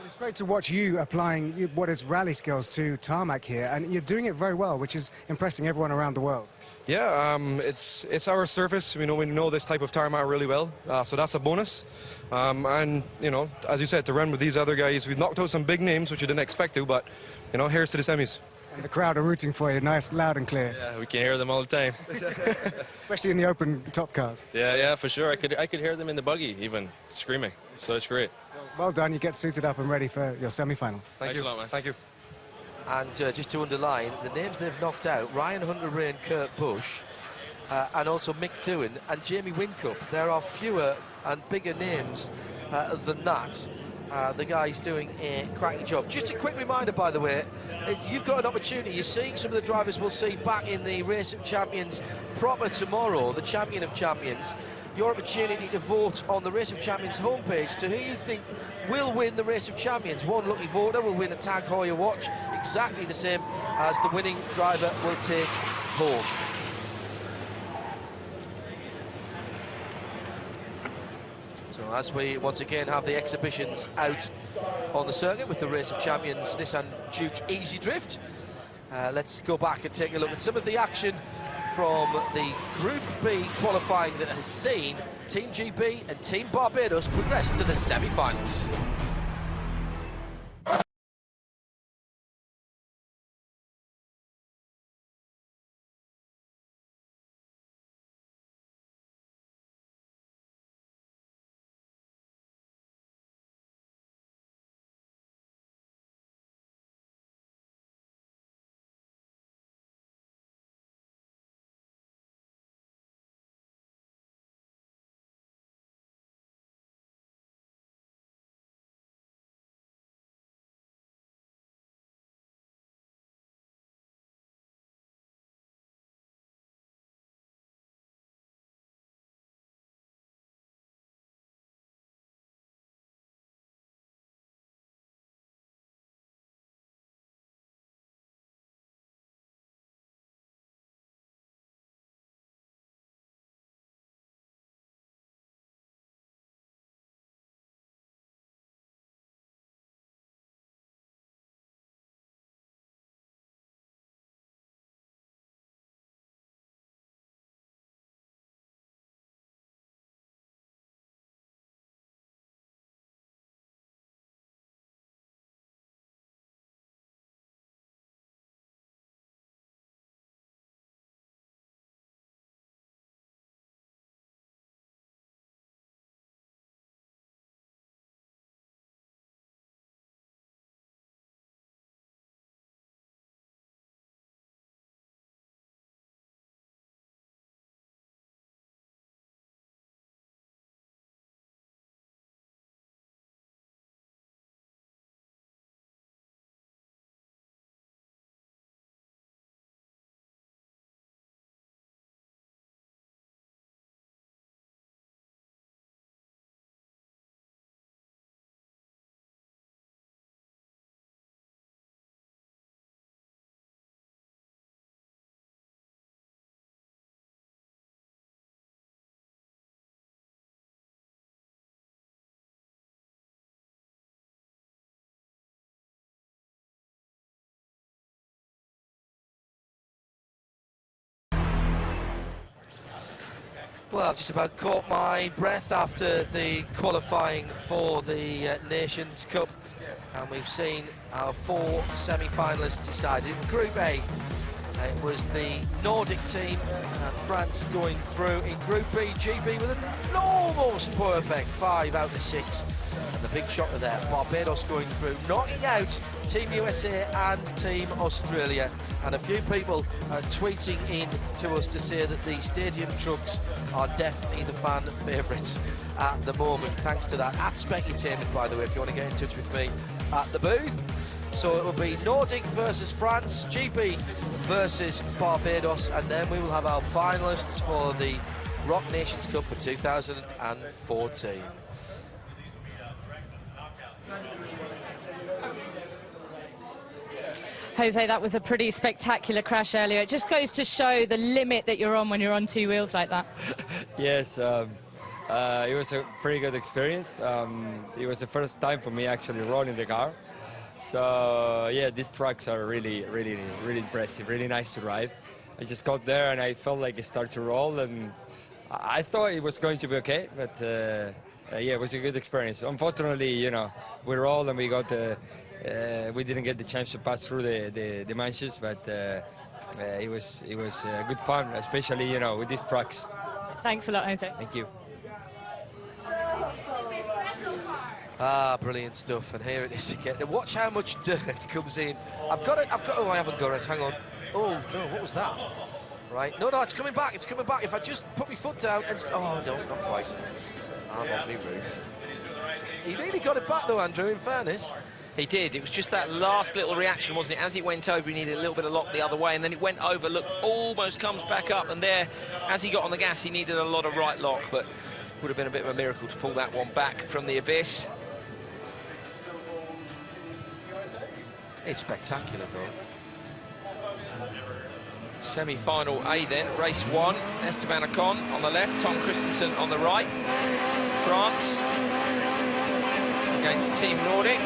It's great to watch you applying what is rally skills to tarmac here, and you're doing it very well, which is impressing everyone around the world. Yeah, it's our surface. We know this type of tarmac really well, so that's a bonus. And as you said, to run with these other guys, we've knocked out some big names, which you didn't expect to. But here's to the semis. And the crowd are rooting for you, nice, loud and clear. Yeah, we can hear them all the time. Especially in the open top cars. Yeah, for sure. I could hear them in the buggy even screaming. So it's great. Well done. You get suited up and ready for your semi-final. Thanks a lot, man. Thank you. And just to underline, the names they've knocked out, Ryan Hunter-Reay and Kurt Busch, and also Mick Doohan and Jamie Whincup. There are fewer and bigger names than that. The guy's doing a cracking job. Just a quick reminder, by the way, you've got an opportunity. You're seeing some of the drivers we'll see back in the Race of Champions proper tomorrow, the Champion of Champions. Your opportunity to vote on the Race of Champions homepage to who you think will win the Race of Champions. One lucky voter will win a Tag Heuer watch, exactly the same as the winning driver will take home. So as we once again have the exhibitions out on the circuit with the Race of Champions Nissan Juke Easy Drift, let's go back and take a look at some of the action from the Group B qualifying that has seen Team GB and Team Barbados progress to the semi-finals. Well, I've just about caught my breath after the qualifying for the Nations Cup, and we've seen our 4 semi-finalists decided. In Group A, it was the Nordic team and France going through. In Group B, GB with an almost perfect 5 out of 6. And the big shocker there, Barbados going through, knocking out Team USA and Team Australia. And a few people are tweeting in to us to say that the stadium trucks are definitely the fan favourites at the moment. Thanks to that. At Specutainment, by the way, if you want to get in touch with me at the booth. So it will be Nordic versus France, GB versus Barbados, and then we will have our finalists for the Rock Nations Cup for 2014. Jose, that was a pretty spectacular crash earlier. It just goes to show the limit that you're on when you're on 2 wheels like that. Yes, it was a pretty good experience. It was the first time for me actually rolling the car. So yeah, these trucks are really impressive, really nice to ride. I just got there and I felt like it started to roll, and I thought it was going to be okay, but yeah, it was a good experience. Unfortunately, you know, we rolled and we got we didn't get the chance to pass through the manches, but it was good fun, especially, you know, with these trucks. Thanks a lot, Jose. Thank you. Ah, brilliant stuff, and here it is again. Now watch how much dirt comes in. I've got it, oh, I haven't got it, hang on. Oh, no, what was that? Right, no, it's coming back, it's coming back. If I just put my foot down and, oh, no, not quite. I'm on my roof. He nearly got it back though, Andrew, in fairness. He did. It was just that last little reaction, wasn't it? As it went over, he needed a little bit of lock the other way, and then it went over, look, almost comes back up, and there, as he got on the gas, he needed a lot of right lock, but would have been a bit of a miracle to pull that one back from the abyss. It's spectacular, though. Semi-final A then, race 1. Esteban Ocon on the left, Tom Christensen on the right. France against Team Nordic.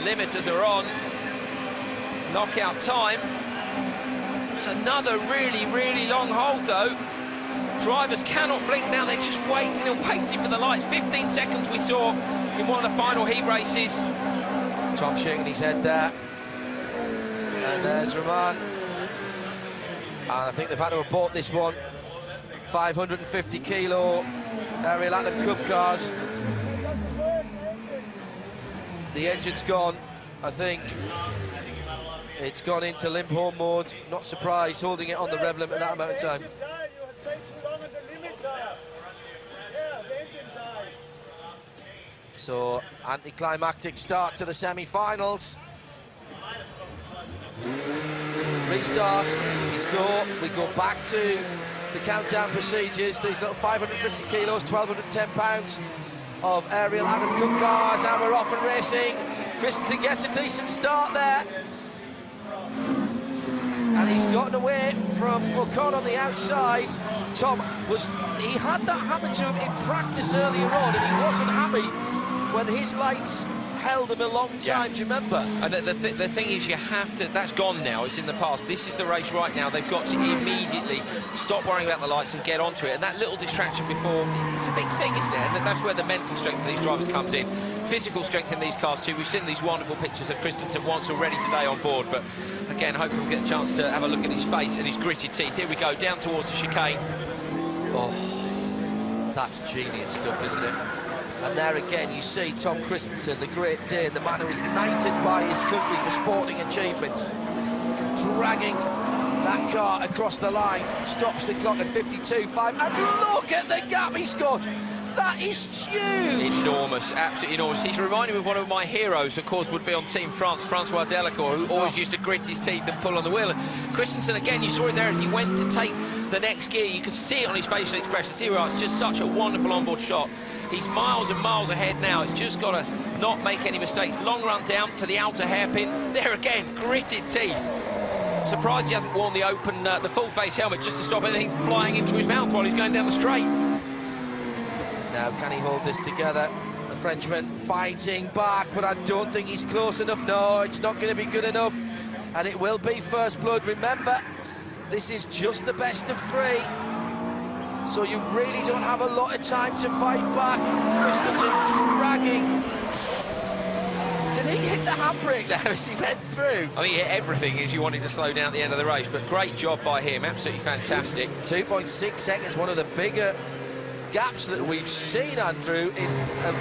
Limiters are on. Knockout time. It's another really long hold, though. Drivers cannot blink now, they're just waiting and waiting for the lights. 15 seconds we saw in one of the final heat races. Tom shaking his head there. And there's Roman. And I think they've had to have bought this one. 550 kilo Ariel Atom Cup cars. The engine's gone, I think. It's gone into limp home mode. Not surprised, holding it on the rev limit that amount of time. So, anticlimactic start to the semi-finals. Restart, we go back to the countdown procedures. These little 550 kilos, 1,210 pounds of Ariel Atom Cup cars, and we're off and racing. Christensen gets a decent start there. And he's gotten away from Ocon on the outside. Tom he had that happen to him in practice earlier on, and he wasn't happy when his lights held him a long time, do you remember? And the thing is, you have to, that's gone now, it's in the past. This is the race right now. They've got to immediately stop worrying about the lights and get onto it. And that little distraction before, it's a big thing, isn't it? And that's where the mental strength of these drivers comes in. Physical strength in these cars too. We've seen these wonderful pictures of Christensen once already today on board, but again, hopefully we'll get a chance to have a look at his face and his gritted teeth. Here we go, down towards the chicane. Oh, that's genius stuff, isn't it? And there again, you see Tom Christensen, the Great Dane, the man who is knighted by his country for sporting achievements, dragging that car across the line, stops the clock at 52.5, and look at the gap he's got. That is huge. Enormous, absolutely enormous. He's reminding me of one of my heroes, of course, would be on Team France, Francois Delacour, who always used to grit his teeth and pull on the wheel. And Christensen, again, you saw it there as he went to take the next gear. You could see it on his facial expressions. Here we are, it's just such a wonderful onboard shot. He's miles and miles ahead now. It's just got to not make any mistakes. Long run down to the outer hairpin. There again, gritted teeth. Surprised he hasn't worn the open, the full-face helmet just to stop anything flying into his mouth while he's going down the straight. Now, can he hold this together? The Frenchman fighting back, but I don't think he's close enough. No, it's not going to be good enough. And it will be first blood. Remember, this is just the best of 3. So you really don't have a lot of time to fight back. Christensen dragging. Did he hit the handbrake there as he went through? I think he hit everything as you wanted to slow down at the end of the race, but great job by him, absolutely fantastic. 2.6 seconds, one of the bigger gaps that we've seen, Andrew, in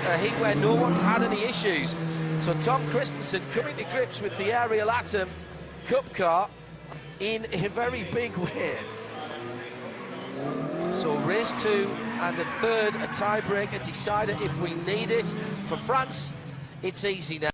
a heat where no one's had any issues. So Tom Christensen coming to grips with the Ariel Atom Cup car in a very big way. So race 2 and a third, a tiebreaker decider if we need it. For France, it's easy now.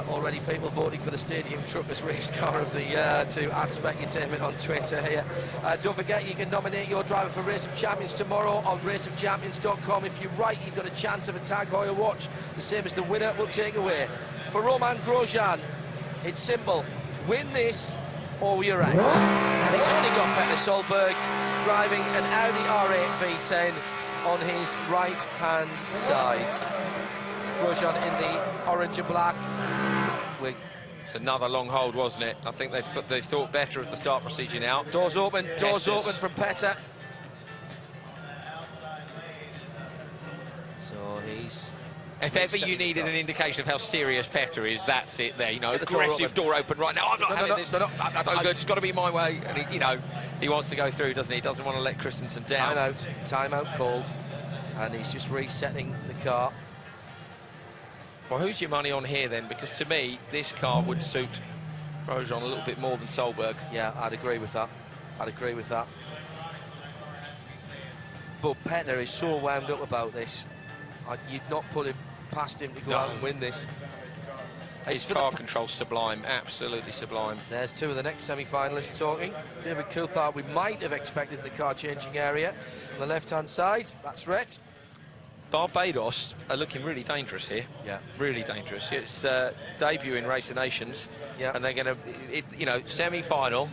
Already people voting for the Stadium Truckers Race Car of the Year to @Specutainment on Twitter here. Don't forget you can nominate your driver for Race of Champions tomorrow on raceofchampions.com. If you're right, you've got a chance of a Tag Heuer watch, the same as the winner will take away. For Romain Grosjean, it's simple. Win this or you're out. And he's only got Peter Solberg driving an Audi R8 V10 on his right-hand side. Grosjean in the orange and black. It's another long hold, wasn't it? I think they've thought better of the start procedure now. Doors open from Petter. So he's... If ever you needed an indication of how serious Petter is, that's it there. You know, aggressive door open right now. I'm not having this. No good. It's got to be my way. And he wants to go through, doesn't he? He doesn't want to let Christensen down. Timeout called. And he's just resetting the car. Well, who's your money on here then? Because to me, this car would suit Grosjean a little bit more than Solberg. Yeah, I'd agree with that. But Petter is so wound up about this. You'd not put it past him to go out and win this. His car control's sublime, absolutely sublime. There's two of the next semi-finalists talking. David Coulthard, we might have expected in the car-changing area. On the left-hand side, that's Rhett. Barbados are looking really dangerous here. Yeah. Really dangerous. It's debut in Race of Nations. Yeah. And they're going to, semi-final.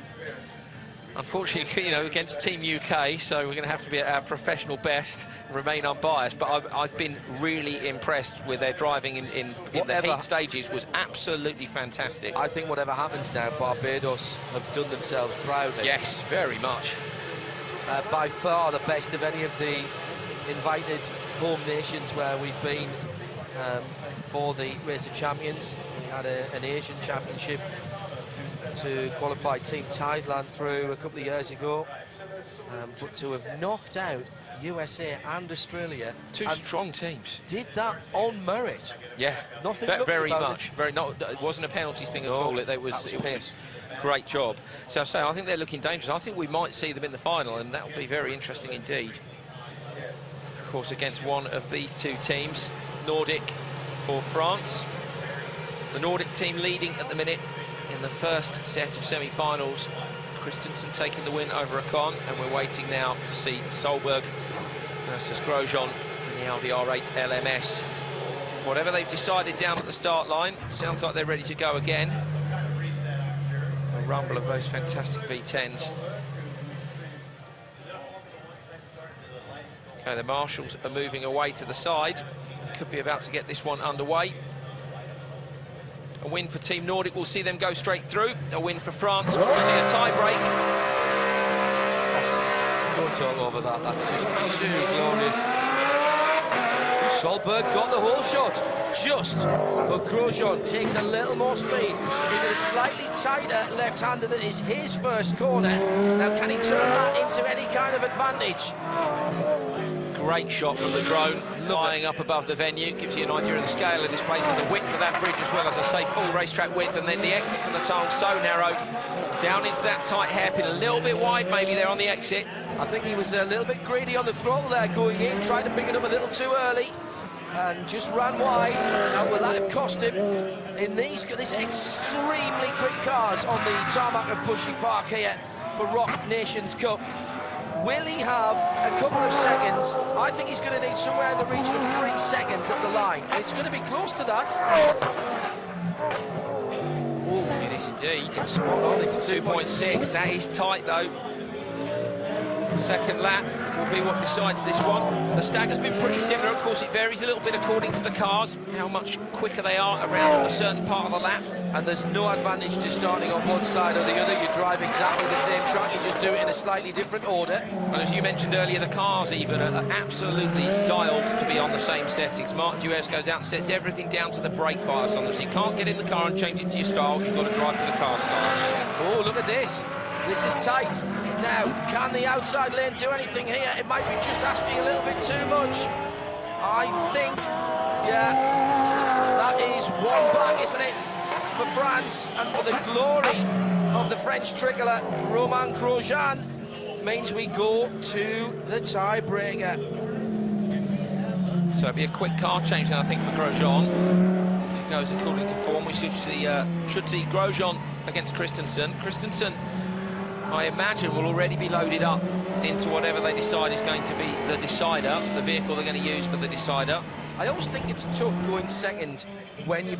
Unfortunately, against Team UK, so we're going to have to be at our professional best and remain unbiased. But I've been really impressed with their driving in the heat stages. Was absolutely fantastic. I think whatever happens now, Barbados have done themselves proudly. Yes, very much. By far the best of any of the invited home nations where we've been for the Race of Champions. We had an Asian Championship to qualify Team Thailand through a couple of years ago, but to have knocked out USA and Australia, two strong teams, did that on merit. Yeah, nothing very much. It wasn't a penalties thing at all. It was a great job. So I think they're looking dangerous. I think we might see them in the final, and that will be very interesting indeed. Of course, against one of these two teams, Nordic for France. The Nordic team leading at the minute in the first set of semi-finals. Christensen taking the win over Ocon, and we're waiting now to see Solberg versus Grosjean in the Audi R8 LMS. Whatever they've decided down at the start line, sounds like they're ready to go again. A rumble of those fantastic V10s. Okay, the marshals are moving away to the side. Could be about to get this one underway. A win for Team Nordic, we'll see them go straight through. A win for France, we'll see a tie-break. Don't talk over that, that's just too glorious. Who Solberg got the whole shot, just, but Grosjean takes a little more speed into the slightly tighter left-hander that is his first corner. Now, can he turn that into any kind of advantage? Great shot from the drone, flying up above the venue. Gives you an idea of the scale of this place and the width of that bridge as well. As I say, full racetrack width, and then the exit from the tunnel so narrow. Down into that tight hairpin, a little bit wide maybe there on the exit. I think he was a little bit greedy on the throttle there going in, tried to pick it up a little too early, and just ran wide. Now, will that have cost him in these extremely quick cars on the tarmac of Bushy Park here for Rock Nations Cup? Will he have a couple of seconds? I think he's going to need somewhere in the region of 3 seconds at the line, and it's going to be close to that. Oh, it is indeed. It's spot on, it's 2.6. That is tight though. Second lap will be what decides this one. The stagger's been pretty similar. Of course, it varies a little bit according to the cars, how much quicker they are around a certain part of the lap. And there's no advantage to starting on one side or the other. You drive exactly the same track, you just do it in a slightly different order. And as you mentioned earlier, the cars even are absolutely dialed to be on the same settings. Martin Dues goes out and sets everything down to the brake bias on them. So you can't get in the car and change it to your style. You've got to drive to the car style. Oh, look at this. This is tight. Now, can the outside lane do anything here? It might be just asking a little bit too much. I think, yeah, that is one back, isn't it, for France and for the glory of the French tricolour, Romain Grosjean. Means we go to the tiebreaker. So it'll be a quick car change now, I think, for Grosjean. If it goes according to form, we should see Grosjean against Christensen. Christensen, I imagine, will already be loaded up into whatever they decide is going to be the decider, the vehicle they're going to use for the decider. I always think it's tough going second when you...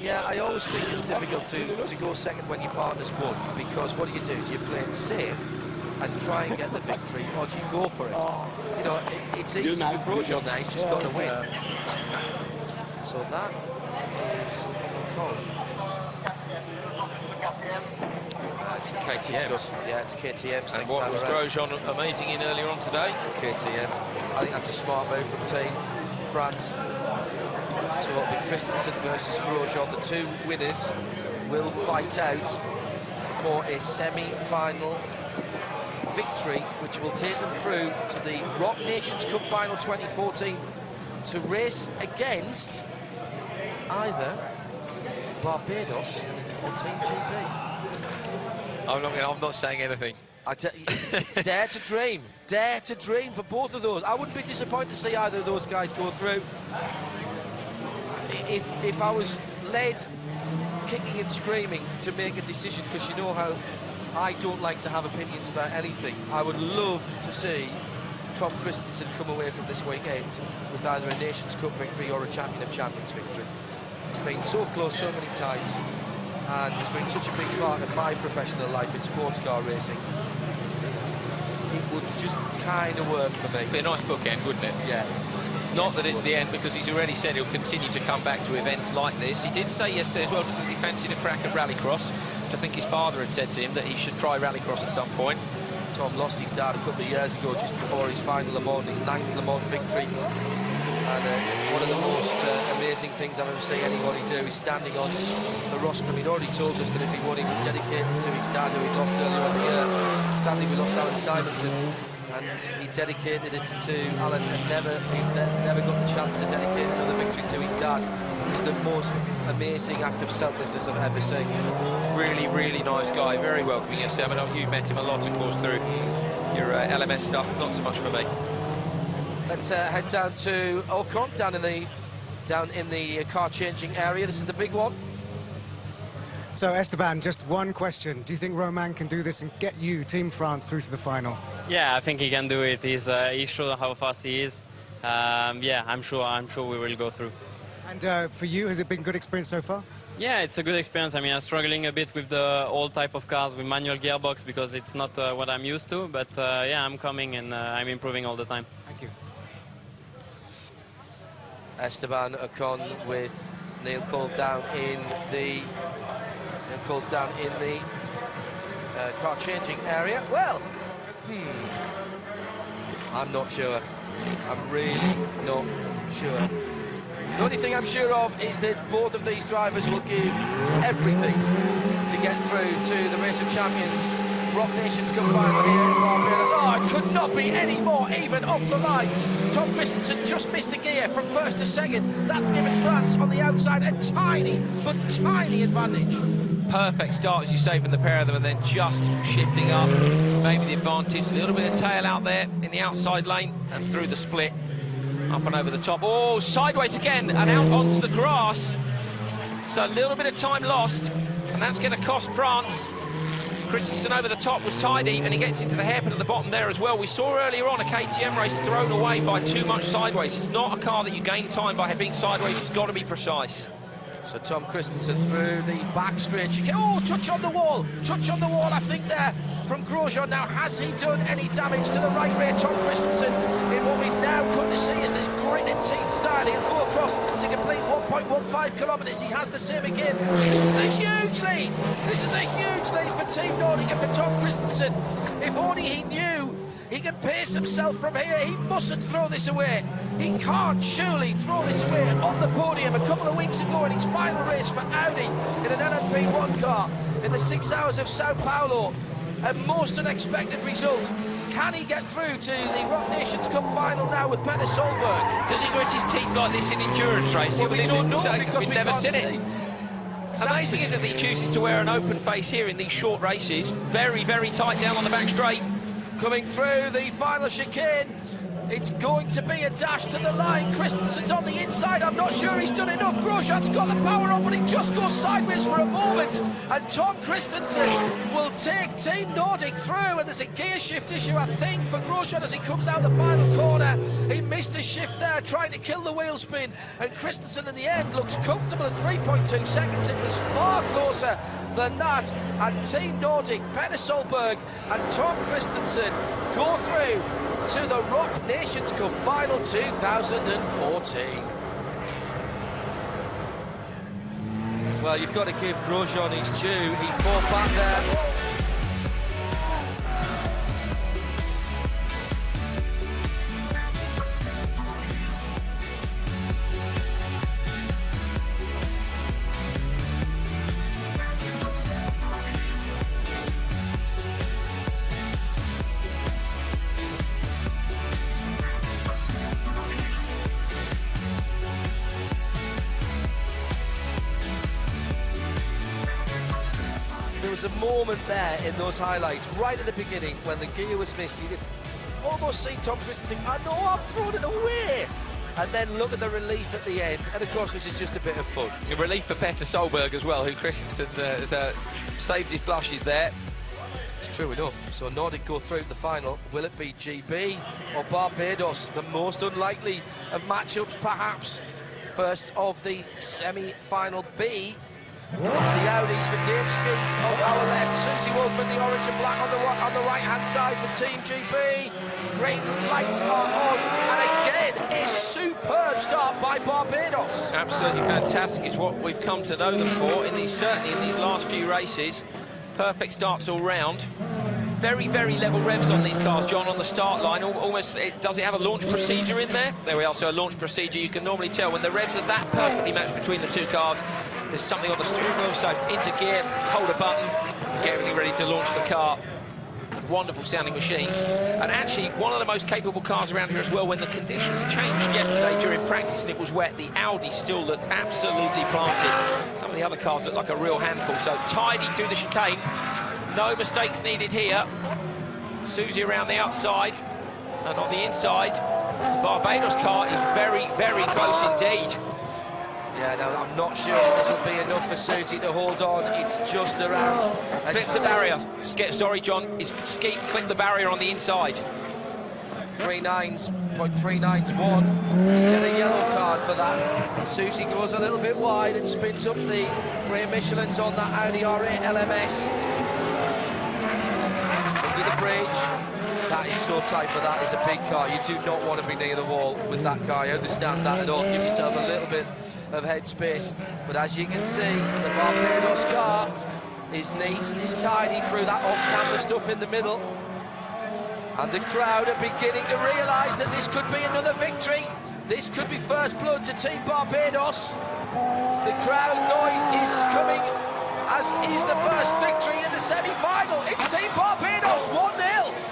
Yeah, I always think it's difficult to go second when your partner's won, because what do? Do you play it safe and try and get the victory, or do you go for it? You know, it's easy for Grosjean there, he's just got to win. So that is Cole. It's KTM. Yeah, it's KTM's And next what time was around. Grosjean amazing in earlier on today? KTM. I think that's a smart move from Team France. So it'll be Christensen versus Grosjean. The two winners will fight out for a semi-final victory, which will take them through to the Rock Nations Cup Final 2014 to race against either Barbados or Team GP. I'm not saying anything. Dare to dream. Dare to dream for both of those. I wouldn't be disappointed to see either of those guys go through. If I was led kicking and screaming to make a decision, because you know how I don't like to have opinions about anything, I would love to see Tom Christensen come away from this weekend with either a Nations Cup victory or a Champion of Champions victory. It's been so close so many times, and it's been such a big part of my professional life in sports car racing. It would just kind of work for me. Be a nice bookend, wouldn't it? Yeah. Not that it's the end, because he's already said he'll continue to come back to events like this. He did say yesterday as well that he fancied a crack at rallycross, which I think his father had said to him that he should try rallycross at some point. Tom lost his dad a couple of years ago, just before his final Le Mans, his 9th Le Mans victory. And one of the most amazing things I've ever seen anybody do is standing on the rostrum. He'd already told us that if he won, he would dedicate it to his dad, who he'd lost earlier in the year. Sadly, we lost Alan Simonson, and he dedicated it to Alan, and never got the chance to dedicate another victory to his dad. It was the most amazing act of selflessness I've ever seen. Really, really nice guy, very welcoming. Yes, I mean, you've met him a lot, of course, through your LMS stuff. Not so much for me. Let's head down to Ocon, down in the car changing area. This is the big one. So, Esteban, just one question. Do you think Romain can do this and get you, Team France, through to the final? Yeah, I think he can do it. He showed how fast he is. Yeah, I'm sure we will go through. And for you, has it been a good experience so far? Yeah, it's a good experience. I mean, I'm struggling a bit with the old type of cars with manual gearbox because it's not what I'm used to. But yeah, I'm coming and I'm improving all the time. Thank you. Esteban Ocon with Neil Coles down in the car changing area. Well, I'm not sure. I'm really not sure. The only thing I'm sure of is that both of these drivers will give everything to get through to the Race of Champions Rock Nations Cup final here in Barbados. Oh, it could not be any more even off the line. Tom Christensen just missed the gear from first to second. That's given France on the outside a tiny, but tiny advantage. Perfect start, as you say, from the pair of them, and then just shifting up, maybe the advantage. A little bit of tail out there in the outside lane and through the split. Up and over the top. Oh, sideways again and out onto the grass. So a little bit of time lost, and that's going to cost France. Christensen over the top was tidy, and he gets into the hairpin at the bottom there as well. We saw earlier on a KTM race thrown away by too much sideways. It's not a car that you gain time by being sideways. It's got to be precise. So Tom Christensen through the back straight. Oh, touch on the wall. Touch on the wall, I think, there from Grosjean. Now, has he done any damage to the right rear? Tom Christensen, in what we've now come to see is this grit and teeth style. He'll go across to complete 1.15 kilometres. He has the same again. This is a huge lead. This is a huge lead for Team Nordic and for Tom Christensen. If only he knew he can pace himself from here. He mustn't throw this away. He can't surely throw this away on the podium a couple of weeks ago in his final race for Audi in an LMP1 car in the 6 hours of Sao Paulo. A most unexpected result. Can he get through to the Rock Nations Cup final now with Peter Solberg? Does he grit his teeth like this in endurance racing? Well, we don't know because we've never seen it. Amazing, isn't it, that he chooses to wear an open face here in these short races. Very, very tight down on the back straight. Coming through the final chicane. It's going to be a dash to the line. Christensen's on the inside. I'm not sure he's done enough. Grosjean's got the power on, but he just goes sideways for a moment. And Tom Christensen will take Team Nordic through. And there's a gear shift issue, I think, for Grosjean as he comes out the final corner. He missed a shift there, trying to kill the wheel spin. And Christensen, in the end, looks comfortable at 3.2 seconds. It was far closer than that. And Team Nordic, Peter Solberg and Tom Christensen go through to the Rock Nations Cup final 2014. Well, you've got to give Grosjean his due. He fought back there. There was a moment there in those highlights, right at the beginning, when the gear was missed. It's almost seen Tom Christensen think, I know, I've thrown it away. And then look at the relief at the end. And of course, this is just a bit of fun. A relief for Peter Solberg as well, who Christensen has saved his blushes there. It's true enough. So Nordic go through the final. Will it be GB or Barbados? The most unlikely of matchups, perhaps. First of the semi-final B. It's the Audis for Dave Skeet on our left, Susie Wolf in the orange and black on the right-hand side for Team GB. Green lights are on, and again, a superb start by Barbados. Absolutely fantastic. It's what we've come to know them for, certainly in these last few races. Perfect starts all round. Very, very level revs on these cars, John, on the start line. Almost, does it have a launch procedure in there? There we are, so a launch procedure. You can normally tell when the revs are that perfectly matched between the two cars. There's something on the steering wheel, so into gear, hold a button, get everything ready to launch the car. Wonderful sounding machines. And actually, one of the most capable cars around here as well. When the conditions changed yesterday during practice and it was wet, the Audi still looked absolutely planted. Some of the other cars looked like a real handful. So tidy through the chicane. No mistakes needed here. Susie around the outside. And on the inside, the Barbados car is very, very close indeed. Yeah, no, I'm not sure this will be enough for Susie to hold on. It's just around. Clip the barrier. Sorry, John. Skeet clip the barrier on the inside. 3.391. Get a yellow card for that. Susie goes a little bit wide and spins up the grey Michelins on that Audi R8 LMS. Under the bridge. That is so tight for that. It's a big car. You do not want to be near the wall with that car. I understand that at all. Give yourself a little bit of headspace. But as you can see, the Barbados car is neat, is tidy through that off-camera stuff in the middle. And the crowd are beginning to realise that this could be another victory. This could be first blood to Team Barbados. The crowd noise is coming, as is the first victory in the semi-final. It's Team Barbados 1-0.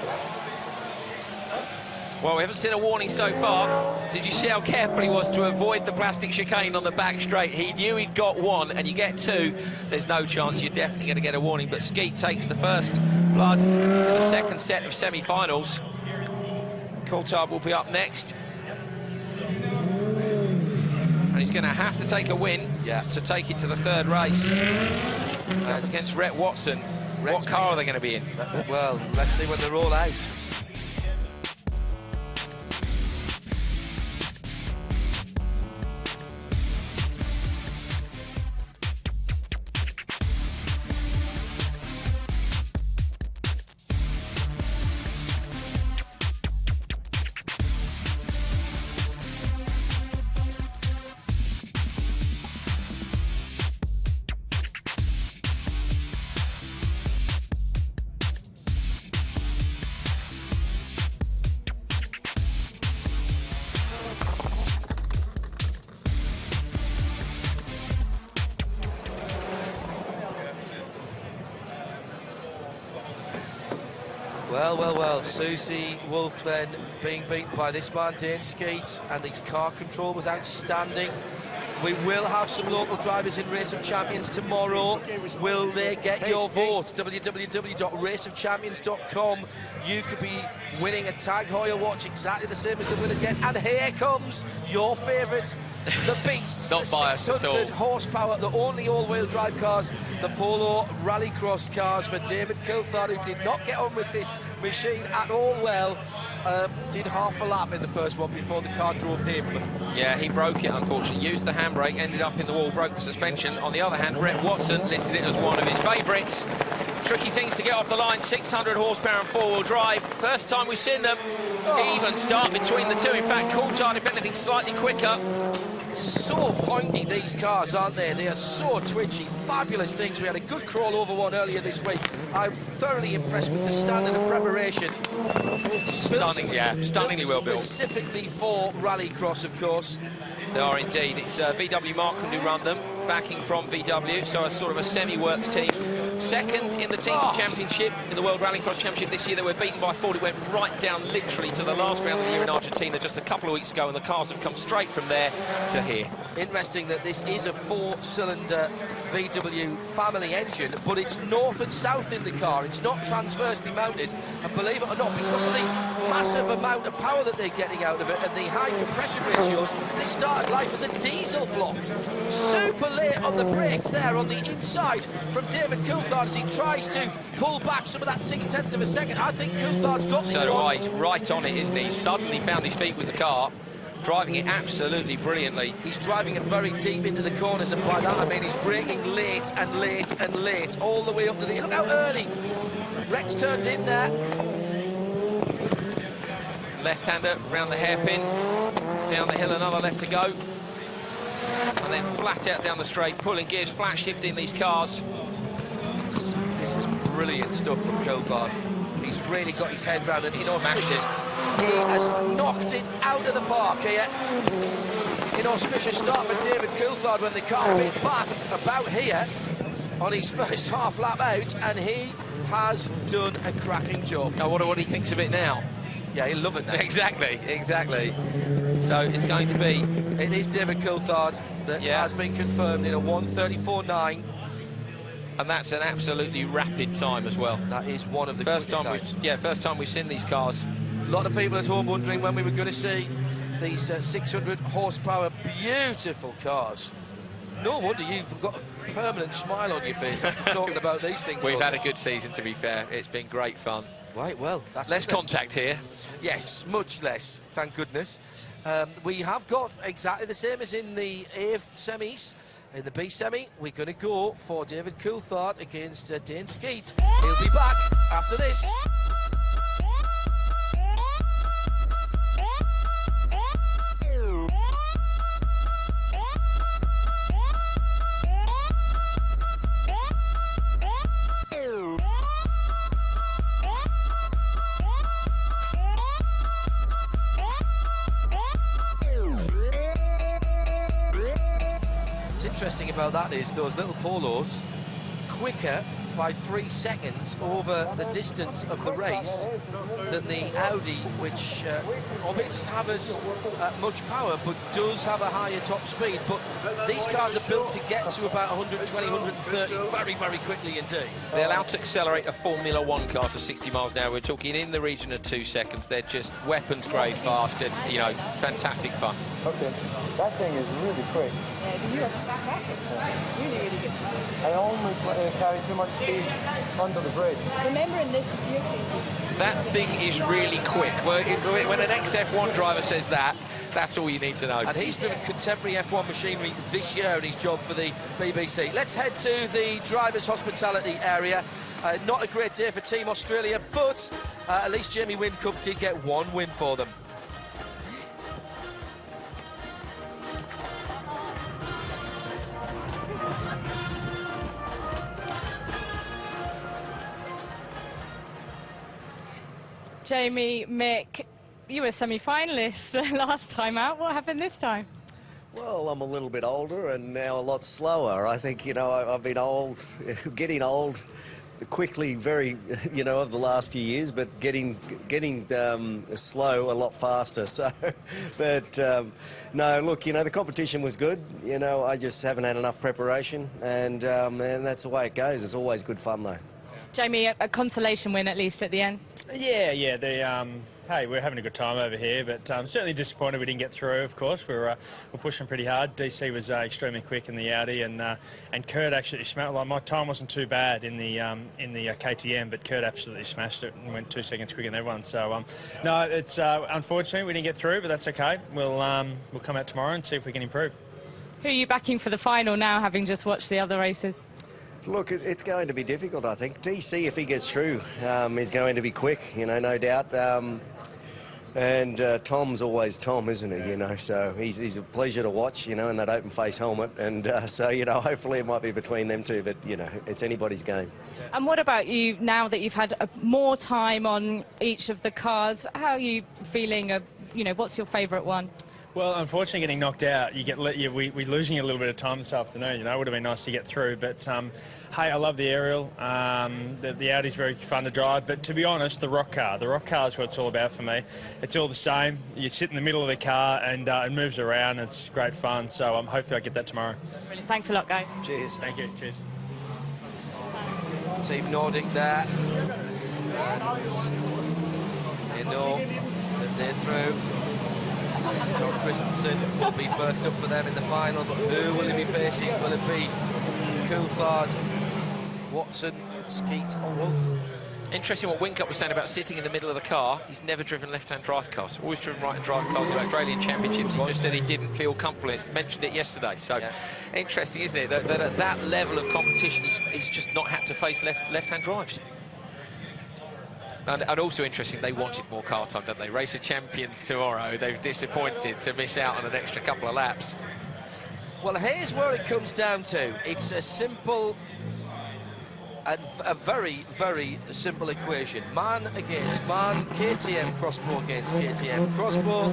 Well, we haven't seen a warning so far. Did you see how careful he was to avoid the plastic chicane on the back straight? He knew he'd got one, and you get two, there's no chance you're definitely going to get a warning. But Skeet takes the first blood in the second set of semi-finals. Coulthard will be up next. And he's going to have to take a win to take it to the third race. He's up against Rhett Watson. What car are they going to be in? Well, let's see when they're all out. Well, Susie Wolf then being beaten by this man, Dane Skeet, and his car control was outstanding. We will have some local drivers in Race of Champions tomorrow. Will they get your vote? www.raceofchampions.com. You could be winning a Tag Heuer watch exactly the same as the winners get. And here comes your favourite, the Beasts. Not biased at all. 600 horsepower, the only all-wheel drive cars, the Polo Rallycross cars for David Coulthard, who did not get on with this machine at all well. Did half a lap in the first one before the car drove him. Yeah, he broke it, unfortunately. Used the handbrake, ended up in the wall, broke the suspension. On the other hand, Rhett Watson listed it as one of his favourites. Tricky things to get off the line, 600 horsepower and four-wheel drive. First time we've seen them even start between the two. In fact, Coulthard, if anything, slightly quicker. So pointy, these cars, aren't they? They are so twitchy. Fabulous things. We had a good crawl over one earlier this week. I'm thoroughly impressed with the standard of preparation. Stunning, yeah, stunningly well built. Specifically for Rallycross, of course. They are indeed. It's VW Markham who run them, backing from VW, so a sort of a semi-works team. Second in the team championship, in the World Rallycross Championship this year. They were beaten by Ford. It went right down literally to the last round of the year in Argentina just a couple of weeks ago, and the cars have come straight from there to here. Interesting that this is a four-cylinder VW family engine, but it's north and south in the car. It's not transversely mounted, and believe it or not, because of the massive amount of power that they're getting out of it and the high compression ratios, this started life as a diesel block. Super late on the brakes there on the inside from David Coulthard as he tries to pull back some of that 0.6 of a second. I think Coulthard's got this So do one. I. He's right on it, isn't he? He suddenly found his feet with the car, driving it absolutely brilliantly. He's driving it very deep into the corners, and by that I mean he's braking late and late and late, all the way up to the... Look how early Rex turned in there. Left-hander round the hairpin, down the hill, another left to go. And then flat out down the straight, pulling gears, flat shifting these cars. This is brilliant stuff from Coulthard. He's really got his head round it. He smashed it. He has knocked it out of the park here. Inauspicious start for David Coulthard when the car bit back about here on his first half lap out, and he has done a cracking job. I wonder what he thinks of it now. Yeah, he'll love it now. Exactly, exactly. So it's going to be... It is David Coulthard that has been confirmed in a 1:34.9. And that's an absolutely rapid time as well. That is one of the first time times. first time we've seen these cars. A lot of people at home wondering when we were going to see these 600 horsepower beautiful cars. No wonder you've got a permanent smile on your face after talking about these things. We've had a good season, to be fair. It's been great fun. Right, well, that's less it then. contact here. Yes, much less, thank goodness. We have got exactly the same as in the A semis. In the B semi, we're going to go for David Coulthard against Dane Skeet. He'll be back after this. Interesting about that is those little polos quicker by 3 seconds over the distance of the race than the Audi, which albeit doesn't have as much power but does have a higher top speed. But these cars are built to get to about 120, 130 very, very quickly indeed. They're allowed to accelerate a Formula 1 car to 60 miles an hour. We're talking in the region of 2 seconds. They're just weapons grade fast and, you know, fantastic fun. Okay, that thing is really quick. Yeah, you have to back up. Really, really good. I almost carry too much speed under the bridge. Remember in this beauty. That thing is really quick. When an ex-F1 driver says that, that's all you need to know. And he's driven contemporary F1 machinery this year in his job for the BBC. Let's head to the drivers' hospitality area. Not a great day for Team Australia, but at least Jamie Whincup did get one win for them. Jamie, Mick, you were semi-finalists last time out. What happened this time? Well, I'm a little bit older and now a lot slower. I think, you know, I've been old, getting old quickly, very, you know, over the last few years, but getting slow a lot faster. So, but no, look, you know, the competition was good. You know, I just haven't had enough preparation, and that's the way it goes. It's always good fun, though. Jamie, a consolation win at least at the end. Yeah. Hey, we're having a good time over here, but certainly disappointed we didn't get through. Of course, we're pushing pretty hard. DC was extremely quick in the Audi, and Kurt actually smashed. Like, my time wasn't too bad in the KTM, but Kurt absolutely smashed it and went 2 seconds quicker than everyone. So no, it's unfortunate we didn't get through, but that's okay. We'll come out tomorrow and see if we can improve. Who are you backing for the final now, having just watched the other races? Look, it's going to be difficult, I think. DC, if he gets through, is going to be quick, you know, no doubt. And Tom's always Tom, isn't he, you know, so he's a pleasure to watch, you know, in that open face helmet. And so, you know, hopefully it might be between them two, but, you know, it's anybody's game. And what about you now that you've had more time on each of the cars? How are you feeling? You know, what's your favourite one? Well, unfortunately, getting knocked out, we're losing a little bit of time this afternoon. You know, it would have been nice to get through, but hey, I love the aerial. The Audi's very fun to drive, but to be honest, the rock car is what it's all about for me. It's all the same. You sit in the middle of the car and it moves around. It's great fun. So hopefully I get that tomorrow. Brilliant. Thanks a lot, guys. Cheers. Thank you. Cheers. Team Nordic there. And you know that they're through. Tom Christensen will be first up for them in the final, but who will he be facing? Will it be Coulthard, Watson, Skeet or Wolf? Interesting what Whincup was saying about sitting in the middle of the car. He's never driven left-hand drive cars, always driven right-hand drive cars in Australian Championships. He just said he didn't feel comfortable. He mentioned it yesterday. So interesting, isn't it, that at that level of competition, he's just not had to face left-hand drives. And also interesting, they wanted more car time, don't they? Race of Champions tomorrow. They're disappointed to miss out on an extra couple of laps. Well, here's where it comes down to. It's a simple, a very, very simple equation. Man against man, KTM, crossbow against KTM, crossbow,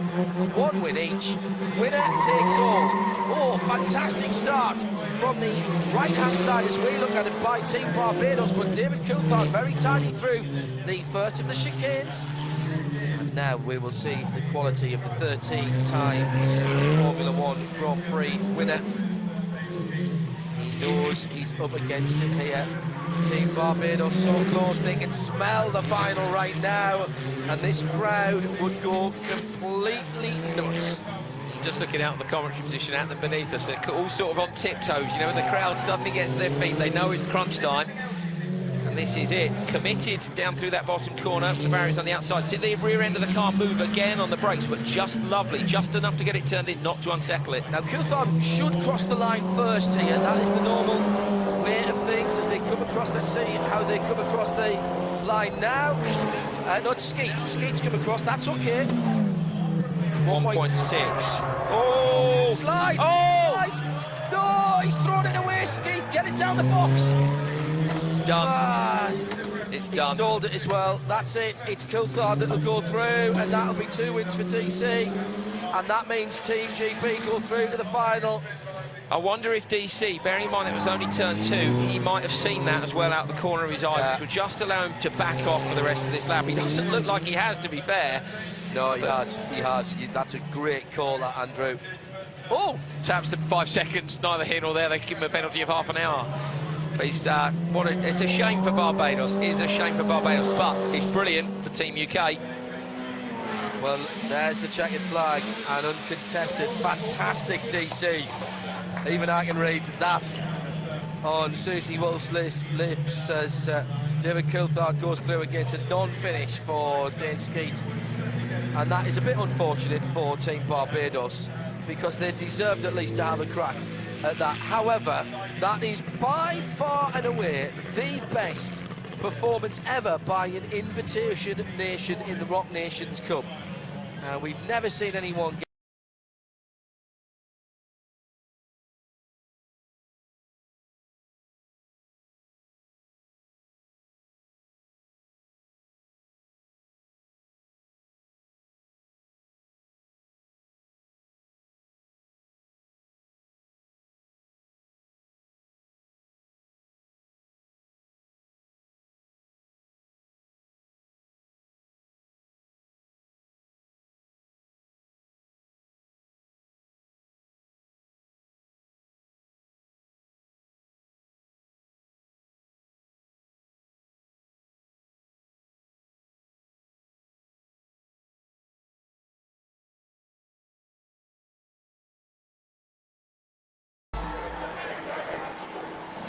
one win each. Winner takes all. Oh, fantastic start from the right-hand side as we look at it by Team Barbados, but David Coulthard very tightly through the first of the chicanes. And now we will see the quality of the 13 times Formula 1 Grand Prix winner. He knows he's up against it here. Team Barbados so close, they can smell the final right now, and this crowd would go completely nuts just looking out of the commentary position at them beneath us. They're all sort of on tiptoes, you know, when the crowd suddenly gets to their feet, they know it's crunch time. And this is it. Committed down through that bottom corner. The barriers on the outside. See the rear end of the car move again on the brakes, but just lovely, just enough to get it turned in, not to unsettle it. Now, Coulthard should cross the line first here. That is the normal way of things as they come across. Let's see how they come across the line now. Not Skeet. Skeet's come across. That's okay. 1.6. Oh! Slide! Oh! Slide! No! He's thrown it away, Skeet. Get it down the box. It's done. It's he done. stalled it as well. That's it. It's Coulthard that'll go through, and that'll be 2 wins for DC. And that means Team GB go through to the final. I wonder if DC, bearing in mind it was only turn 2, he might have seen that as well out the corner of his eye, which would just allow him to back off for the rest of this lap. He doesn't look like he has, to be fair. No, he has. He has. That's a great call, that, Andrew. Oh! Taps the 5 seconds, neither here nor there. They give him a penalty of half an hour. But it's a shame for Barbados. It is a shame for Barbados, but it's brilliant for Team UK. Well, there's the checkered flag, and uncontested. Fantastic DC. Even I can read that on Susie Wolf's lips as David Coulthard goes through against a non-finish for Dane Skeet. And that is a bit unfortunate for Team Barbados, because they deserved at least to have a crack at that. However, that is by far and away the best performance ever by an invitation nation in the Rock Nations Cup. We've never seen anyone get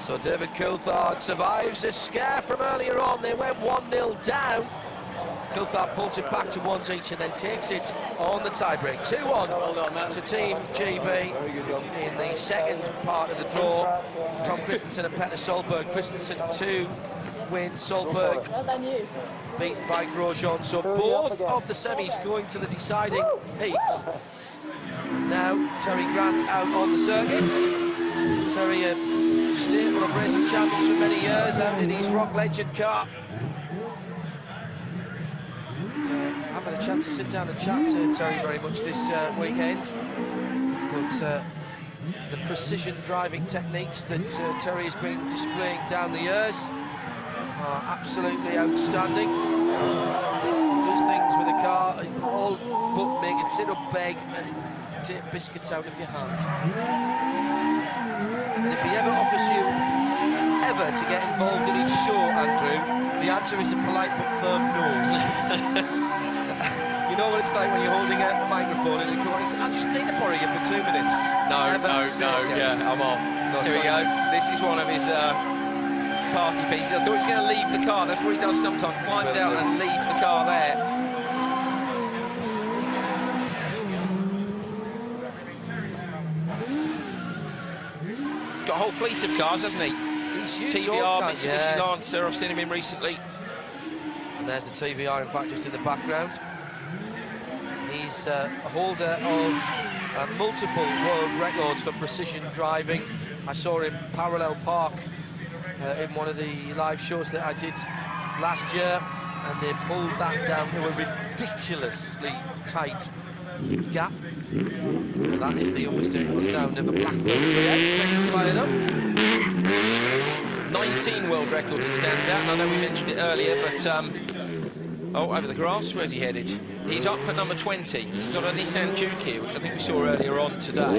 So David Coulthard survives a scare from earlier on. They went 1-0 down. Coulthard pulls it back to ones each and then takes it on the tiebreak. 2-1 to Team GB in the second part of the draw. Tom Christensen and Petter Solberg. Christensen 2 wins, Solberg beaten by Grosjean. So both of the semis going to the deciding heats. Now Terry Grant out on the circuit. Terry, a staple of racing champions for many years, out in his Rock Legend car. Haven't had a chance to sit down and chat to Terry very much this weekend, but the precision driving techniques that Terry has been displaying down the years are absolutely outstanding. Does things with a car, all but make it sit up beg and take biscuits out of your hand. And if he ever offers you to get involved in his show, Andrew, the answer is a polite but firm no. You know what it's like when you're holding a microphone and you're going, I just need to borrow you for 2 minutes. No, yeah, I'm off. Here we go. This is one of his party pieces. I thought he was going to leave the car. That's what he does sometimes. Climbs out and leaves the car there. Got a whole fleet of cars, hasn't he? He's huge. TVR, Mitsubishi Lancer, I've seen him in recently. And there's the TVR, in fact, just in the background. He's a holder of multiple world records for precision driving. I saw him parallel park in one of the live shows that I did last year, and they pulled that down to a ridiculously tight gap. And that is the unmistakable sound of a Blackbird fired up. 19 world records it stands out, and I know we mentioned it earlier, but Oh, over the grass. Where's he headed? He's up for number 20. He's got a Nissan Juke here, which I think we saw earlier on today.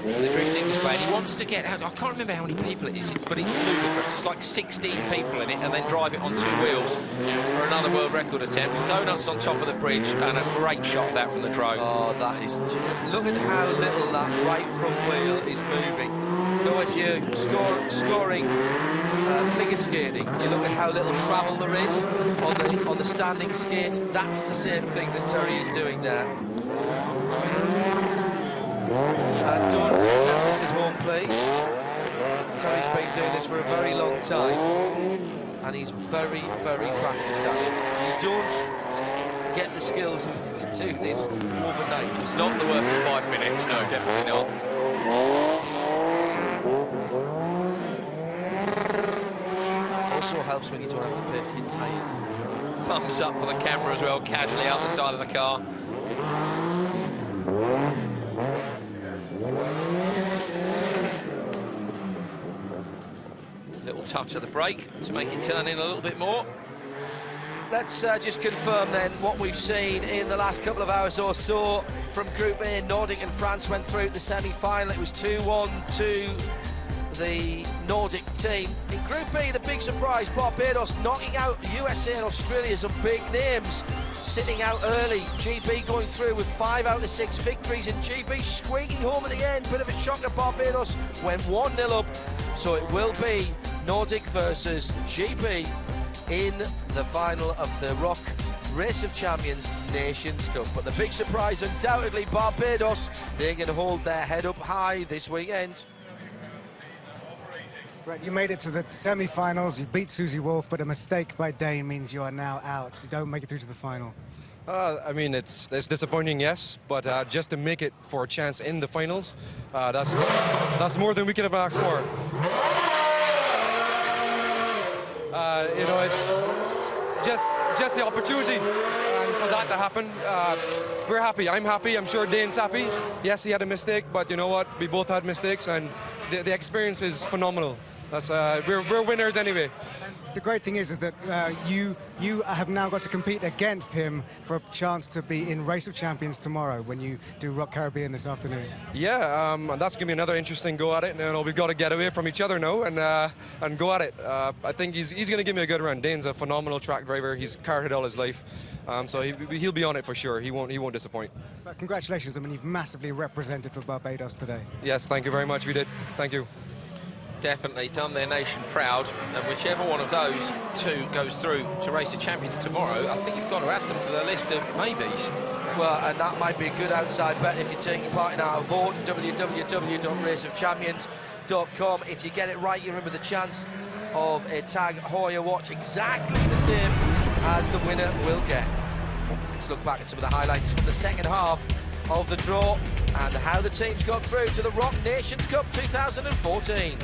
The drifting display. And he wants to get out. I can't remember how many people it is, but it's ludicrous. It's like 16 people in it, and then drive it on 2 wheels for another world record attempt. Donuts on top of the bridge, and a great shot that from the drone. Oh, that is... Look at how little that right front wheel is moving. So if you're scoring figure skating, you look at how little travel there is on the standing skate. That's the same thing that Terry is doing there. Don't attempt this at home, please. Terry's been doing this for a very long time, and he's very, very practiced at it. You don't get the skills to do this overnight. It's not the work of 5 minutes, no, definitely not. It also helps when you don't have to pay for your tyres. Thumbs up for the camera as well, casually out the side of the car. Little touch of the brake to make it turn in a little bit more. Let's just confirm then what we've seen in the last couple of hours or so from Group A. Nordic and France went through the semi-final. It was 2-1 to the Nordic team. In Group B, the big surprise, Barbados knocking out USA and Australia, some big names sitting out early. GB going through with 5 out of 6 victories, and GB squeaking home at the end. Bit of a shock to Barbados, went 1-0 up. So it will be Nordic versus GB in the final of the Rock Race of Champions Nations Cup. But the big surprise, undoubtedly, Barbados. They can hold their head up high this weekend. Right, you made it to the semi-finals, you beat Susie Wolf, but a mistake by Dane means you are now out. You don't make it through to the final. I mean, it's disappointing, yes, but just to make it for a chance in the finals, that's more than we could have asked for. You know, it's just the opportunity for that to happen. We're happy. I'm happy. I'm sure Dane's happy. Yes, he had a mistake, but you know what? We both had mistakes, and the experience is phenomenal. That's we're winners anyway. The great thing is that you have now got to compete against him for a chance to be in Race of Champions tomorrow when you do Rock Caribbean this afternoon. Yeah, and that's going to be another interesting go at it. You know, we've got to get away from each other now and go at it. I think he's going to give me a good run. Dane's a phenomenal track driver. He's karted all his life, so he'll be on it for sure. He won't disappoint. But congratulations! I mean, you've massively represented for Barbados today. Yes, thank you very much. We did. Thank you. Definitely done their nation proud, and whichever one of those two goes through to Race of Champions tomorrow, I think you've got to add them to the list of maybes. Well, and that might be a good outside bet if you're taking part in our vote, www.raceofchampions.com. If you get it right, you remember the chance of a tag Hoya watch exactly the same as the winner will get. Let's look back at some of the highlights from the second half of the draw and how the teams got through to the Rock Nations Cup 2014.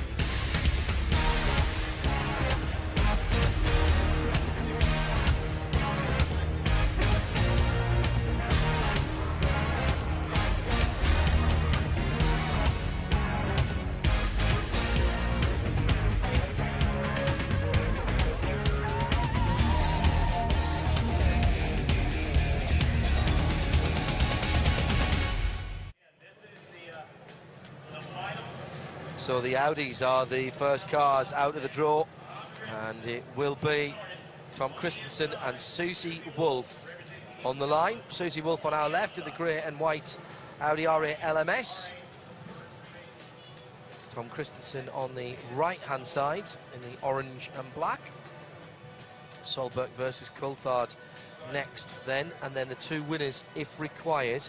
So the Audis are the first cars out of the draw, and it will be Tom Christensen and Susie Wolf on the line. Susie Wolf on our left in the grey and white Audi R8 LMS. Tom Christensen on the right-hand side in the orange and black. Solberg versus Coulthard next then, and then the two winners if required.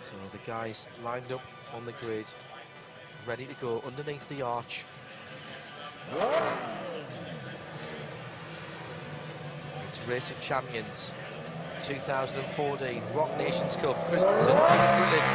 So the guys lined up on the grid, ready to go underneath the arch. It's Race of Champions 2014 Rock Nations Cup. Christensen to the grid,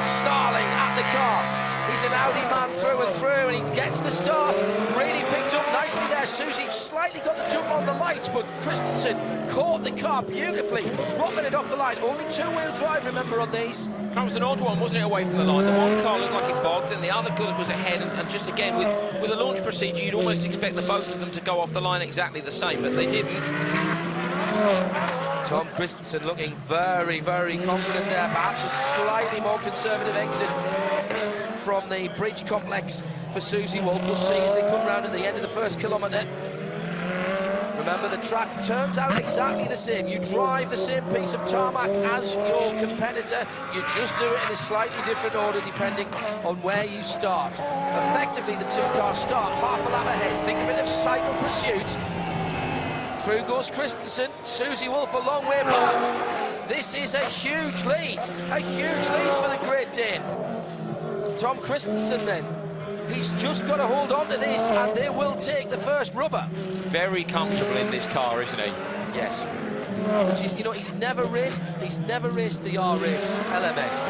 Starling at the car. He's an Audi man through and through, and he gets the start. Really picked up nicely there. Susie slightly got the jump on the lights, but Christensen caught the car beautifully, rocking it off the line. Only two-wheel drive, remember, on these. That was an odd one, wasn't it, away from the line? The one car looked like it bogged, and the other good was ahead, and just again, with a launch procedure, you'd almost expect the both of them to go off the line exactly the same, but they didn't. Tom Christensen looking very, very confident there. Perhaps a slightly more conservative exit from the bridge complex for Susie Wolff. We'll see as they come round at the end of the first kilometre. Remember, the track turns out exactly the same. You drive the same piece of tarmac as your competitor. You just do it in a slightly different order depending on where you start. Effectively, the two cars start half a lap ahead. Think of it as cycle pursuit. Through goes Christensen. Susie Wolff a long way back. This is a huge lead. A huge lead for the Great Dane. Tom Christensen then. He's just got to hold on to this, and they will take the first rubber. Very comfortable in this car, isn't he? Yes. Which is, you know, he's never raced the R8 LMS.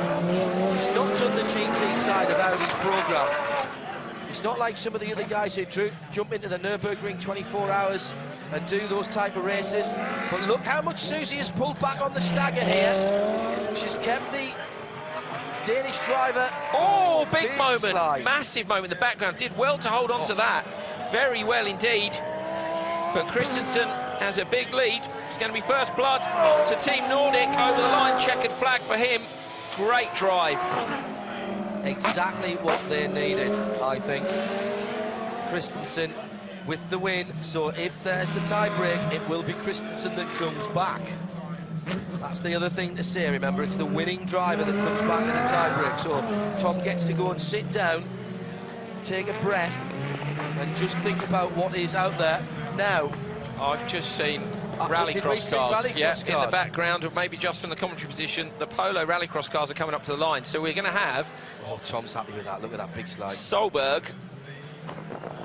He's not done the GT side of Audi's programme. It's not like some of the other guys who jump into the Nürburgring 24 hours and do those type of races. But look how much Susie has pulled back on the stagger here. She's kept the Danish driver. Oh, big moment, slide. Massive moment in the background. Did well to hold on to that. Very well indeed. But Christensen has a big lead. It's going to be first blood to Team Nordic over the line. Checkered flag for him. Great drive. Exactly what they needed, I think. Christensen with the win. So if there's the tie break, it will be Christensen that comes back. That's the other thing to say. Remember, it's the winning driver that comes back in the tie-break. So Tom gets to go and sit down, take a breath, and just think about what is out there now. I've just seen rallycross cars. In the background, or maybe just from the commentary position, the Polo rallycross cars are coming up to the line. So we're going to have... Oh, Tom's happy with that. Look at that big slide. Solberg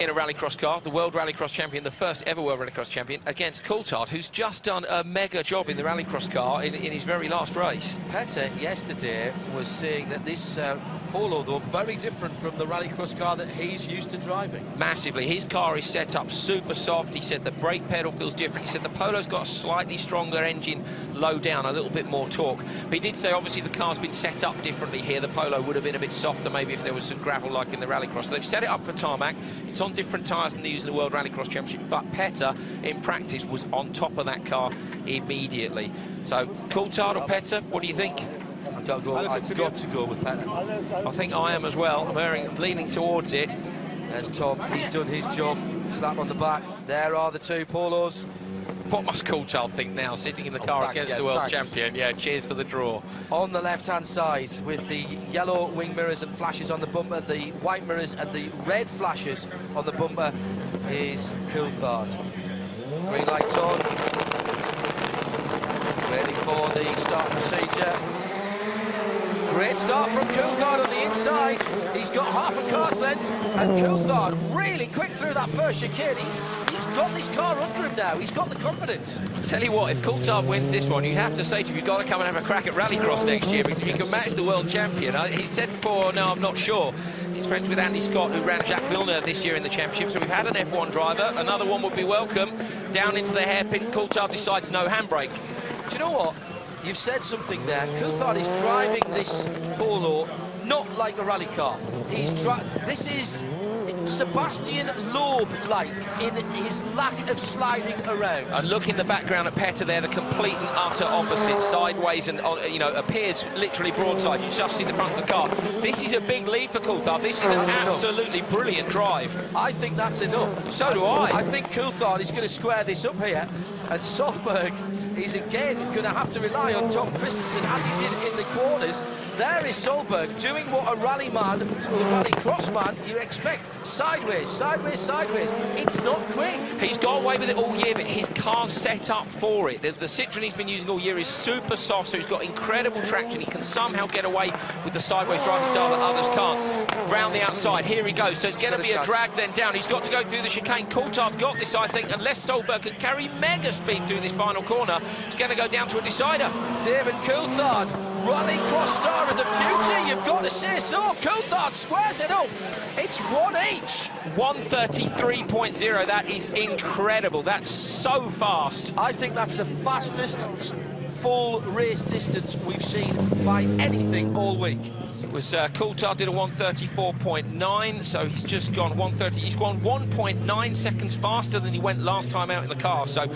in a rallycross car, the world rallycross champion, the first ever world rallycross champion, against Coulthard, who's just done a mega job in the rallycross car in his very last race. Petter yesterday was saying that this Polo, though, very different from the rallycross car that he's used to driving. Massively. His car is set up super soft. He said the brake pedal feels different. He said the Polo's got a slightly stronger engine, low down, a little bit more torque. But he did say, obviously, the car's been set up differently here. The Polo would have been a bit softer, maybe, if there was some gravel like in the rallycross. So they've set it up for tarmac. It's on different tyres than they use in the World Rallycross Championship. But Petter, in practice, was on top of that car immediately. So, Coulthard or Petter, what do you think? I've got to go with Petter. I think I am as well. I'm leaning towards it. There's Tom. He's done his job. Slap on the back. There are the two Polos. What must Coulthard think now, sitting in the car against the world champion? Yeah, cheers for the draw. On the left-hand side, with the yellow wing mirrors and flashes on the bumper, the white mirrors and the red flashes on the bumper, is Coulthard. Green lights on. Waiting for the start procedure. Great start from Coulthard on the inside. He's got half a car's length, and Coulthard really quick through that first chicane. He's got this car under him now. He's got the confidence. I'll tell you what, if Coulthard wins this one, you'd have to say to him, you've got to come and have a crack at Rallycross next year, because if you can match the world champion. He said before, no, I'm not sure. He's friends with Andy Scott, who ran Jacques Villeneuve this year in the championship, so we've had an F1 driver. Another one would be welcome. Down into the hairpin, Coulthard decides no handbrake. Do you know what? You've said something there. Coulthard is driving this Polo not like a rally car. This is Sebastian Loeb-like in his lack of sliding around. And look in the background at Petter there, the complete and utter opposite, sideways and, you know, appears literally broadside. You just see the front of the car. This is a big lead for Coulthard. This is an absolutely brilliant drive. I think that's enough. So do I. I think Coulthard is going to square this up here, and Solberg is again going to have to rely on Tom Christensen as he did in the quarters. There is Solberg doing what a rally man, a rallycross man, you expect. Sideways, sideways, sideways. It's not quick. He's got away with it all year, but his car's set up for it. The Citroen he's been using all year is super soft, so he's got incredible traction. He can somehow get away with the sideways driving style that others can't. Round the outside, here he goes. So it's going to be a drag then down. He's got to go through the chicane. Coulthard's got this, I think, unless Solberg can carry mega speed through this final corner. It's going to go down to a decider. David Coulthard, rallycross star car of the future, you've got to say so. Coulthard squares it up. It's 1H. 1:33.0. That is incredible. That's so fast. I think that's the fastest full race distance we've seen by anything all week. It was Coulthard did a 1:34.9, so he's just gone 1:30. He's gone 1.9 seconds faster than he went last time out in the car. So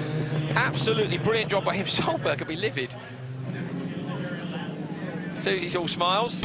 absolutely brilliant job by him. Solberg could be livid. Susie's all smiles.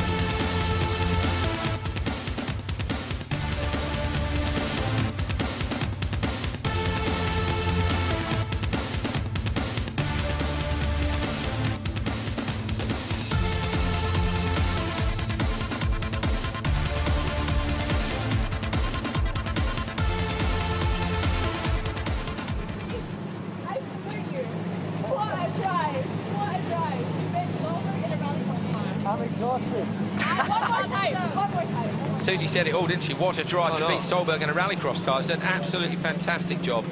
Susie said it all, didn't she? What a drive to beat Solberg in a rallycross car. It's an absolutely fantastic job.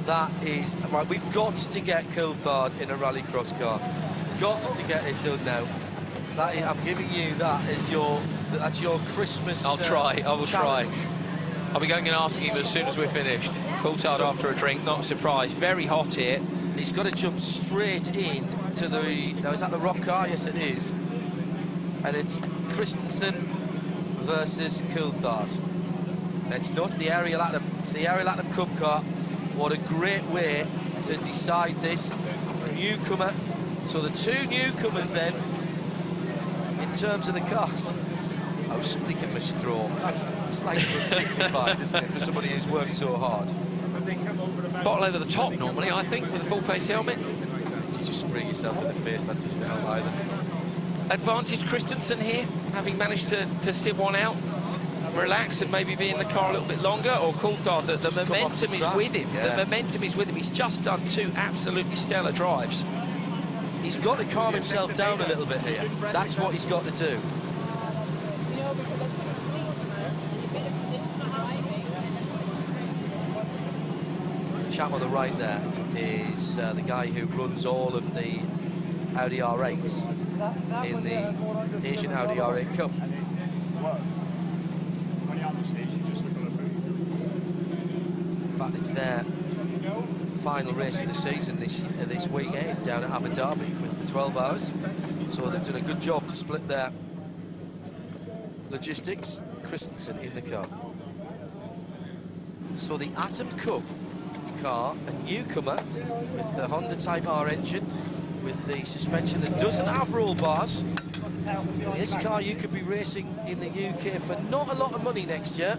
That is right. We've got to get Coulthard in a rallycross car. Got to get it done now. That is, I'm giving you that as that's your Christmas. I'll try. I will challenge. try. I'll be going and asking him as soon as we're finished. Coulthard after a drink, not surprised. Very hot here. He's got to jump straight in to the. Now is that the rock car? Yes, it is. And it's Christensen versus Coulthard. It's the Area Latam. It's the Area Latam Cup car. What a great way to decide this newcomer. So the two newcomers then, in terms of the cars. Oh, somebody can miss straw. That's slightly dignified, isn't it, for somebody who's worked so hard. Bottle over the top normally, I think, with a full face helmet. You just spray yourself in the face. That doesn't help either. Advantage Christensen here, having managed to sit one out, relax and maybe be in the car a little bit longer, or Coulthard, the momentum is with him. Yeah. The momentum is with him. He's just done two absolutely stellar drives. He's got to calm himself down a little bit here. That's what he's got to do. The chap on the right there is the guy who runs all of the Audi R8s in the Asian Audi R8 Cup. In fact, it's their final race of the season this weekend down at Abu Dhabi with the 12 hours. So they've done a good job to split their logistics. Christensen in the car. So the Atom Cup car, a newcomer with the Honda Type R engine, with the suspension that doesn't have roll bars. This car you could be racing in the UK for not a lot of money next year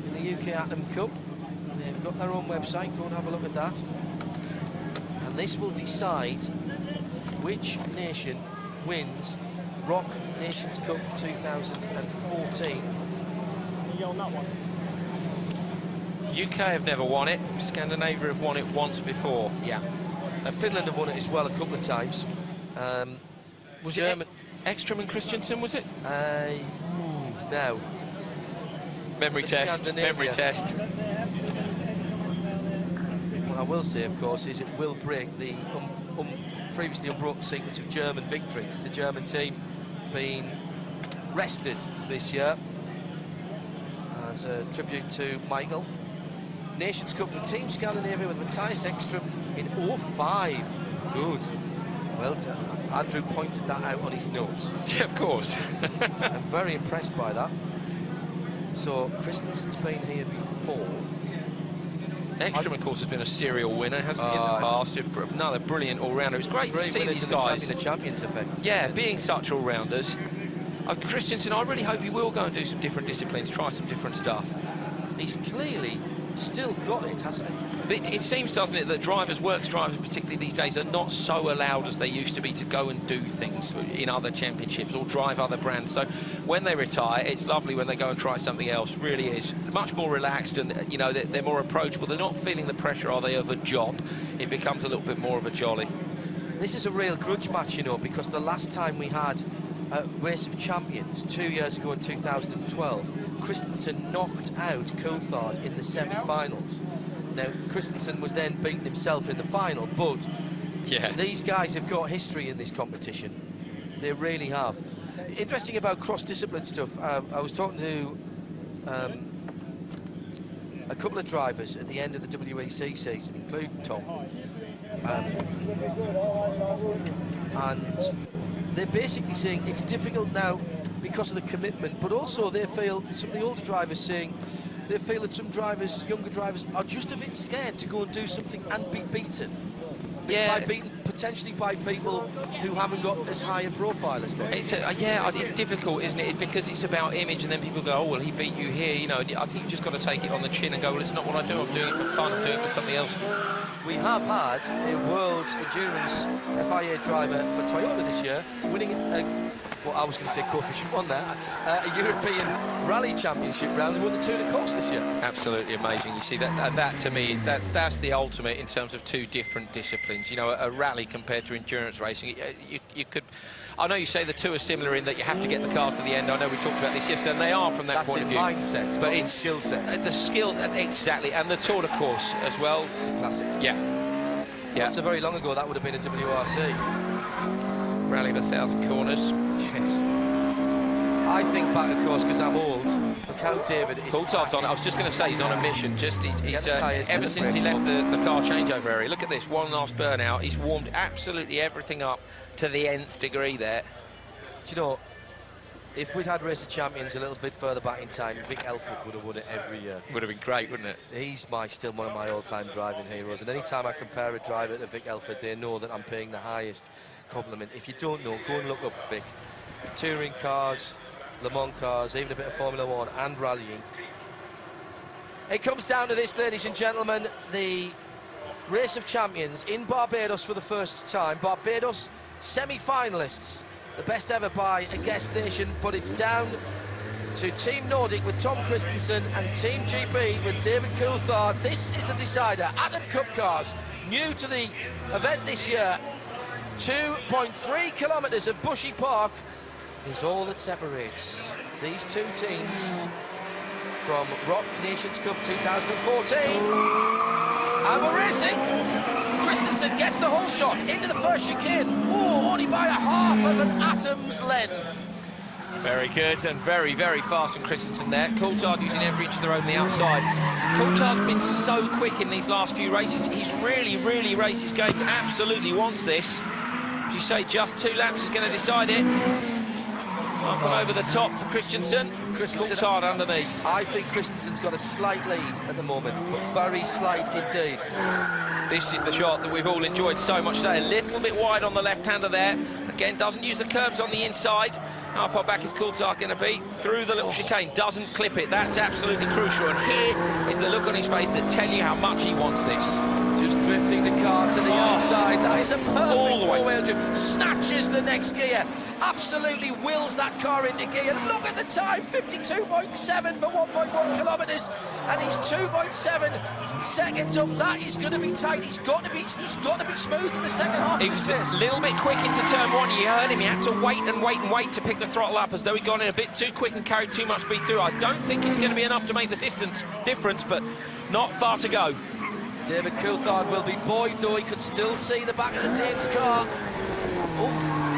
in the UK Atom Cup. They've got their own website, go and have a look at that. And this will decide which nation wins Rock Nations Cup 2014. UK have never won it. Scandinavia have won it once before. Yeah. Finland have won it as well a couple of times. Was it Ekstrom and Christensen, was it? No. Memory test. Memory test. What I will say, of course, is it will break the previously unbroken sequence of German victories. The German team being rested this year as a tribute to Michael. Nations Cup for Team Scandinavia with Matthias Ekstrom in 05. Good. Well done. Andrew pointed that out on his notes. Yeah, of course. I'm very impressed by that. So Christensen's been here before. Ekstrom, of course, has been a serial winner, hasn't he, in the past? Another brilliant all-rounder. It's great to see these guys. The champions effect. Yeah, being such all-rounders. Christensen, I really hope he will go and do some different disciplines, try some different stuff. He's clearly still got it, hasn't he? It seems, doesn't it, that works drivers, particularly these days, are not so allowed as they used to be to go and do things in other championships or drive other brands. So when they retire, it's lovely when they go and try something else. Really is. Much more relaxed and, you know, they're more approachable. They're not feeling the pressure, are they, of a job. It becomes a little bit more of a jolly. This is a real grudge match, you know, because the last time we had a Race of Champions, 2 years ago in 2012, Christensen knocked out Coulthard in the semi-finals. Now, Christensen was then beating himself in the final, but yeah, these guys have got history in this competition. They really have. Interesting about cross-discipline stuff. I was talking to a couple of drivers at the end of the WEC season, including Tom, and they're basically saying it's difficult now because of the commitment, but also they feel, some of the older drivers saying, they feel that some drivers, younger drivers, are just a bit scared to go and do something and be beaten. Yeah. By beaten potentially by people who haven't got as high a profile as they. It's difficult, isn't it? It's because it's about image, and then people go, oh, well, he beat you here. You know, I think you've just got to take it on the chin and go, well, it's not what I do. I'm doing it for fun. I'm doing it for something else. We have had a World Endurance FIA driver for Toyota this year winning well, I was going to say coefficient one there, a European Rally Championship round and won the Tour de Corse this year. Absolutely amazing. You see, that to me, that's the ultimate in terms of two different disciplines. You know, a rally compared to endurance racing, you could... I know you say the two are similar in that you have to get the car to the end. I know we talked about this yesterday, and they are from that point of view. Mindset, but it's skill set. The skill, exactly, and the Tour de Corse as well. It's a classic. Yeah. Yeah. Not so very long ago, that would have been a WRC. Rally of 1,000 corners. Yes. I think back, of course, because I'm old. Look how David is. Coulthard's on. I was just going to say he's on a mission. He's ever since he left the car changeover area. Look at this. One last burnout. He's warmed absolutely everything up to the nth degree there. Do you know, if we'd had Race of Champions a little bit further back in time, Vic Elford would have won it every year. Would have been great, wouldn't it? He's still one of my all-time driving heroes. And any time I compare a driver to Vic Elford, they know that I'm paying the highest compliment. If you don't know, go and look up Vic. Touring cars, Le Mans cars, even a bit of Formula One and rallying. It comes down to this, ladies and gentlemen, the Race of Champions in Barbados for the first time. Barbados semi-finalists, the best ever by a guest nation, but it's down to Team Nordic with Tom Christensen and Team GB with David Coulthard. This is the decider. Adam Cup cars, new to the event this year. 2.3 kilometres of Bushy Park is all that separates these two teams from Rock Nations Cup 2014. And we're racing. Christensen gets the whole shot into the first chicane. Oh, only by a half of an atom's length. Very good and very, very fast from Christensen there. Coulthard using every inch of the road on the outside. Coulthard's been so quick in these last few races. He's really raced his game. Absolutely wants this. As you say, just 2 laps is going to decide it. Up and over the top for Christensen. Coulthard underneath. I think Christensen's got a slight lead at the moment, but very slight indeed. This is the shot that we've all enjoyed so much today. A little bit wide on the left-hander there. Again, doesn't use the curbs on the inside. How far back is Coulthard going to be? Through the little chicane, doesn't clip it. That's absolutely crucial. And here is the look on his face that tell you how much he wants this. Just drifting the car to the outside. That is a perfect all the way. four-wheel drive. Snatches the next gear. Absolutely wills that car into gear. Look at the time, 52.7 for 1.1 kilometres, and he's 2.7 seconds up. That is going to be tight. He's got to be smooth in the second half. He was a little bit quick into turn 1. You heard him. He had to wait to pick the throttle up, as though he'd gone in a bit too quick and carried too much speed through. I don't think it's going to be enough to make the difference, but not far to go. David Coulthard will be buoyed, though. He could still see the back of the Dane's car.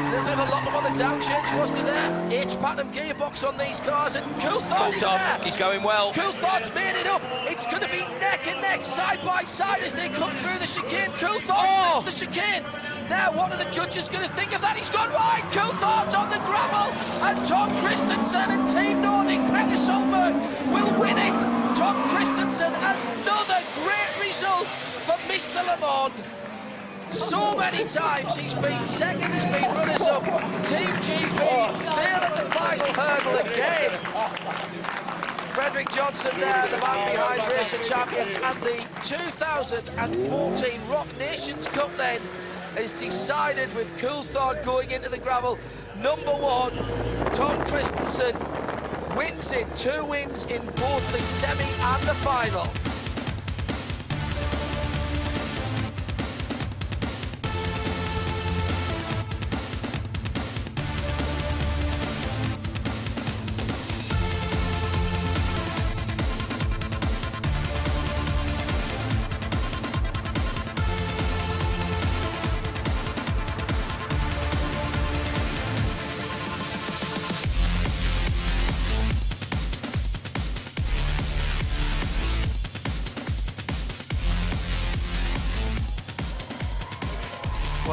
A little bit of a lock-up on the downchange, wasn't there? H-pattern gearbox on these cars, and Coulthard is there. He's going well. Coulthard's made it up. It's going to be neck and neck, side by side as they come through the chicane. Coulthard the chicane. Now, what are the judges going to think of that? He's gone wide. Coulthard's on the gravel, and Tom Christensen and Team Nordic, Peter Solberg, will win it. Tom Christensen, another great result for Mr. Le Mans. So many times he's been second, he's been runners-up. Team GB fail at the final hurdle again. Frederick Johnson there, the man behind Race of Champions, and the 2014 Rock Nations Cup then is decided with Coulthard going into the gravel. Number 1, Tom Christensen wins it. 2 wins in both the semi and the final.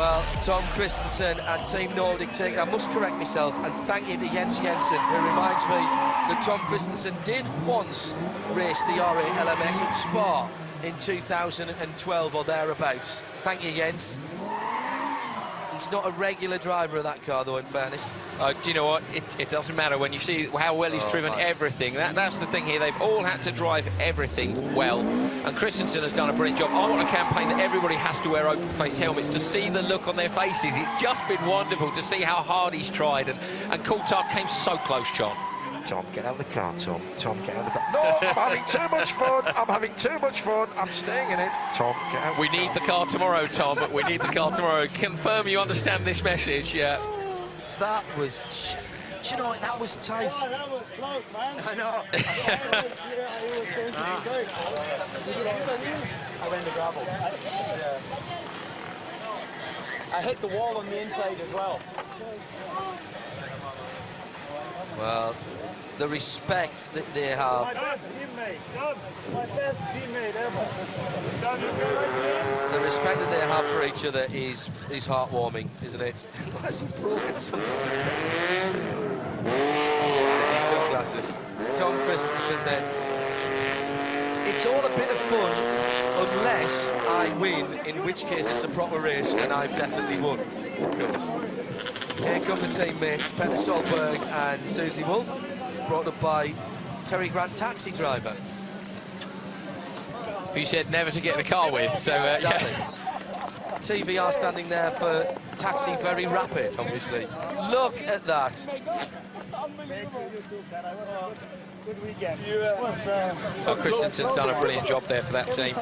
Well, Tom Christensen and Team Nordic take, I must correct myself and thank you to Jens Jensen, who reminds me that Tom Christensen did once race the RA LMS at Spa in 2012 or thereabouts. Thank you, Jens. He's not a regular driver of that car, though, in fairness. Do you know what? It doesn't matter when you see how well he's driven everything. That's the thing here. They've all had to drive everything well. And Christensen has done a brilliant job. I want a campaign that everybody has to wear open-face helmets to see the look on their faces. It's just been wonderful to see how hard he's tried. And Coulthard came so close, John. Tom, get out of the car, Tom. Tom, get out of the car. No, I'm having too much fun. I'm having too much fun. I'm staying in it. Tom, get out. We need the car tomorrow, Tom. We need the car tomorrow. Confirm you understand this message, yeah. That was... Do you know what? That was tight. Oh, that was close, man. I know. I went to gravel. I hit the wall on the inside as well. Well, the respect that they have. My best teammate. Done. My best teammate ever. The respect that they have for each other is heartwarming, isn't it? Why has he broken something? I see sunglasses. Tom Christensen then. It's all a bit of fun unless I win, in which case it's a proper race and I've definitely won, of course. Here come the teammates, Petter Solberg and Susie Wolf, brought up by Terry Grant, taxi driver. Who said never to get in a car with, so exactly. Yeah. TVR standing there for Taxi Very Rapid, obviously. Look at that. Good weekend. Well, Christensen's done a brilliant job there for that team.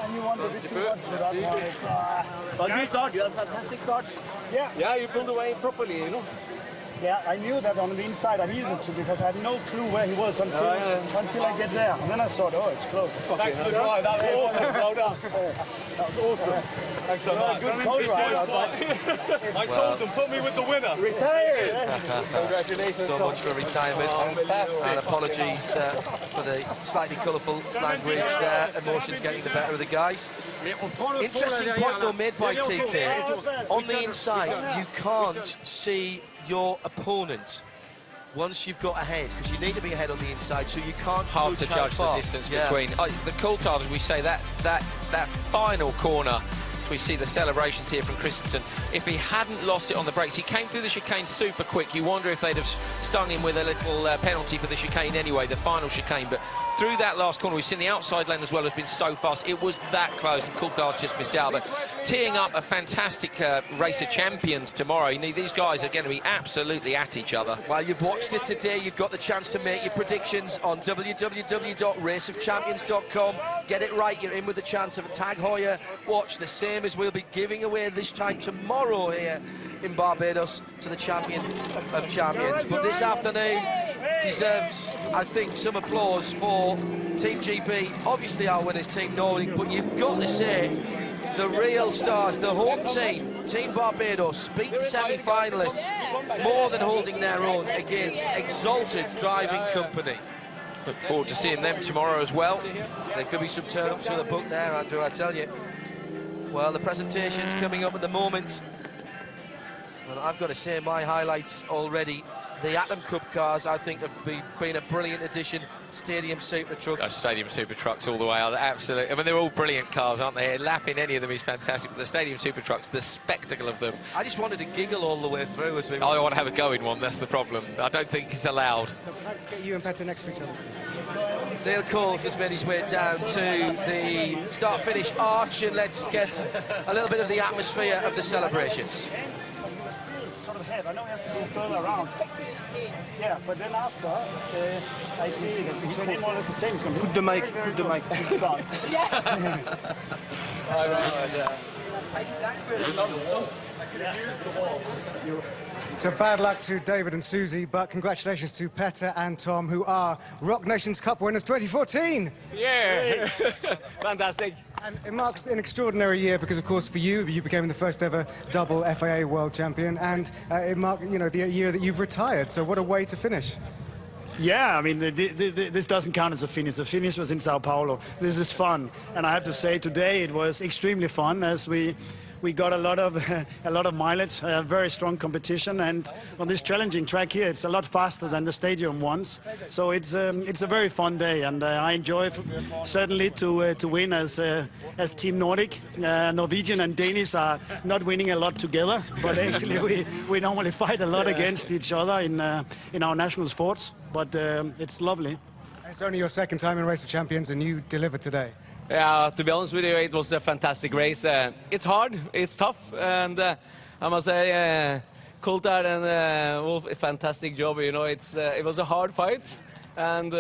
But you start, you had a fantastic start. Yeah. Yeah, you pulled away properly, you know. Yeah, I knew that on the inside I needed to because I had no clue where he was until I get there. And then I thought, oh, it's close. Thanks for the drive. That was awesome. Well done. That was awesome. Thanks so much. Good co-drive. I told them, put me with the winner. Retired. Congratulations. So much for retirement. And apologies for the slightly colourful language there. Emotions getting the better of the guys. Interesting point though made by TK. On the inside, you can't see your opponent once you've got ahead, because you need to be ahead on the inside, so you can't hard to judge the distance between the Coulthard, as we say, that final corner. We see the celebrations here from Christensen. If he hadn't lost it on the brakes, he came through the chicane super quick. You wonder if they'd have stung him with a little penalty for the chicane anyway, the final chicane. But through that last corner, we've seen the outside lane as well has been so fast. It was that close, and Coulthard just missed out. But teeing up a fantastic race of champions tomorrow. These guys are going to be absolutely at each other. Well, you've watched it today. You've got the chance to make your predictions on www.raceofchampions.com. Get it right. You're in with the chance of a Tag Heuer watch, the same as we'll be giving away this time tomorrow here in Barbados to the champion of champions. But this afternoon deserves, I think, some applause for Team GB. Obviously our winners, Team Nordic, but you've got to say the real stars, the home team, Team Barbados, beat the semi-finalists, more than holding their own against exalted driving company. Look forward to seeing them tomorrow as well. There could be some turn-ups to the book there, Andrew, I tell you. Well, the presentation's coming up at the moment. Well, I've got to say my highlights already. The Atom Cup cars, I think, have been a brilliant addition. Stadium Super Trucks. Stadium Super Trucks all the way. Absolutely. I mean, they're all brilliant cars, aren't they? Lapping any of them is fantastic. But the Stadium Super Trucks, the spectacle of them. I just wanted to giggle all the way through as we... I want to have a go in one, that's the problem. I don't think it's allowed. So can I just get you and Petter next to each other? Neil Coles has made his way down to the start-finish arch, and let's get a little bit of the atmosphere of the celebrations. Sort of head. I know he has to go further around. Yeah, but then after, I see that between him all is the same. It's going to be Put the mic. Put the mic. So bad luck to David and Susie, but congratulations to Petter and Tom, who are Rock Nations Cup winners 2014. Yeah. Fantastic. And it marks an extraordinary year because, of course, for you, you became the first ever double FIA world champion, and it marked, the year that you've retired. So what a way to finish. Yeah, I mean, this doesn't count as a finish. The finish was in Sao Paulo. This is fun. And I have to say, today it was extremely fun as we we got a lot of mileage, very strong competition, and on this challenging track here, it's a lot faster than the stadium ones. So it's a very fun day, and I enjoy certainly to win as Team Nordic. Norwegian and Danish are not winning a lot together, but actually we normally fight a lot against each other in our national sports. But it's lovely. It's only your second time in Race of Champions, and you delivered today. Yeah, to be honest with you, it was a fantastic race. It's hard, it's tough, and I must say, Coulthard and Wolf, a fantastic job. You know, it was a hard fight, and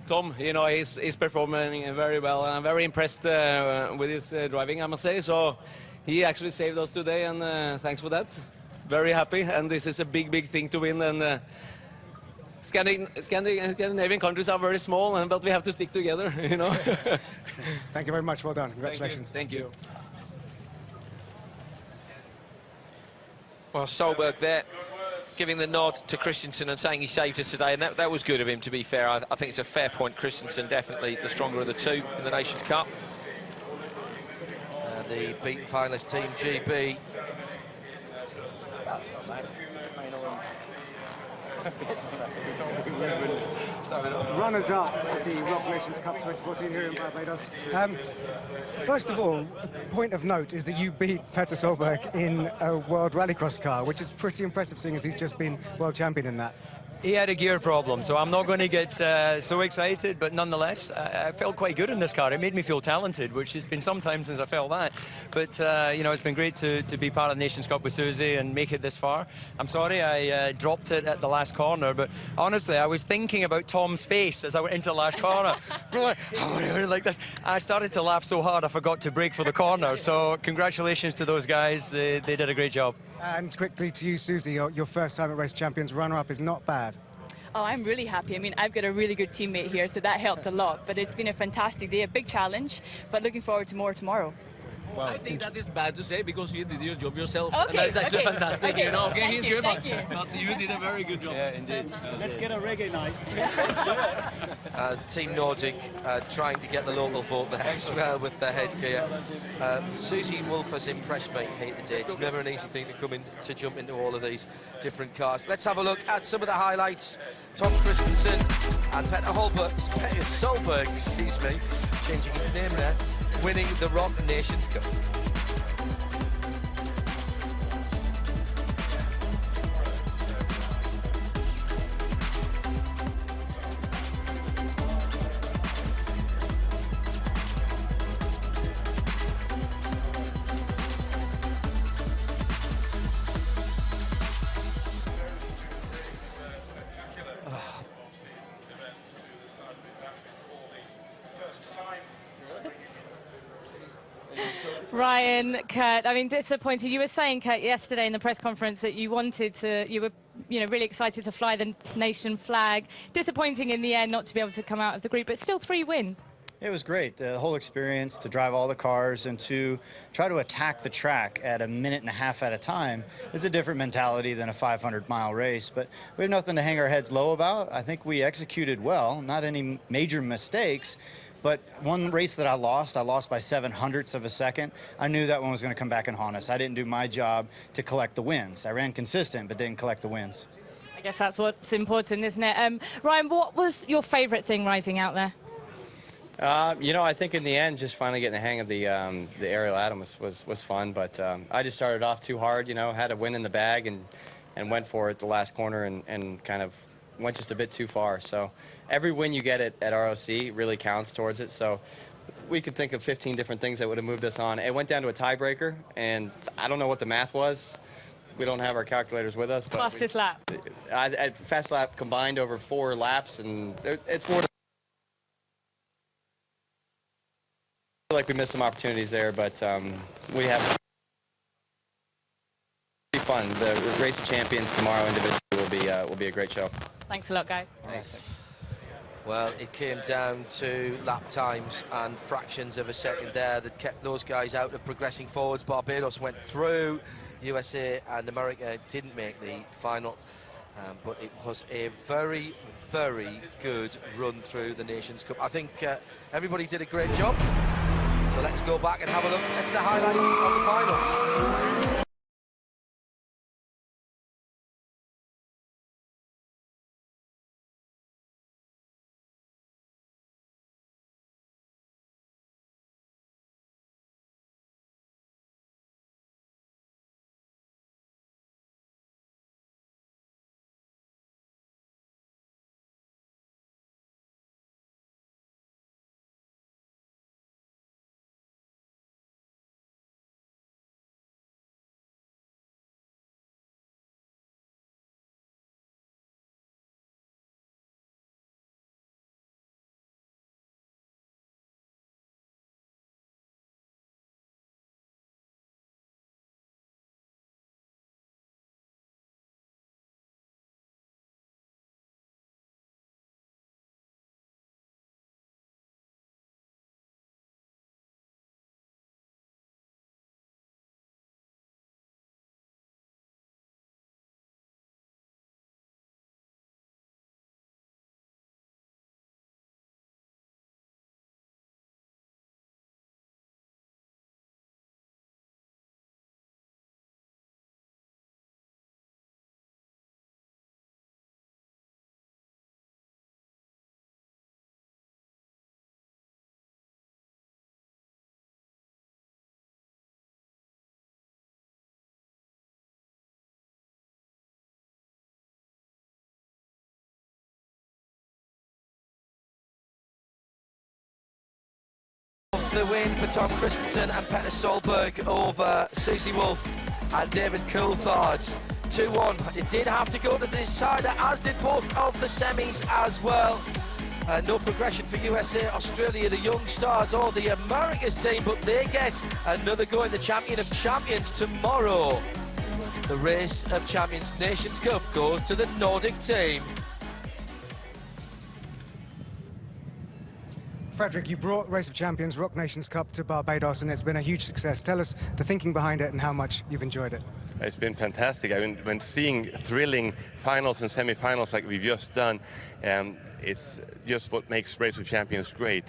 Tom, you know, he's performing very well, and I'm very impressed with his driving, I must say. So he actually saved us today, and thanks for that. Very happy, and this is a big thing to win. And Scandinavian countries are very small, but we have to stick together, you know. Thank you very much. Well done. Congratulations. Thank you. Well, Solberg there, giving the nod to Christensen and saying he saved us today, and that was good of him, to be fair. I think it's a fair point. Christensen definitely the stronger of the two in the Nations Cup. The beaten finalist, Team GB. Runners-up at the Rock Nations Cup 2014 here in Barbados. First of all, point of note is that you beat Petter Solberg in a World Rallycross car, which is pretty impressive, seeing as he's just been world champion in that. He had a gear problem, so I'm not going to get so excited, but nonetheless, I felt quite good in this car. It made me feel talented, which has been some time since I felt that. But, you know, it's been great to be part of the Nations Cup with Susie and make it this far. I'm sorry I dropped it at the last corner, but honestly, I was thinking about Tom's face as I went into the last corner. Like this. I started to laugh so hard I forgot to brake for the corner, so congratulations to those guys. They did a great job. And quickly to you, Susie, your first time at Race Champions, runner-up is not bad. Oh, I'm really happy. I mean, I've got a really good teammate here, so that helped a lot. But it's been a fantastic day, a big challenge, but looking forward to more tomorrow. Well, I think that is bad to say because you did your job yourself. Okay, and that is actually okay, fantastic, okay. you know. Okay, Thank he's you, good, thank you. but you did a very good job. Yeah, indeed. Let's get a reggae night. Team Nordic trying to get the local vote there as well with their headgear. Susie Wolf has impressed me here today. It's never an easy thing to come in to jump into all of these different cars. Let's have a look at some of the highlights. Tom Christensen and Petter Solberg, excuse me, changing his name there, winning the Rock Nations Cup. Ryan, Kurt, I mean, disappointed. You were saying, Kurt, yesterday in the press conference that you were, really excited to fly the nation flag. Disappointing in the end not to be able to come out of the group, but still 3 wins. It was great, the whole experience, to drive all the cars and to try to attack the track at a minute and a half at a time. It's a different mentality than a 500-mile race, but we have nothing to hang our heads low about. I think we executed well, not any major mistakes. But one race that I lost by 0.07 of a second. I knew that one was going to come back and haunt us. I didn't do my job to collect the wins. I ran consistent, but didn't collect the wins. I guess that's what's important, isn't it? Ryan, what was your favourite thing riding out there? I think in the end, just finally getting the hang of the aerial atom was fun. But I just started off too hard, had a win in the bag and went for it the last corner and kind of went just a bit too far. So every win you get at ROC really counts towards it. So we could think of 15 different things that would have moved us on. It went down to a tiebreaker, and I don't know what the math was. We don't have our calculators with us. But Fastest lap. Fast lap combined over 4 laps, and it's more. I feel like we missed some opportunities there, but we have. It'll be fun. The Race of Champions tomorrow individually will be a great show. Thanks a lot, guys. Thanks. Well, it came down to lap times and fractions of a second there that kept those guys out of progressing forwards. Barbados went through. USA and America didn't make the final, but it was a very, very good run through the Nations Cup. I think everybody did a great job. So let's go back and have a look at the highlights of the finals. The win for Tom Christensen and Petter Solberg over Susie Wolf and David Coulthard. 2-1. It did have to go to the decider, as did both of the semis as well. No progression for USA, Australia, the Young Stars, or the Americas team, but they get another go in the Champion of Champions tomorrow. The Race of Champions Nations Cup goes to the Nordic team. Frederick, you brought Race of Champions Rock Nations Cup to Barbados, and it's been a huge success. Tell us the thinking behind it and how much you've enjoyed it. It's been fantastic. I mean, when seeing thrilling finals and semi-finals like we've just done, it's just what makes Race of Champions great.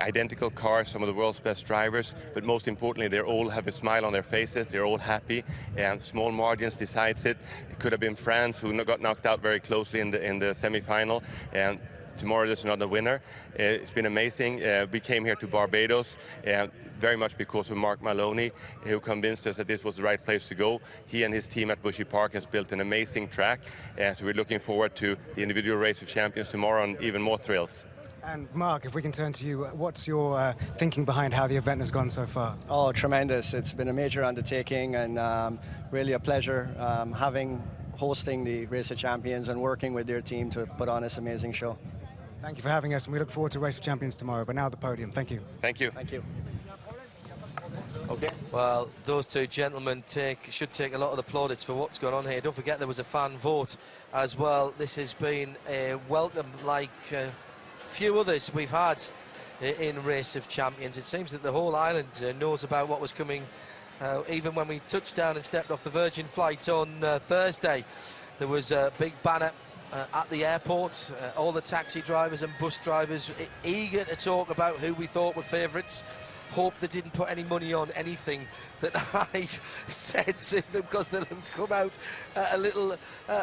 Identical cars, some of the world's best drivers, but most importantly, they all have a smile on their faces. They're all happy, and small margins decides it. It could have been France, who got knocked out very closely in the semi-final, and tomorrow there's another winner. It's been amazing. We came here to Barbados very much because of Mark Maloney, who convinced us that this was the right place to go. He and his team at Bushy Park has built an amazing track, so we're looking forward to the individual Race of Champions tomorrow and even more thrills. And Mark, if we can turn to you, what's your thinking behind how the event has gone so far? Oh, tremendous. It's been a major undertaking, and really a pleasure hosting the Race of Champions and working with their team to put on this amazing show. Thank you for having us, and we look forward to Race of Champions tomorrow. But now the podium. Thank you. Thank you. Thank you. Okay. Well, those two gentlemen should take a lot of the plaudits for what's going on here. Don't forget there was a fan vote as well. This has been a welcome like few others we've had in Race of Champions. It seems that the whole island knows about what was coming. Even when we touched down and stepped off the Virgin flight on Thursday, there was a big banner at the airport, all the taxi drivers and bus drivers eager to talk about who we thought were favourites. Hope they didn't put any money on anything that I said to them, because they'll have come out a little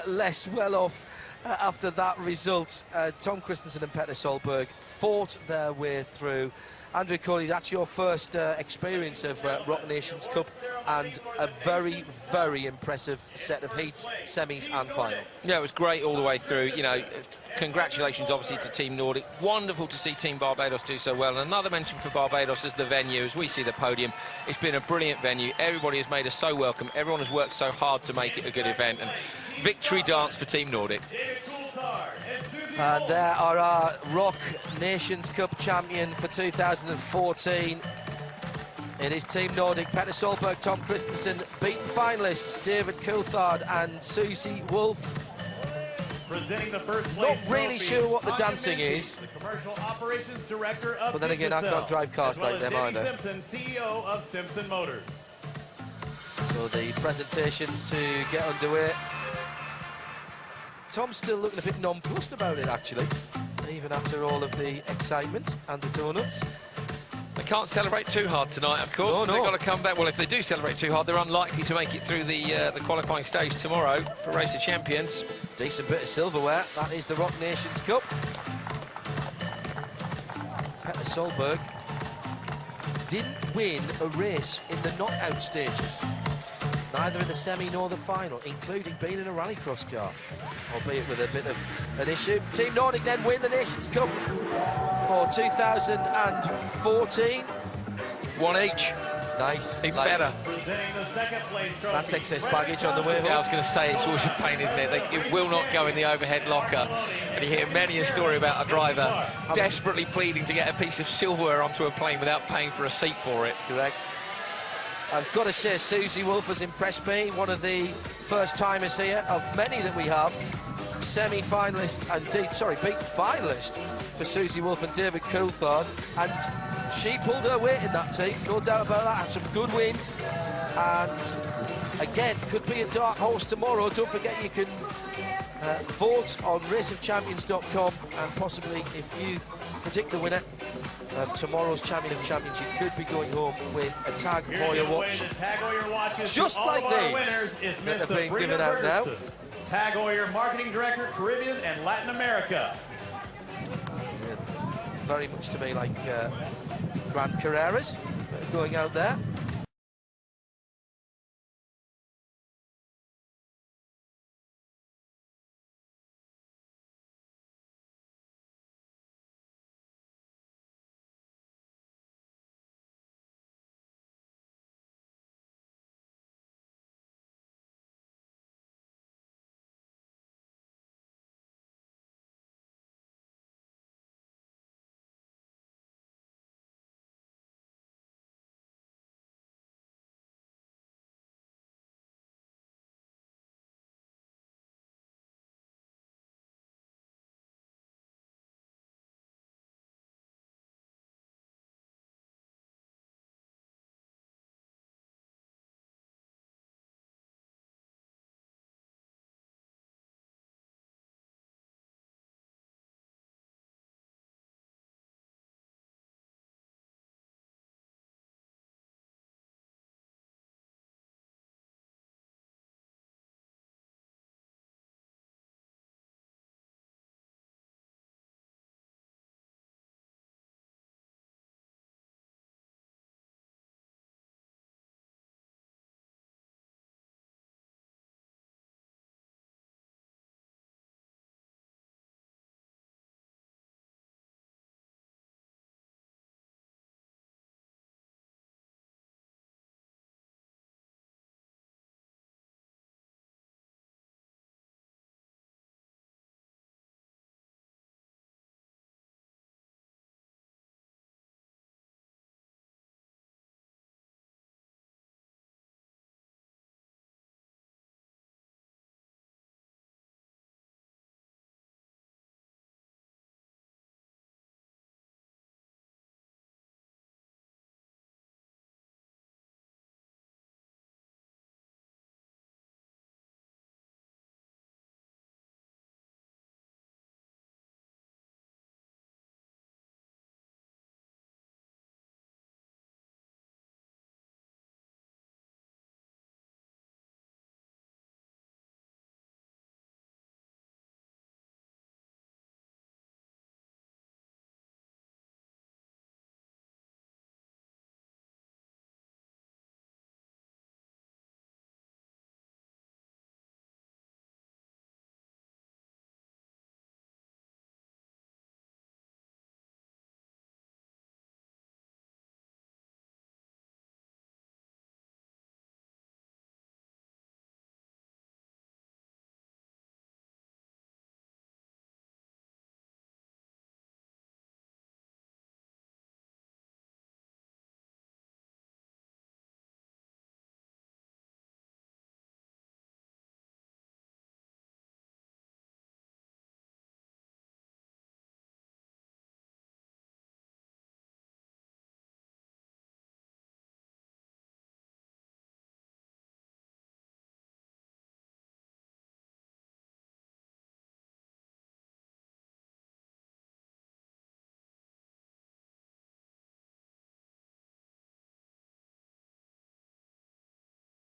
less well off after that result. Tom Christensen and Petter Solberg fought their way through. Andrew Coley, that's your first experience of Rock Nations Cup, and a very, very impressive set of heats, semis and final. Yeah, it was great all the way through. You know, congratulations obviously to Team Nordic. Wonderful to see Team Barbados do so well. And another mention for Barbados as the venue, as we see the podium. It's been a brilliant venue. Everybody has made us so welcome. Everyone has worked so hard to make it a good event. And victory dance for Team Nordic. And there are our Rock Nations Cup champion for 2014. It is Team Nordic, Petter Solberg, Tom Christensen, beaten finalists David Coulthard and Susie Wolf. Presenting the first Not really sure what the dancing is, the commercial operations director of but then again, I can't drive cars like them either. Simpson, CEO of Simpson Motors. So the presentations to get underway. Tom's still looking a bit nonplussed about it, actually, even after all of the excitement and the donuts. They can't celebrate too hard tonight, of course. No, They've no. got to come back. Well, if they do celebrate too hard, they're unlikely to make it through the qualifying stage tomorrow for Race of Champions. Decent bit of silverware. That is the Rock Nations Cup. Petter Solberg didn't win a race in the knockout stages, neither in the semi nor the final, including being in a rallycross car, albeit with a bit of an issue. Team Nordic then win the Nations Cup for 2014. One each. Nice. Even better. Presenting the second place trophy. That's excess baggage on the way home. Yeah, I was going to say, it's always a pain, isn't it? It will not go in the overhead locker. And you hear many a story about a driver desperately pleading to get a piece of silverware onto a plane without paying for a seat for it. Correct. I've got to say, Susie Wolff has impressed me. One of the first-timers here, of many that we have. Semi-finalist and beat finalist for Susie Wolff and David Coulthard. And she pulled her weight in that team, no doubt about that. Had some good wins. And again, could be a dark horse tomorrow. Don't forget you can vote on raceofchampions.com, and possibly if you predict the winner of tomorrow's Champion of Champions, you could be going home with a Tag Heuer watch. Just like these that have been given out now. Tag Heuer Marketing Director, Caribbean and Latin America. Very much to me like Grand Carreras going out there.